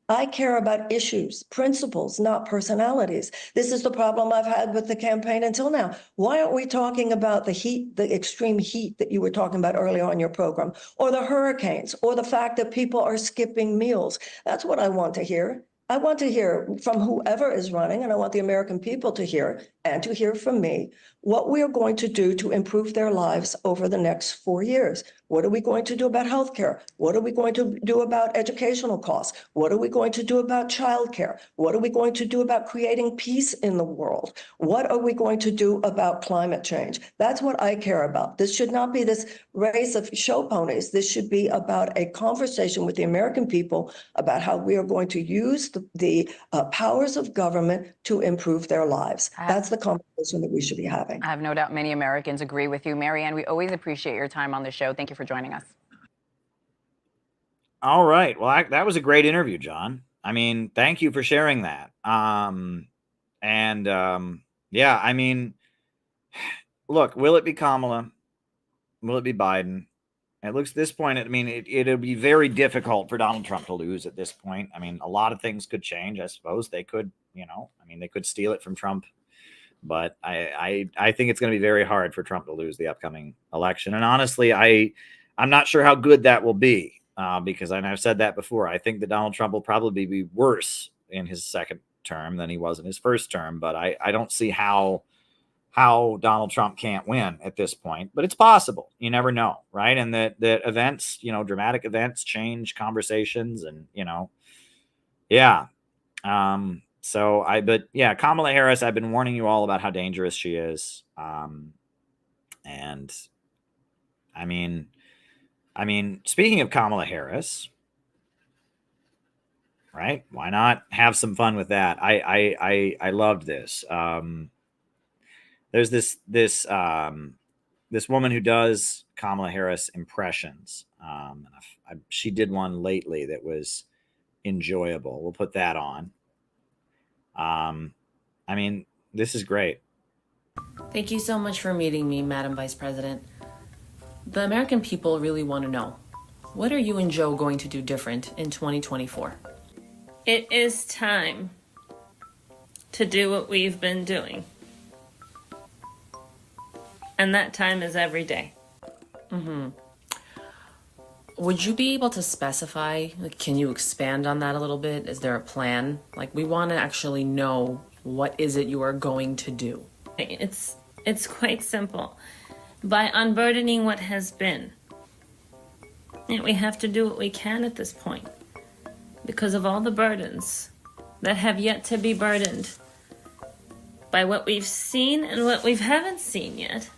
I care about issues, principles, not personalities. This is the problem I've had with the campaign until now. Why aren't we talking about the heat, the extreme heat that you were talking about earlier on your program, or the hurricanes, or the fact that people are skipping meals? That's what I want to hear. I want to hear from whoever is running, and I want the American people to hear, and to hear from me, what we are going to do to improve their lives over the next 4 years. What are we going to do about healthcare? What are we going to do about educational costs? What are we going to do about childcare? What are we going to do about creating peace in the world? What are we going to do about climate change? That's what I care about. This should not be this race of show ponies. This should be about a conversation with the American people about how we are going to use the powers of government to improve their lives. That's the conversation that we should be having. I have no doubt many Americans agree with you. Marianne, we always appreciate your time on the show. Thank you for joining us. All right. Well, that was a great interview, John. I mean, thank you for sharing that. Yeah, I mean, look, will it be Kamala? Will it be Biden? It looks at this point, I mean, it'll be very difficult for Donald Trump to lose at this point. I mean, a lot of things could change. I suppose they could, they could steal it from Trump. But I think it's going to be very hard for Trump to lose the upcoming election. And honestly, I'm not sure how good that will be because I've said that before. I think that Donald Trump will probably be worse in his second term than he was in his first term. But I don't see how Donald Trump can't win at this point. But it's possible. You never know, right? And that events, dramatic events change conversations and, yeah. But Kamala Harris, I've been warning you all about how dangerous she is. And I mean, speaking of Kamala Harris, right? Why not have some fun with that? I loved this. There's this woman who does Kamala Harris impressions. She did one lately that was enjoyable. We'll put that on. I mean, this is great. Thank you so much for meeting me, Madam Vice President. The American people really want to know, what are you and Joe going to do different in 2024? It is time to do what we've been doing. And that time is every day. Would you be able to specify, like, can you expand on that a little bit? Is there a plan? Like, we want to actually know what is it you are going to do. It's quite simple. By unburdening what has been. And we have to do what we can at this point because of all the burdens that have yet to be burdened by what we've seen and what we haven't seen yet.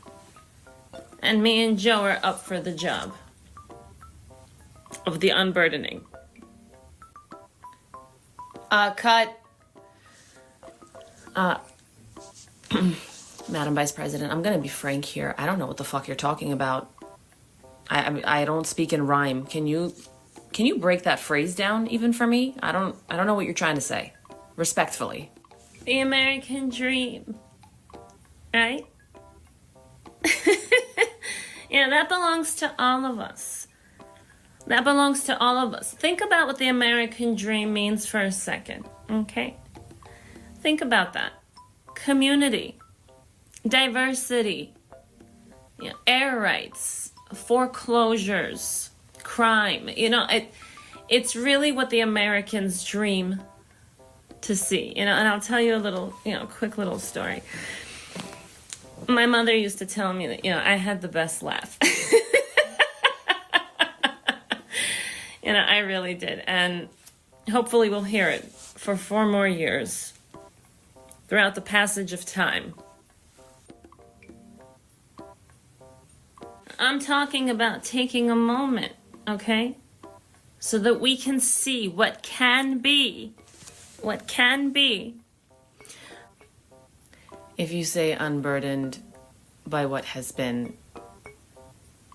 And me and Joe are up for the job of the unburdening. Cut. Madam Vice President, I'm gonna be frank here. I don't know what the fuck you're talking about. I don't speak in rhyme. Can you break that phrase down even for me? I don't know what you're trying to say. Respectfully. The American dream, right? Yeah, that belongs to all of us. That belongs to all of us. Think about what the American dream means for a second, okay? Think about that. Community, diversity, air rights, foreclosures, crime. It's really what the Americans dream to see. And I'll tell you a little, quick little story. My mother used to tell me that, I had the best laugh. I really did. And hopefully we'll hear it for 4 more years throughout the passage of time. I'm talking about taking a moment, okay? So that we can see what can be. What can be. If you say unburdened by what has been,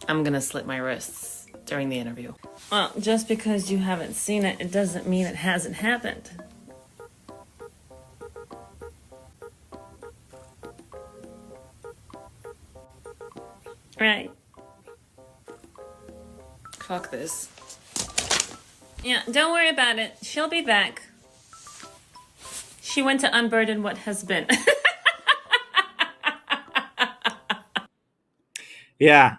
I'm gonna slit my wrists during the interview. Well, just because you haven't seen it, it doesn't mean it hasn't happened. Right. Fuck this. Yeah, don't worry about it. She'll be back. She went to unburden what has been. Yeah,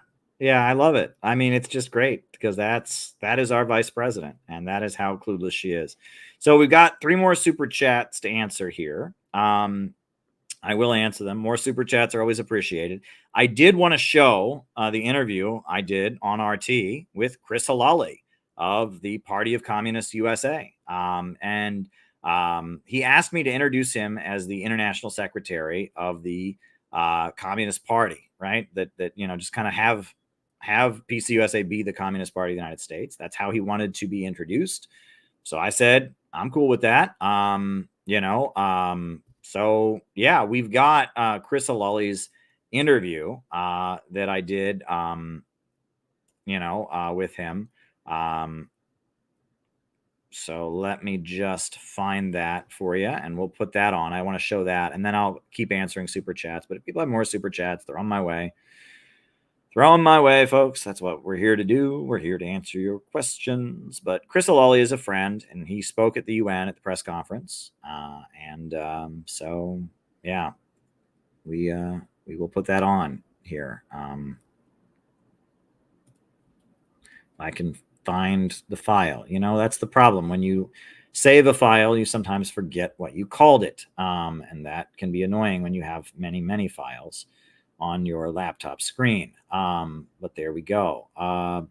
I love it. I mean, it's just great because that is our vice president, and that is how clueless she is. So we've got 3 more super chats to answer here. I will answer them. More super chats are always appreciated. I did want to show the interview I did on RT with Chris Halali of the Party of Communist USA. And he asked me to introduce him as the international secretary of the Communist Party, right? That just kind of have PCUSA be the Communist Party of the United States. That's how he wanted to be introduced. So I said, I'm cool with that. So yeah, we've got Chris Halali's interview that I did, with him. So let me just find that for you, and we'll put that on. I want to show that, and then I'll keep answering super chats. But if people have more super chats, they're on my way. They're on my way, folks. That's what we're here to do. We're here to answer your questions. But Chris Halali is a friend, and he spoke at the UN at the press conference. So yeah, we will put that on here. I can find the file. That's the problem. When you save a file, you sometimes forget what you called it. And that can be annoying when you have many, many files on your laptop screen. But there we go. All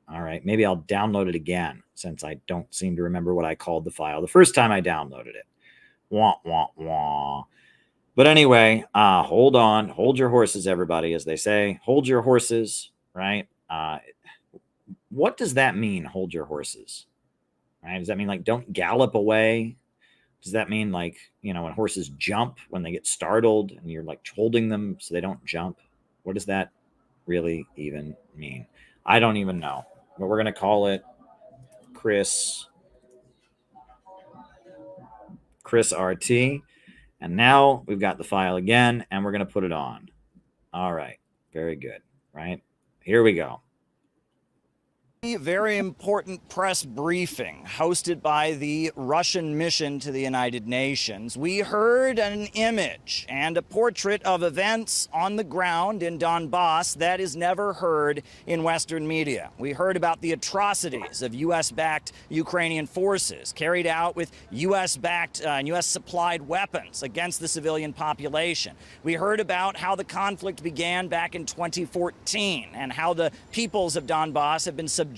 right. Maybe I'll download it again since I don't seem to remember what I called the file the first time I downloaded it. Wah, wah, wah. But anyway, hold on. Hold your horses, everybody, as they say. Hold your horses, right? What does that mean, hold your horses? Right? Does that mean like don't gallop away? Does that mean like, when horses jump, when they get startled and you're like holding them so they don't jump? What does that really even mean? I don't even know. But we're going to call it Chris RT. And now we've got the file again, and we're going to put it on. All right. Very good. Right? Here we go. Very important press briefing hosted by the Russian mission to the United Nations. We heard an image and a portrait of events on the ground in Donbass that is never heard in Western media. We heard about the atrocities of U.S.-backed Ukrainian forces carried out with U.S.-backed and U.S.-supplied weapons against the civilian population. We heard about how the conflict began back in 2014 and how the peoples of Donbass have been subjected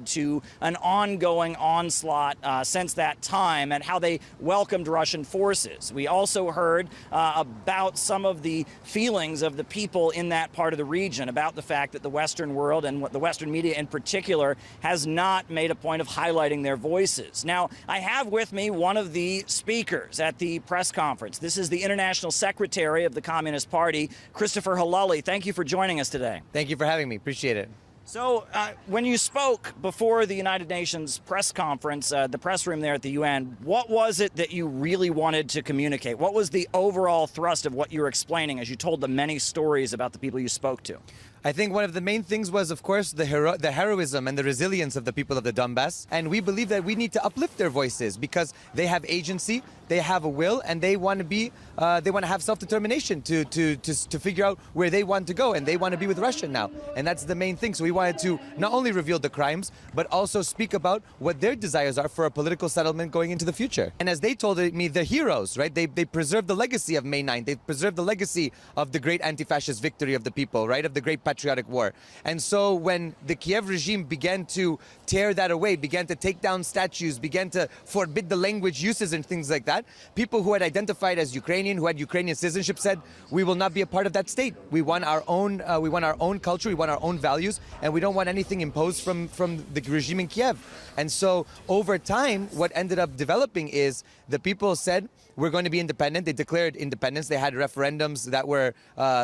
to an ongoing onslaught since that time, and how they welcomed Russian forces. We also heard about some of the feelings of the people in that part of the region about the fact that the Western world, and the Western media in particular, has not made a point of highlighting their voices. Now, I have with me one of the speakers at the press conference. This is the International Secretary of the Communist Party, Christopher Halali. Thank you for joining us today. Thank you for having me. Appreciate it. So when you spoke before the United Nations press conference, the press room there at the UN, what was it that you really wanted to communicate? What was the overall thrust of what you were explaining as you told the many stories about the people you spoke to? I think one of the main things was, of course, the heroism and the resilience of the people of the Donbass. And we believe that we need to uplift their voices because they have agency, they have a will, and they want to be, they want to have self-determination to figure out where they want to go. And they want to be with Russia now. And that's the main thing. So we wanted to not only reveal the crimes, but also speak about what their desires are for a political settlement going into the future. And as they told me, they're heroes, right? They preserved the legacy of May 9th. They preserved the legacy of the great anti-fascist victory of the people, right? Of the great patriotic war. And so when the Kiev regime began to tear that away, began to take down statues, began to forbid the language uses and things like that, people who had identified as Ukrainian, who had Ukrainian citizenship, said, we will not be a part of that state. We want our own culture, we want our own values, and we don't want anything imposed from the regime in Kiev. And so over time, what ended up developing is the people said, we're going to be independent. They declared independence. They had referendums that were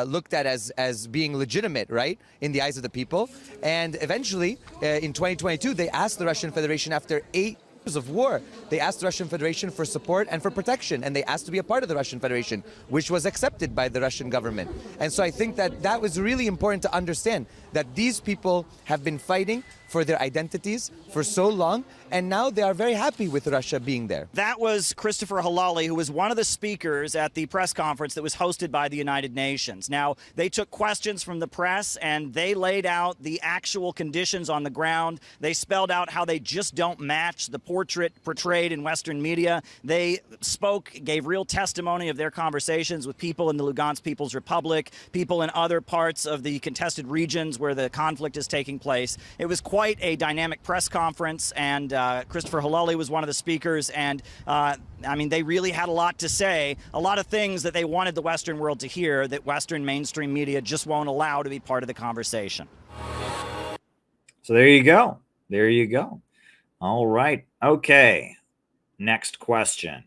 looked at as being legitimate, right, in the eyes of the people. And eventually, in 2022, they asked the Russian Federation, after 8 years of war, they asked the Russian Federation for support and for protection, and they asked to be a part of the Russian Federation, which was accepted by the Russian government. And so I think that was really important to understand, that these people have been fighting for their identities for so long, and now they are very happy with Russia being there. That was Christopher Halali, who was one of the speakers at the press conference that was hosted by the United Nations. Now, they took questions from the press, and they laid out the actual conditions on the ground. They spelled out how they just don't match the portrait portrayed in Western media. They gave real testimony of their conversations with people in the Lugansk People's Republic, people in other parts of the contested regions where the conflict is taking place. It was quite a dynamic press conference, and Christopher Halali was one of the speakers, and I mean, they really had a lot to say, a lot of things that they wanted the Western world to hear that Western mainstream media just won't allow to be part of the conversation. So there you go. There you go. All right. Okay. Next question.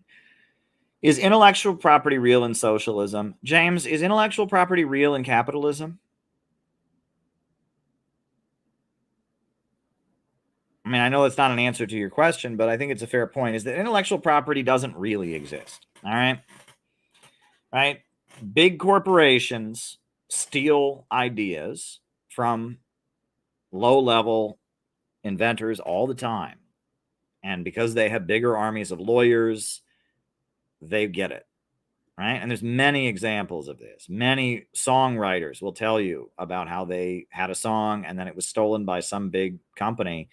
Is intellectual property real in socialism? James, is intellectual property real in capitalism? I mean, I know it's not an answer to your question, but I think it's a fair point, is that intellectual property doesn't really exist. All right? Right? Big corporations steal ideas from low-level inventors all the time. And because they have bigger armies of lawyers, they get it. Right? And there's many examples of this. Many songwriters will tell you about how they had a song and then it was stolen by some big company.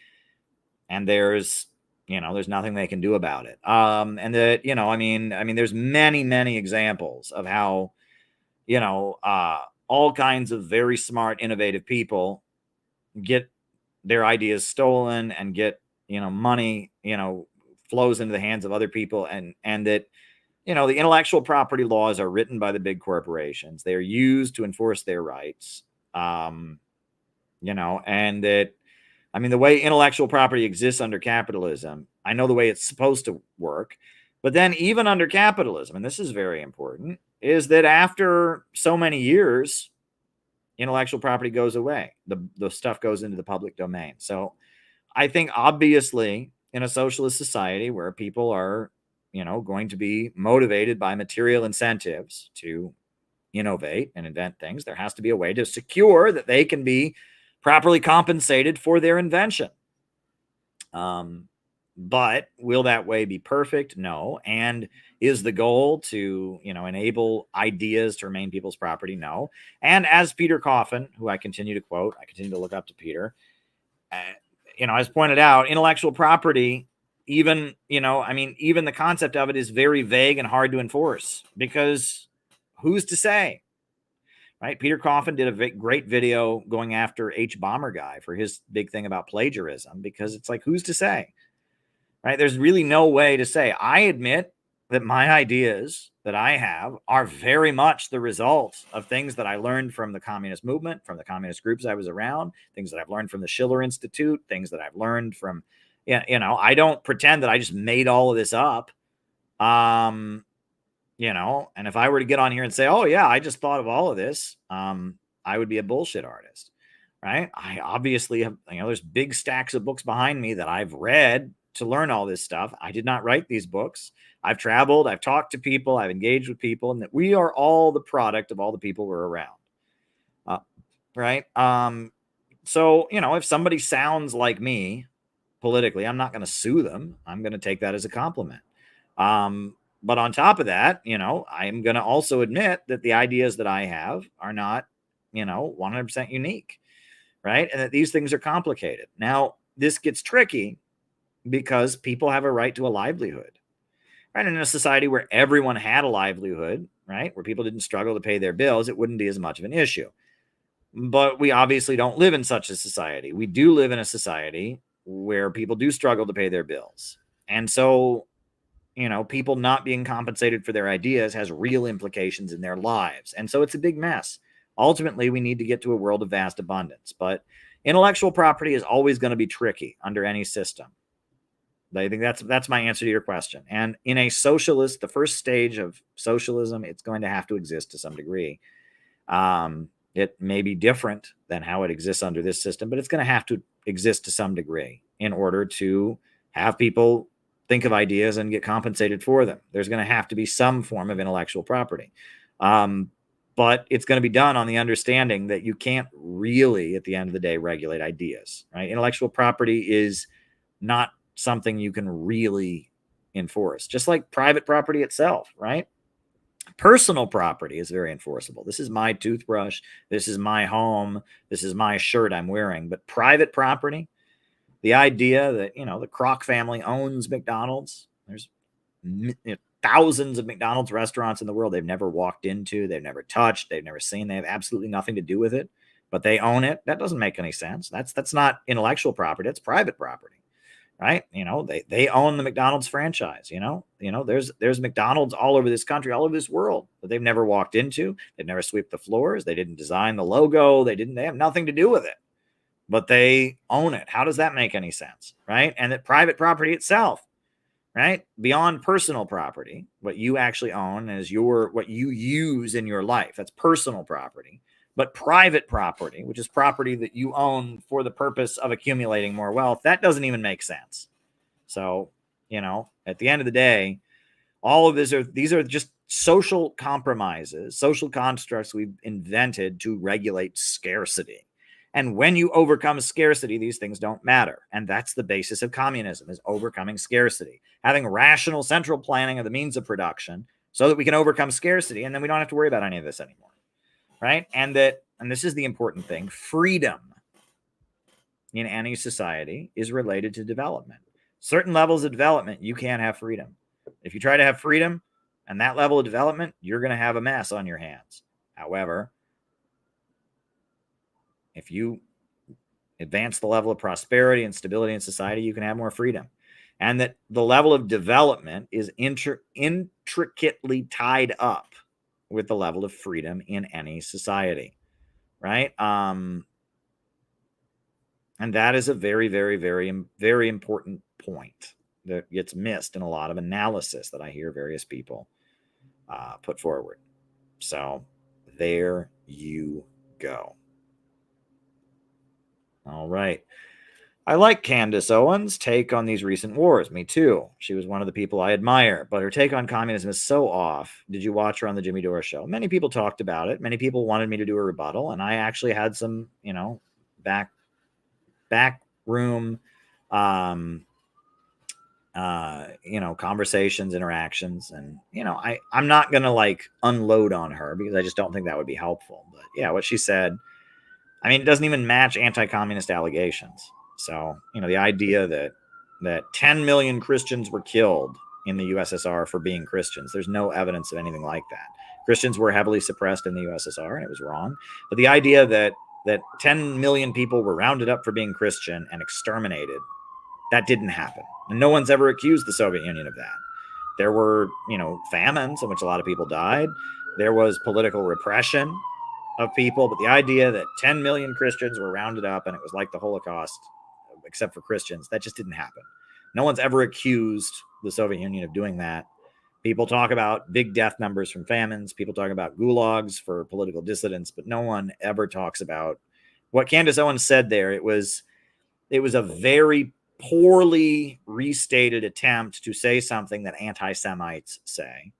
And there's nothing they can do about it. And that, I mean, there's many examples of how, all kinds of very smart, innovative people get their ideas stolen and get, money, flows into the hands of other people. And that, the intellectual property laws are written by the big corporations. They are used to enforce their rights, and that, I mean, the way intellectual property exists under capitalism, I know the way it's supposed to work, but then even under capitalism, and this is very important, is that after so many years, intellectual property goes away. The stuff goes into the public domain. So I think obviously in a socialist society where people are, going to be motivated by material incentives to innovate and invent things, there has to be a way to secure that they can be properly compensated for their invention. But will that way be perfect? No. And is the goal to, enable ideas to remain people's property? No. And as Peter Coffin, who I continue to quote, I continue to look up to Peter, has pointed out, intellectual property, even the concept of it is very vague and hard to enforce, because who's to say? Right? Peter Coffin did a great video going after H. Bomber Guy for his big thing about plagiarism, because it's like, who's to say? Right? There's really no way to say. I admit that my ideas that I have are very much the result of things that I learned from the communist movement, from the communist groups I was around, things that I've learned from the Schiller Institute, things that I've learned from, I don't pretend that I just made all of this up. And if I were to get on here and say, oh yeah, I just thought of all of this, I would be a bullshit artist, right? I obviously have, there's big stacks of books behind me that I've read to learn all this stuff. I did not write these books. I've traveled, I've talked to people, I've engaged with people, and that we are all the product of all the people we're around. Right? So, if somebody sounds like me politically, I'm not going to sue them. I'm going to take that as a compliment. But on top of that, I'm going to also admit that the ideas that I have are not, 100% unique, right? And that these things are complicated. Now, this gets tricky because people have a right to a livelihood, right? And in a society where everyone had a livelihood, right, where people didn't struggle to pay their bills, it wouldn't be as much of an issue. But we obviously don't live in such a society. We do live in a society where people do struggle to pay their bills. And so, people not being compensated for their ideas has real implications in their lives. And so it's a big mess. Ultimately, we need to get to a world of vast abundance. But intellectual property is always going to be tricky under any system. I think that's my answer to your question. And in a socialist, the first stage of socialism, it's going to have to exist to some degree. It may be different than how it exists under this system, but it's going to have to exist to some degree in order to have people think of ideas and get compensated for them. There's going to have to be some form of intellectual property. But it's going to be done on the understanding that you can't really, at the end of the day, regulate ideas, right? Intellectual property is not something you can really enforce, just like private property itself, right? Personal property is very enforceable. This is my toothbrush. This is my home. This is my shirt I'm wearing. But private property, the idea that, the Kroc family owns McDonald's. There's thousands of McDonald's restaurants in the world they've never walked into, they've never touched, they've never seen, they have absolutely nothing to do with it, but they own it. That doesn't make any sense. That's not intellectual property. That's private property. Right? They own the McDonald's franchise. There's McDonald's all over this country, all over this world that they've never walked into. They've never swept the floors. They didn't design the logo. They have nothing to do with it, but they own it. How does that make any sense? Right? And that private property itself, right? Beyond personal property, what you actually own is what you use in your life. That's personal property. But private property, which is property that you own for the purpose of accumulating more wealth, that doesn't even make sense. So, at the end of the day, all of these are just social compromises, social constructs we've invented to regulate scarcity. And when you overcome scarcity, these things don't matter. And that's the basis of communism, is overcoming scarcity, having rational central planning of the means of production so that we can overcome scarcity. And then we don't have to worry about any of this anymore. Right? And this is the important thing, freedom in any society is related to development. Certain levels of development, you can't have freedom. If you try to have freedom and that level of development, you're going to have a mess on your hands. However, if you advance the level of prosperity and stability in society, you can have more freedom. And that the level of development is intricately tied up with the level of freedom in any society, right? And that is a very, very, very, very important point that gets missed in a lot of analysis that I hear various people put forward. So there you go. All right. I like Candace Owens' take on these recent wars. Me too. She was one of the people I admire, but her take on communism is so off. Did you watch her on the Jimmy Dore show? Many people talked about it. Many people wanted me to do a rebuttal, and I actually had some, backroom, conversations, interactions. And, I'm not going to like unload on her because I just don't think that would be helpful. But yeah, what she said, I mean, it doesn't even match anti-communist allegations. So, the idea that 10 million Christians were killed in the USSR for being Christians, there's no evidence of anything like that. Christians were heavily suppressed in the USSR, and it was wrong. But the idea that 10 million people were rounded up for being Christian and exterminated, that didn't happen. And no one's ever accused the Soviet Union of that. There were, famines in which a lot of people died. There was political repression of people. But the idea that 10 million Christians were rounded up and it was like the Holocaust, except for Christians, that just didn't happen. No one's ever accused the Soviet Union of doing that. People talk about big death numbers from famines. People talk about gulags for political dissidents, but no one ever talks about what Candace Owens said there. It was a very poorly restated attempt to say something that anti-Semites say.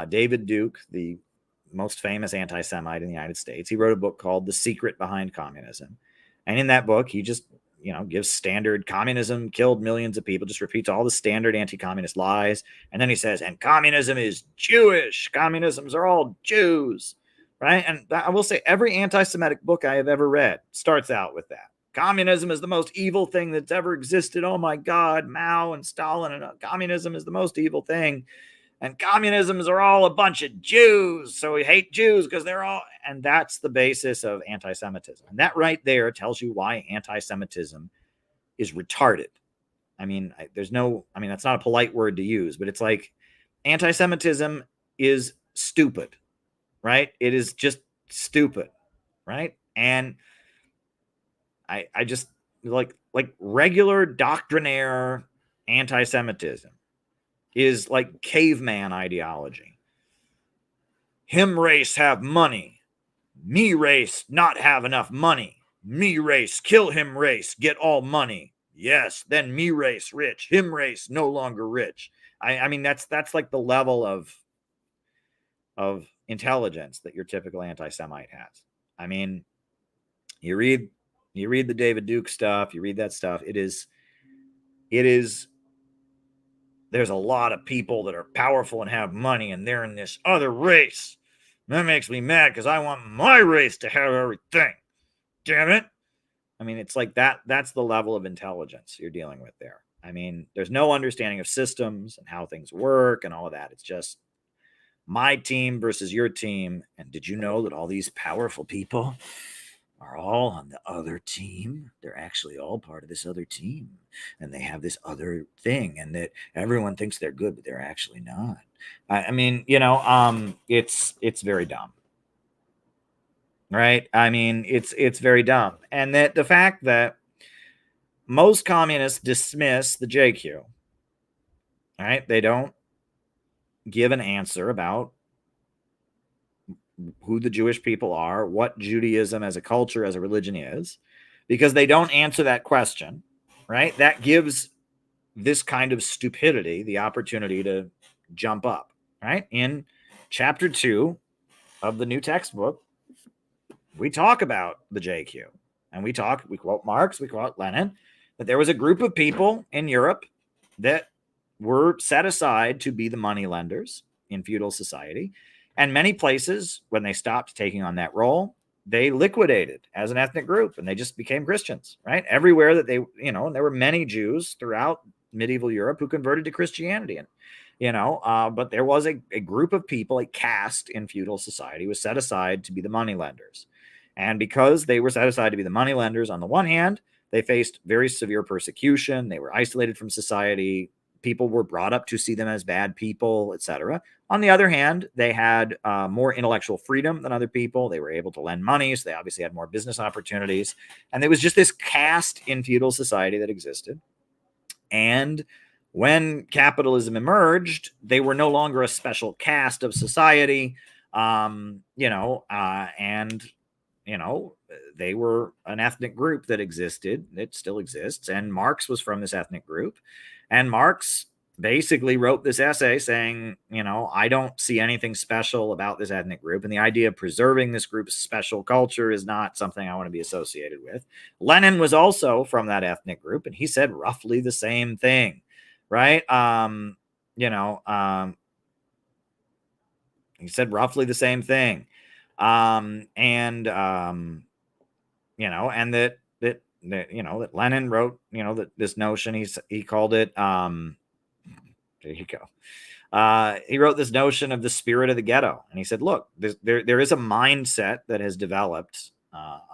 David Duke, the most famous anti-Semite in the United States, he wrote a book called The Secret Behind Communism. And in that book, he just, gives standard communism killed millions of people, just repeats all the standard anti-communist lies. And then he says, and communism is Jewish. Communisms are all Jews, right? And I will say every anti-Semitic book I have ever read starts out with that. Communism is the most evil thing that's ever existed. Oh my God, Mao and Stalin, and communism is the most evil thing. And communisms are all a bunch of Jews. So we hate Jews because they're all, and that's the basis of anti-Semitism. And that right there tells you why anti-Semitism is retarded. I mean, that's not a polite word to use, but it's like anti-Semitism is stupid, right? It is just stupid, right? And I just like regular doctrinaire anti-Semitism is like caveman ideology. Him race have money. Me race not have enough money. Me race kill him race, get all money. Yes, then me race rich. Him race no longer rich. I mean, that's like the level of intelligence that your typical anti-Semite has. I mean, you read the David Duke stuff, you read that stuff. It is there's a lot of people that are powerful and have money, and they're in this other race. That makes me mad because I want my race to have everything. Damn it. I mean, it's like that's the level of intelligence you're dealing with there. I mean, there's no understanding of systems and how things work and all of that. It's just my team versus your team. And did you know that all these powerful people are all on the other team? They're actually all part of this other team, and they have this other thing, and that everyone thinks they're good, but they're actually not. I mean, it's very dumb, right? I mean, it's very dumb. And that the fact that most communists dismiss the JQ, right? They don't give an answer about who the Jewish people are, what Judaism as a culture, as a religion is, because they don't answer that question, right? That gives this kind of stupidity the opportunity to jump up, right? In chapter 2 of the new textbook, we talk about the JQ, and we quote Marx, we quote Lenin, that there was a group of people in Europe that were set aside to be the money lenders in feudal society. And many places, when they stopped taking on that role, they liquidated as an ethnic group and they just became Christians, right? Everywhere that they, and there were many Jews throughout medieval Europe who converted to Christianity. And, but there was a group of people, a caste in feudal society was set aside to be the money lenders. And because they were set aside to be the money lenders, on the one hand, they faced very severe persecution. They were isolated from society. People were brought up to see them as bad people, etc. On the other hand, they had more intellectual freedom than other people. They were able to lend money, so they obviously had more business opportunities. And there was just this caste in feudal society that existed. And when capitalism emerged, they were no longer a special caste of society, they were an ethnic group that existed. It still exists. And Marx was from this ethnic group. And Marx basically wrote this essay saying, I don't see anything special about this ethnic group, and the idea of preserving this group's special culture is not something I want to be associated with. Lenin was also from that ethnic group, and he said roughly the same thing, right? He said roughly the same thing, and that Lenin wrote, that this notion, he called it, there you go. He wrote this notion of the spirit of the ghetto. And he said, look, there is a mindset that has developed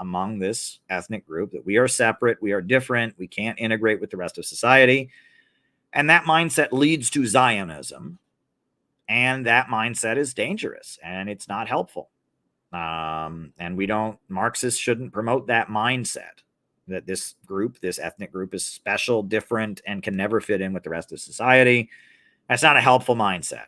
among this ethnic group that we are separate, we are different, we can't integrate with the rest of society. And that mindset leads to Zionism. And that mindset is dangerous and it's not helpful. And Marxists shouldn't promote that mindset, that this ethnic group is special, different, and can never fit in with the rest of society. That's not a helpful mindset.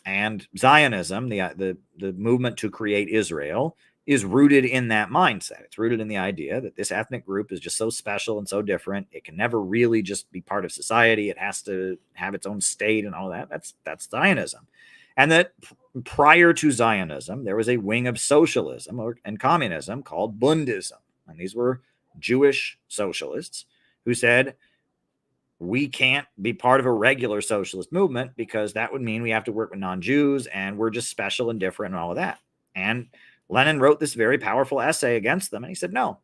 And Zionism, the movement to create Israel, is rooted in that mindset. It's rooted in the idea that this ethnic group is just so special and so different. It can never really just be part of society. It has to have its own state and all that. That's Zionism. And that prior to Zionism, there was a wing of socialism and communism called Bundism. And these were Jewish socialists who said, we can't be part of a regular socialist movement because that would mean we have to work with non-Jews and we're just special and different and all of that. And Lenin wrote this very powerful essay against them. And he said, no,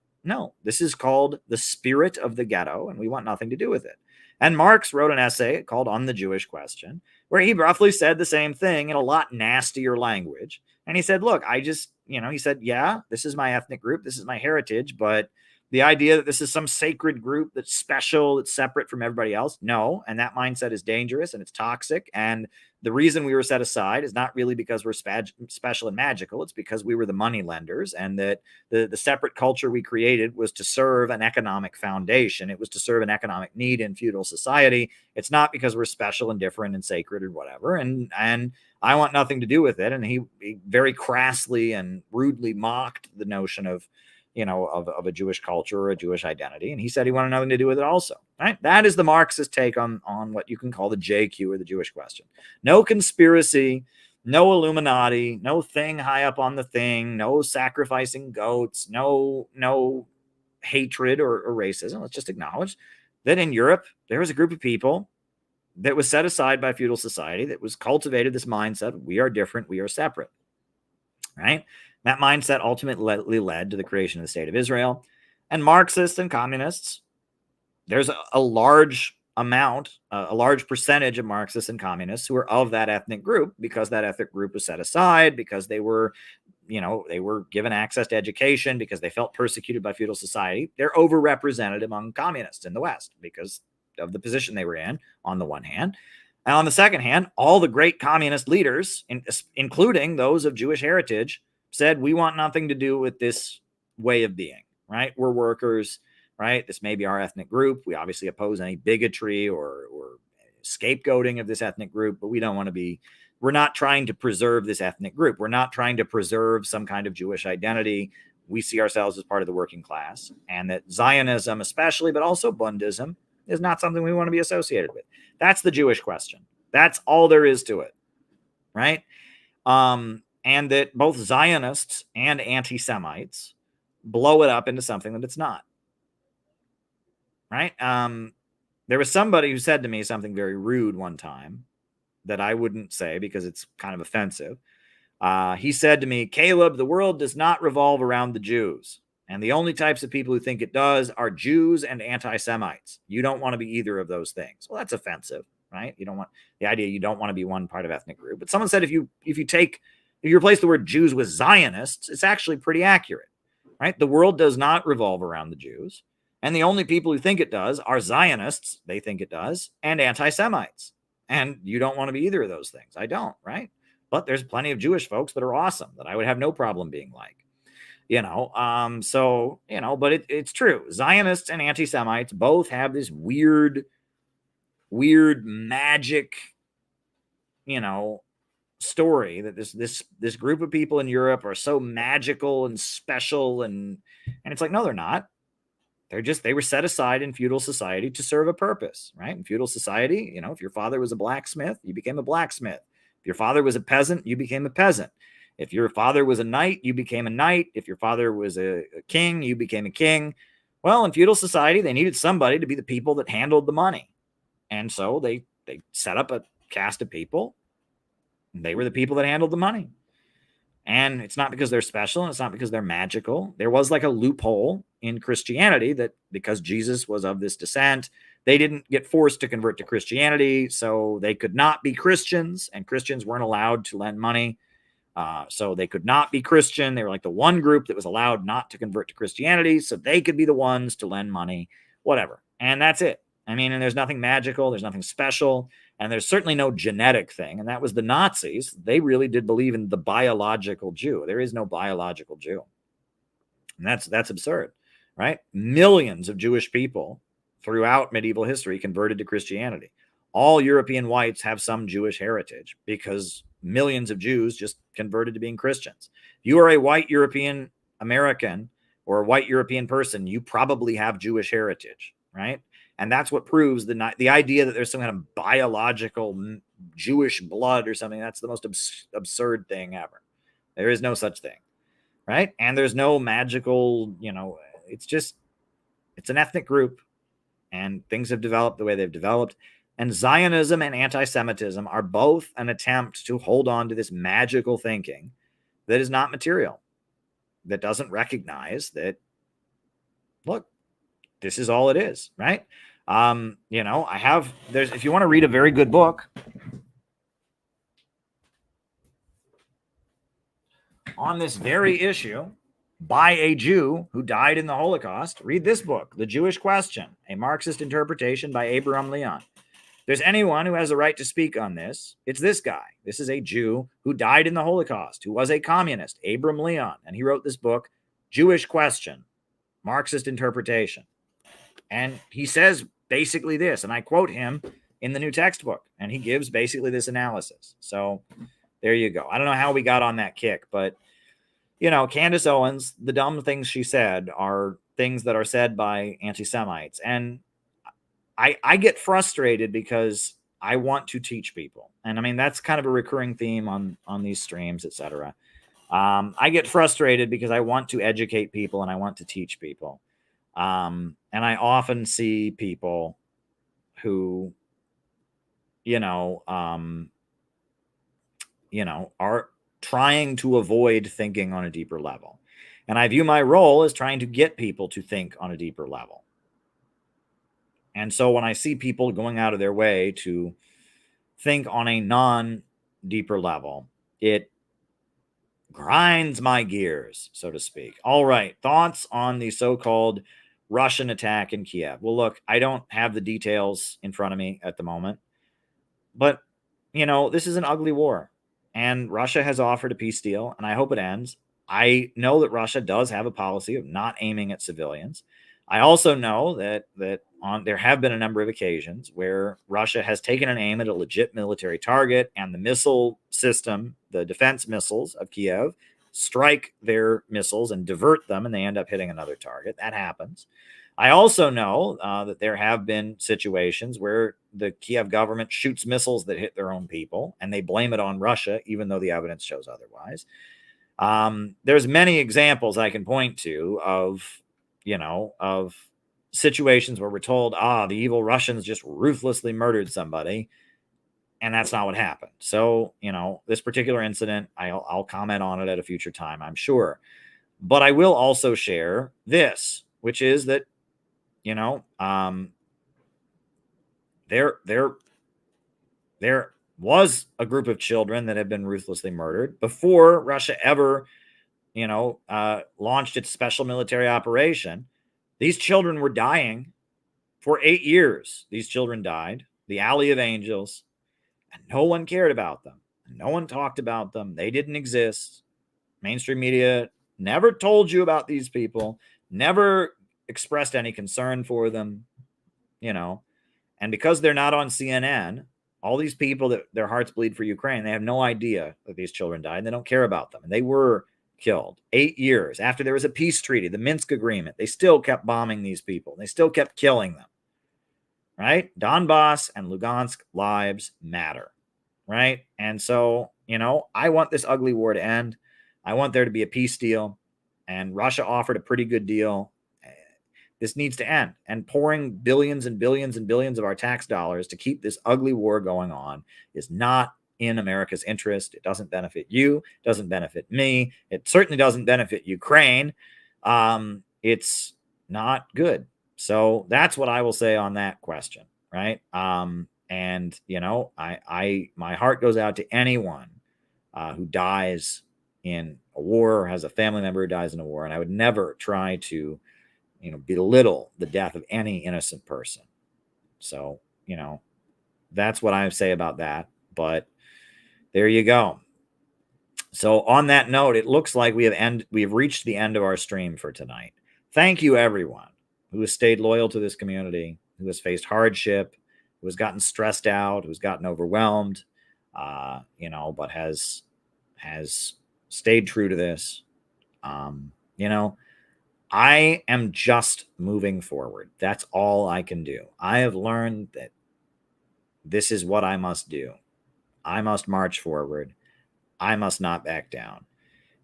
this is called the spirit of the ghetto and we want nothing to do with it. And Marx wrote an essay called On the Jewish Question, where he roughly said the same thing in a lot nastier language. And he said, look, he said, yeah, this is my ethnic group. This is my heritage. But the idea that this is some sacred group that's special, that's separate from everybody else, no. And that mindset is dangerous and it's toxic. And the reason we were set aside is not really because we're special and magical. It's because we were the money lenders, and that the separate culture we created was to serve an economic foundation. It was to serve an economic need in feudal society. It's not because we're special and different and sacred and whatever. And I want nothing to do with it. And he very crassly and rudely mocked the notion of a Jewish culture or a Jewish identity. And he said he wanted nothing to do with it also, right? That is the Marxist take on what you can call the JQ, or the Jewish question. No conspiracy, no Illuminati, no thing high up on the thing, no sacrificing goats, no hatred or racism. Let's just acknowledge that in Europe, there was a group of people that was set aside by feudal society that was cultivated this mindset, we are different, we are separate, right? That mindset ultimately led to the creation of the state of Israel. And Marxists and communists, there's a large amount, a large percentage of Marxists and communists who are of that ethnic group, because that ethnic group was set aside, because they were given access to education, because they felt persecuted by feudal society. They're overrepresented among communists in the West because of the position they were in, on the one hand. And on the second hand, all the great communist leaders, including those of Jewish heritage, said, we want nothing to do with this way of being, right? We're workers, right? This may be our ethnic group. We obviously oppose any bigotry or scapegoating of this ethnic group, but we're not trying to preserve this ethnic group. We're not trying to preserve some kind of Jewish identity. We see ourselves as part of the working class, and that Zionism especially, but also Bundism, is not something we want to be associated with. That's the Jewish question. That's all there is to it, right? And that both Zionists and anti-Semites blow it up into something that it's not, right? There was somebody who said to me something very rude one time that I wouldn't say because it's kind of offensive. He said to me, Caleb, the world does not revolve around the Jews. And the only types of people who think it does are Jews and anti-Semites. You don't want to be either of those things. Well, that's offensive, right? You don't want to be one part of ethnic group. But someone said if you replace the word Jews with Zionists, it's actually pretty accurate, right? The world does not revolve around the Jews. And the only people who think it does are Zionists, they think it does, and anti-Semites. And you don't want to be either of those things. I don't, right? But there's plenty of Jewish folks that are awesome that I would have no problem being like, but it's true. Zionists and anti-Semites both have this weird magic, story that this group of people in Europe are so magical and special, and it's like, no, they're not. They were set aside in feudal society to serve a purpose, right? In feudal society, if your father was a blacksmith, you became a blacksmith. If your father was a peasant, you became a peasant. If your father was a knight, you became a knight. If your father was a king, you became a king. Well, in feudal society, they needed somebody to be the people that handled the money. And so they set up a caste of people. They were the people that handled the money. And it's not because they're special, and it's not because they're magical. There was like a loophole in Christianity that because Jesus was of this descent, they didn't get forced to convert to Christianity, so they could not be Christians, and Christians weren't allowed to lend money. So they could not be Christian. They were like the one group that was allowed not to convert to Christianity, so they could be the ones to lend money, whatever. And that's it. I mean, and there's nothing magical, there's nothing special, and there's certainly no genetic thing. And that was the Nazis. They really did believe in the biological Jew. There is no biological Jew. And that's absurd, right? Millions of Jewish people throughout medieval history converted to Christianity. All European whites have some Jewish heritage because millions of Jews just converted to being Christians. You are a white European American or a white European person, you probably have Jewish heritage, right? And that's what proves the idea that there's some kind of biological Jewish blood or something. That's the most absurd thing ever. There is no such thing, right? And there's no magical, it's an ethnic group, and things have developed the way they've developed. And Zionism and anti-Semitism are both an attempt to hold on to this magical thinking that is not material, that doesn't recognize that, look, this is all it is, right? If you want to read a very good book on this very issue by a Jew who died in the Holocaust, read this book, The Jewish Question, a Marxist interpretation by Abraham Leon. If there's anyone who has a right to speak on this, it's this guy. This is a Jew who died in the Holocaust, who was a communist, Abraham Leon, and he wrote this book, Jewish Question, Marxist interpretation. And he says basically this, and I quote him in the new textbook, and he gives basically this analysis. So there you go. I don't know how we got on that kick, but, Candace Owens, the dumb things she said are things that are said by anti-Semites. And I get frustrated because I want to teach people. And I mean, that's kind of a recurring theme on these streams, etc. I get frustrated because I want to educate people and I want to teach people. And I often see people who, are trying to avoid thinking on a deeper level. And I view my role as trying to get people to think on a deeper level. And so when I see people going out of their way to think on a non-deeper level, it grinds my gears, so to speak. All right, thoughts on the so-called Russian attack in Kiev. Well, look, I don't have the details in front of me at the moment, but, this is an ugly war, and Russia has offered a peace deal, and I hope it ends. I know that Russia does have a policy of not aiming at civilians. I also know that there have been a number of occasions where Russia has taken an aim at a legit military target, and the missile system, the defense missiles of Kiev, strike their missiles and divert them, and they end up hitting another target. That happens. I also know that there have been situations where the Kiev government shoots missiles that hit their own people, and they blame it on Russia, even though the evidence shows otherwise. There's many examples I can point to of situations where we're told, the evil Russians just ruthlessly murdered somebody, and that's not what happened. So, this particular incident, I'll comment on it at a future time, I'm sure. But I will also share this, which is that, there was a group of children that had been ruthlessly murdered before Russia ever, launched its special military operation. These children were dying for 8 years. These children died, the Alley of Angels, and no one cared about them. No one talked about them. They didn't exist. Mainstream media never told you about these people, never expressed any concern for them, and because they're not on CNN, all these people that their hearts bleed for Ukraine, they have no idea that these children died, and they don't care about them. And they were killed. 8 years after there was a peace treaty, the Minsk Agreement, they still kept bombing these people. They still kept killing them, right? Donbass and Lugansk lives matter, right? And so, I want this ugly war to end. I want there to be a peace deal, and Russia offered a pretty good deal. This needs to end. And pouring billions and billions and billions of our tax dollars to keep this ugly war going on is not in America's interest. It doesn't benefit you, doesn't benefit me. It certainly doesn't benefit Ukraine. It's not good. So that's what I will say on that question, right? And my heart goes out to anyone who dies in a war or has a family member who dies in a war. And I would never try to, belittle the death of any innocent person. So, that's what I say about that. But there you go. So on that note, it looks like we have reached the end of our stream for tonight. Thank you, everyone who has stayed loyal to this community, who has faced hardship, who has gotten stressed out, who's gotten overwhelmed, but has stayed true to this. I am just moving forward. That's all I can do. I have learned that this is what I must do. I must march forward. I must not back down.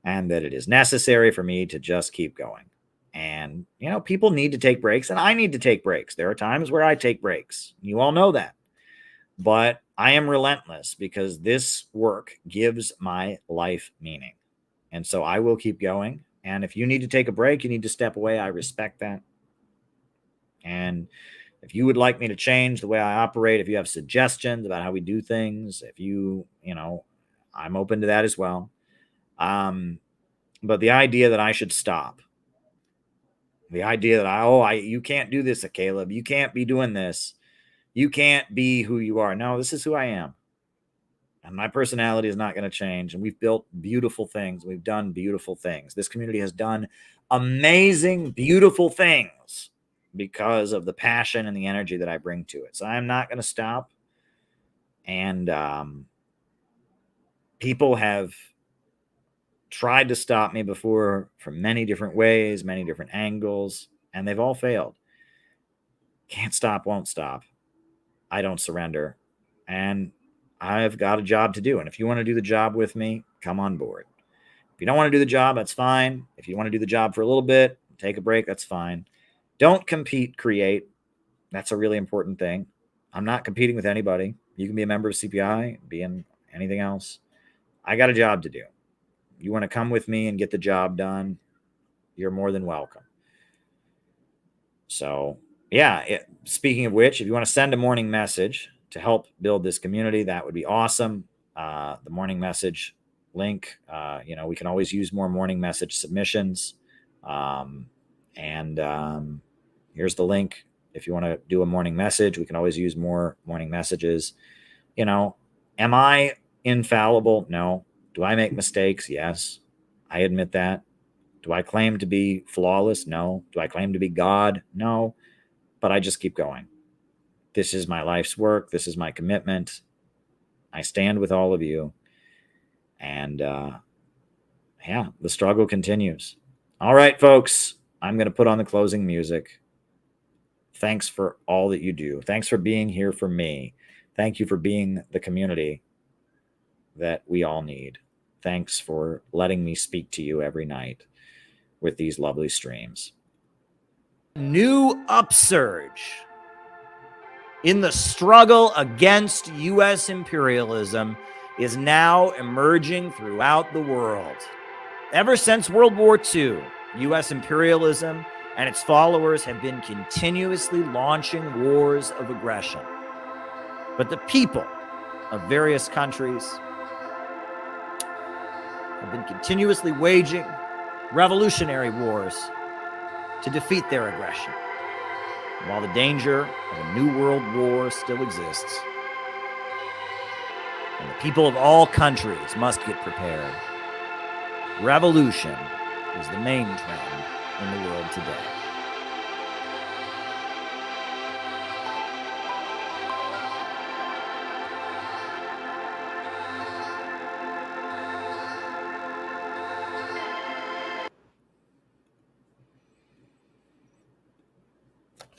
And that it is necessary for me to just keep going. And, people need to take breaks, and I need to take breaks. There are times where I take breaks. You all know that. But I am relentless because this work gives my life meaning. And so I will keep going. And if you need to take a break, you need to step away. I respect that. And if you would like me to change the way I operate, if you have suggestions about how we do things, if I'm open to that as well. But the idea that I should stop, the idea that you can't do this, Caleb, you can't be doing this, you can't be who you are. No, this is who I am. And my personality is not going to change. And we've built beautiful things. We've done beautiful things. This community has done amazing, beautiful things because of the passion and the energy that I bring to it. So I'm not going to stop. And people have tried to stop me before from many different ways, many different angles, and they've all failed. Can't stop, won't stop. I don't surrender. And I've got a job to do. And if you want to do the job with me, come on board. If you don't want to do the job, that's fine. If you want to do the job for a little bit, take a break, that's fine. Don't compete, create. That's a really important thing. I'm not competing with anybody. You can be a member of CPI, be in anything else. I got a job to do. You want to come with me and get the job done, you're more than welcome. So, speaking of which, if you want to send a morning message to help build this community, that would be awesome. The morning message link, we can always use more morning message submissions. Here's the link. If you want to do a morning message, we can always use more morning messages. Am I infallible? No. Do I make mistakes? Yes. I admit that. Do I claim to be flawless? No. Do I claim to be God? No. But I just keep going. This is my life's work. This is my commitment. I stand with all of you. And the struggle continues. All right, folks, I'm going to put on the closing music. Thanks for all that you do. Thanks for being here for me. Thank you for being the community that we all need. Thanks for letting me speak to you every night with these lovely streams. New upsurge in the struggle against U.S. imperialism is now emerging throughout the world. Ever since World War II, U.S. imperialism and its followers have been continuously launching wars of aggression. But the people of various countries have been continuously waging revolutionary wars to defeat their aggression. While the danger of a new world war still exists, and the people of all countries must get prepared, revolution is the main trend in the world today.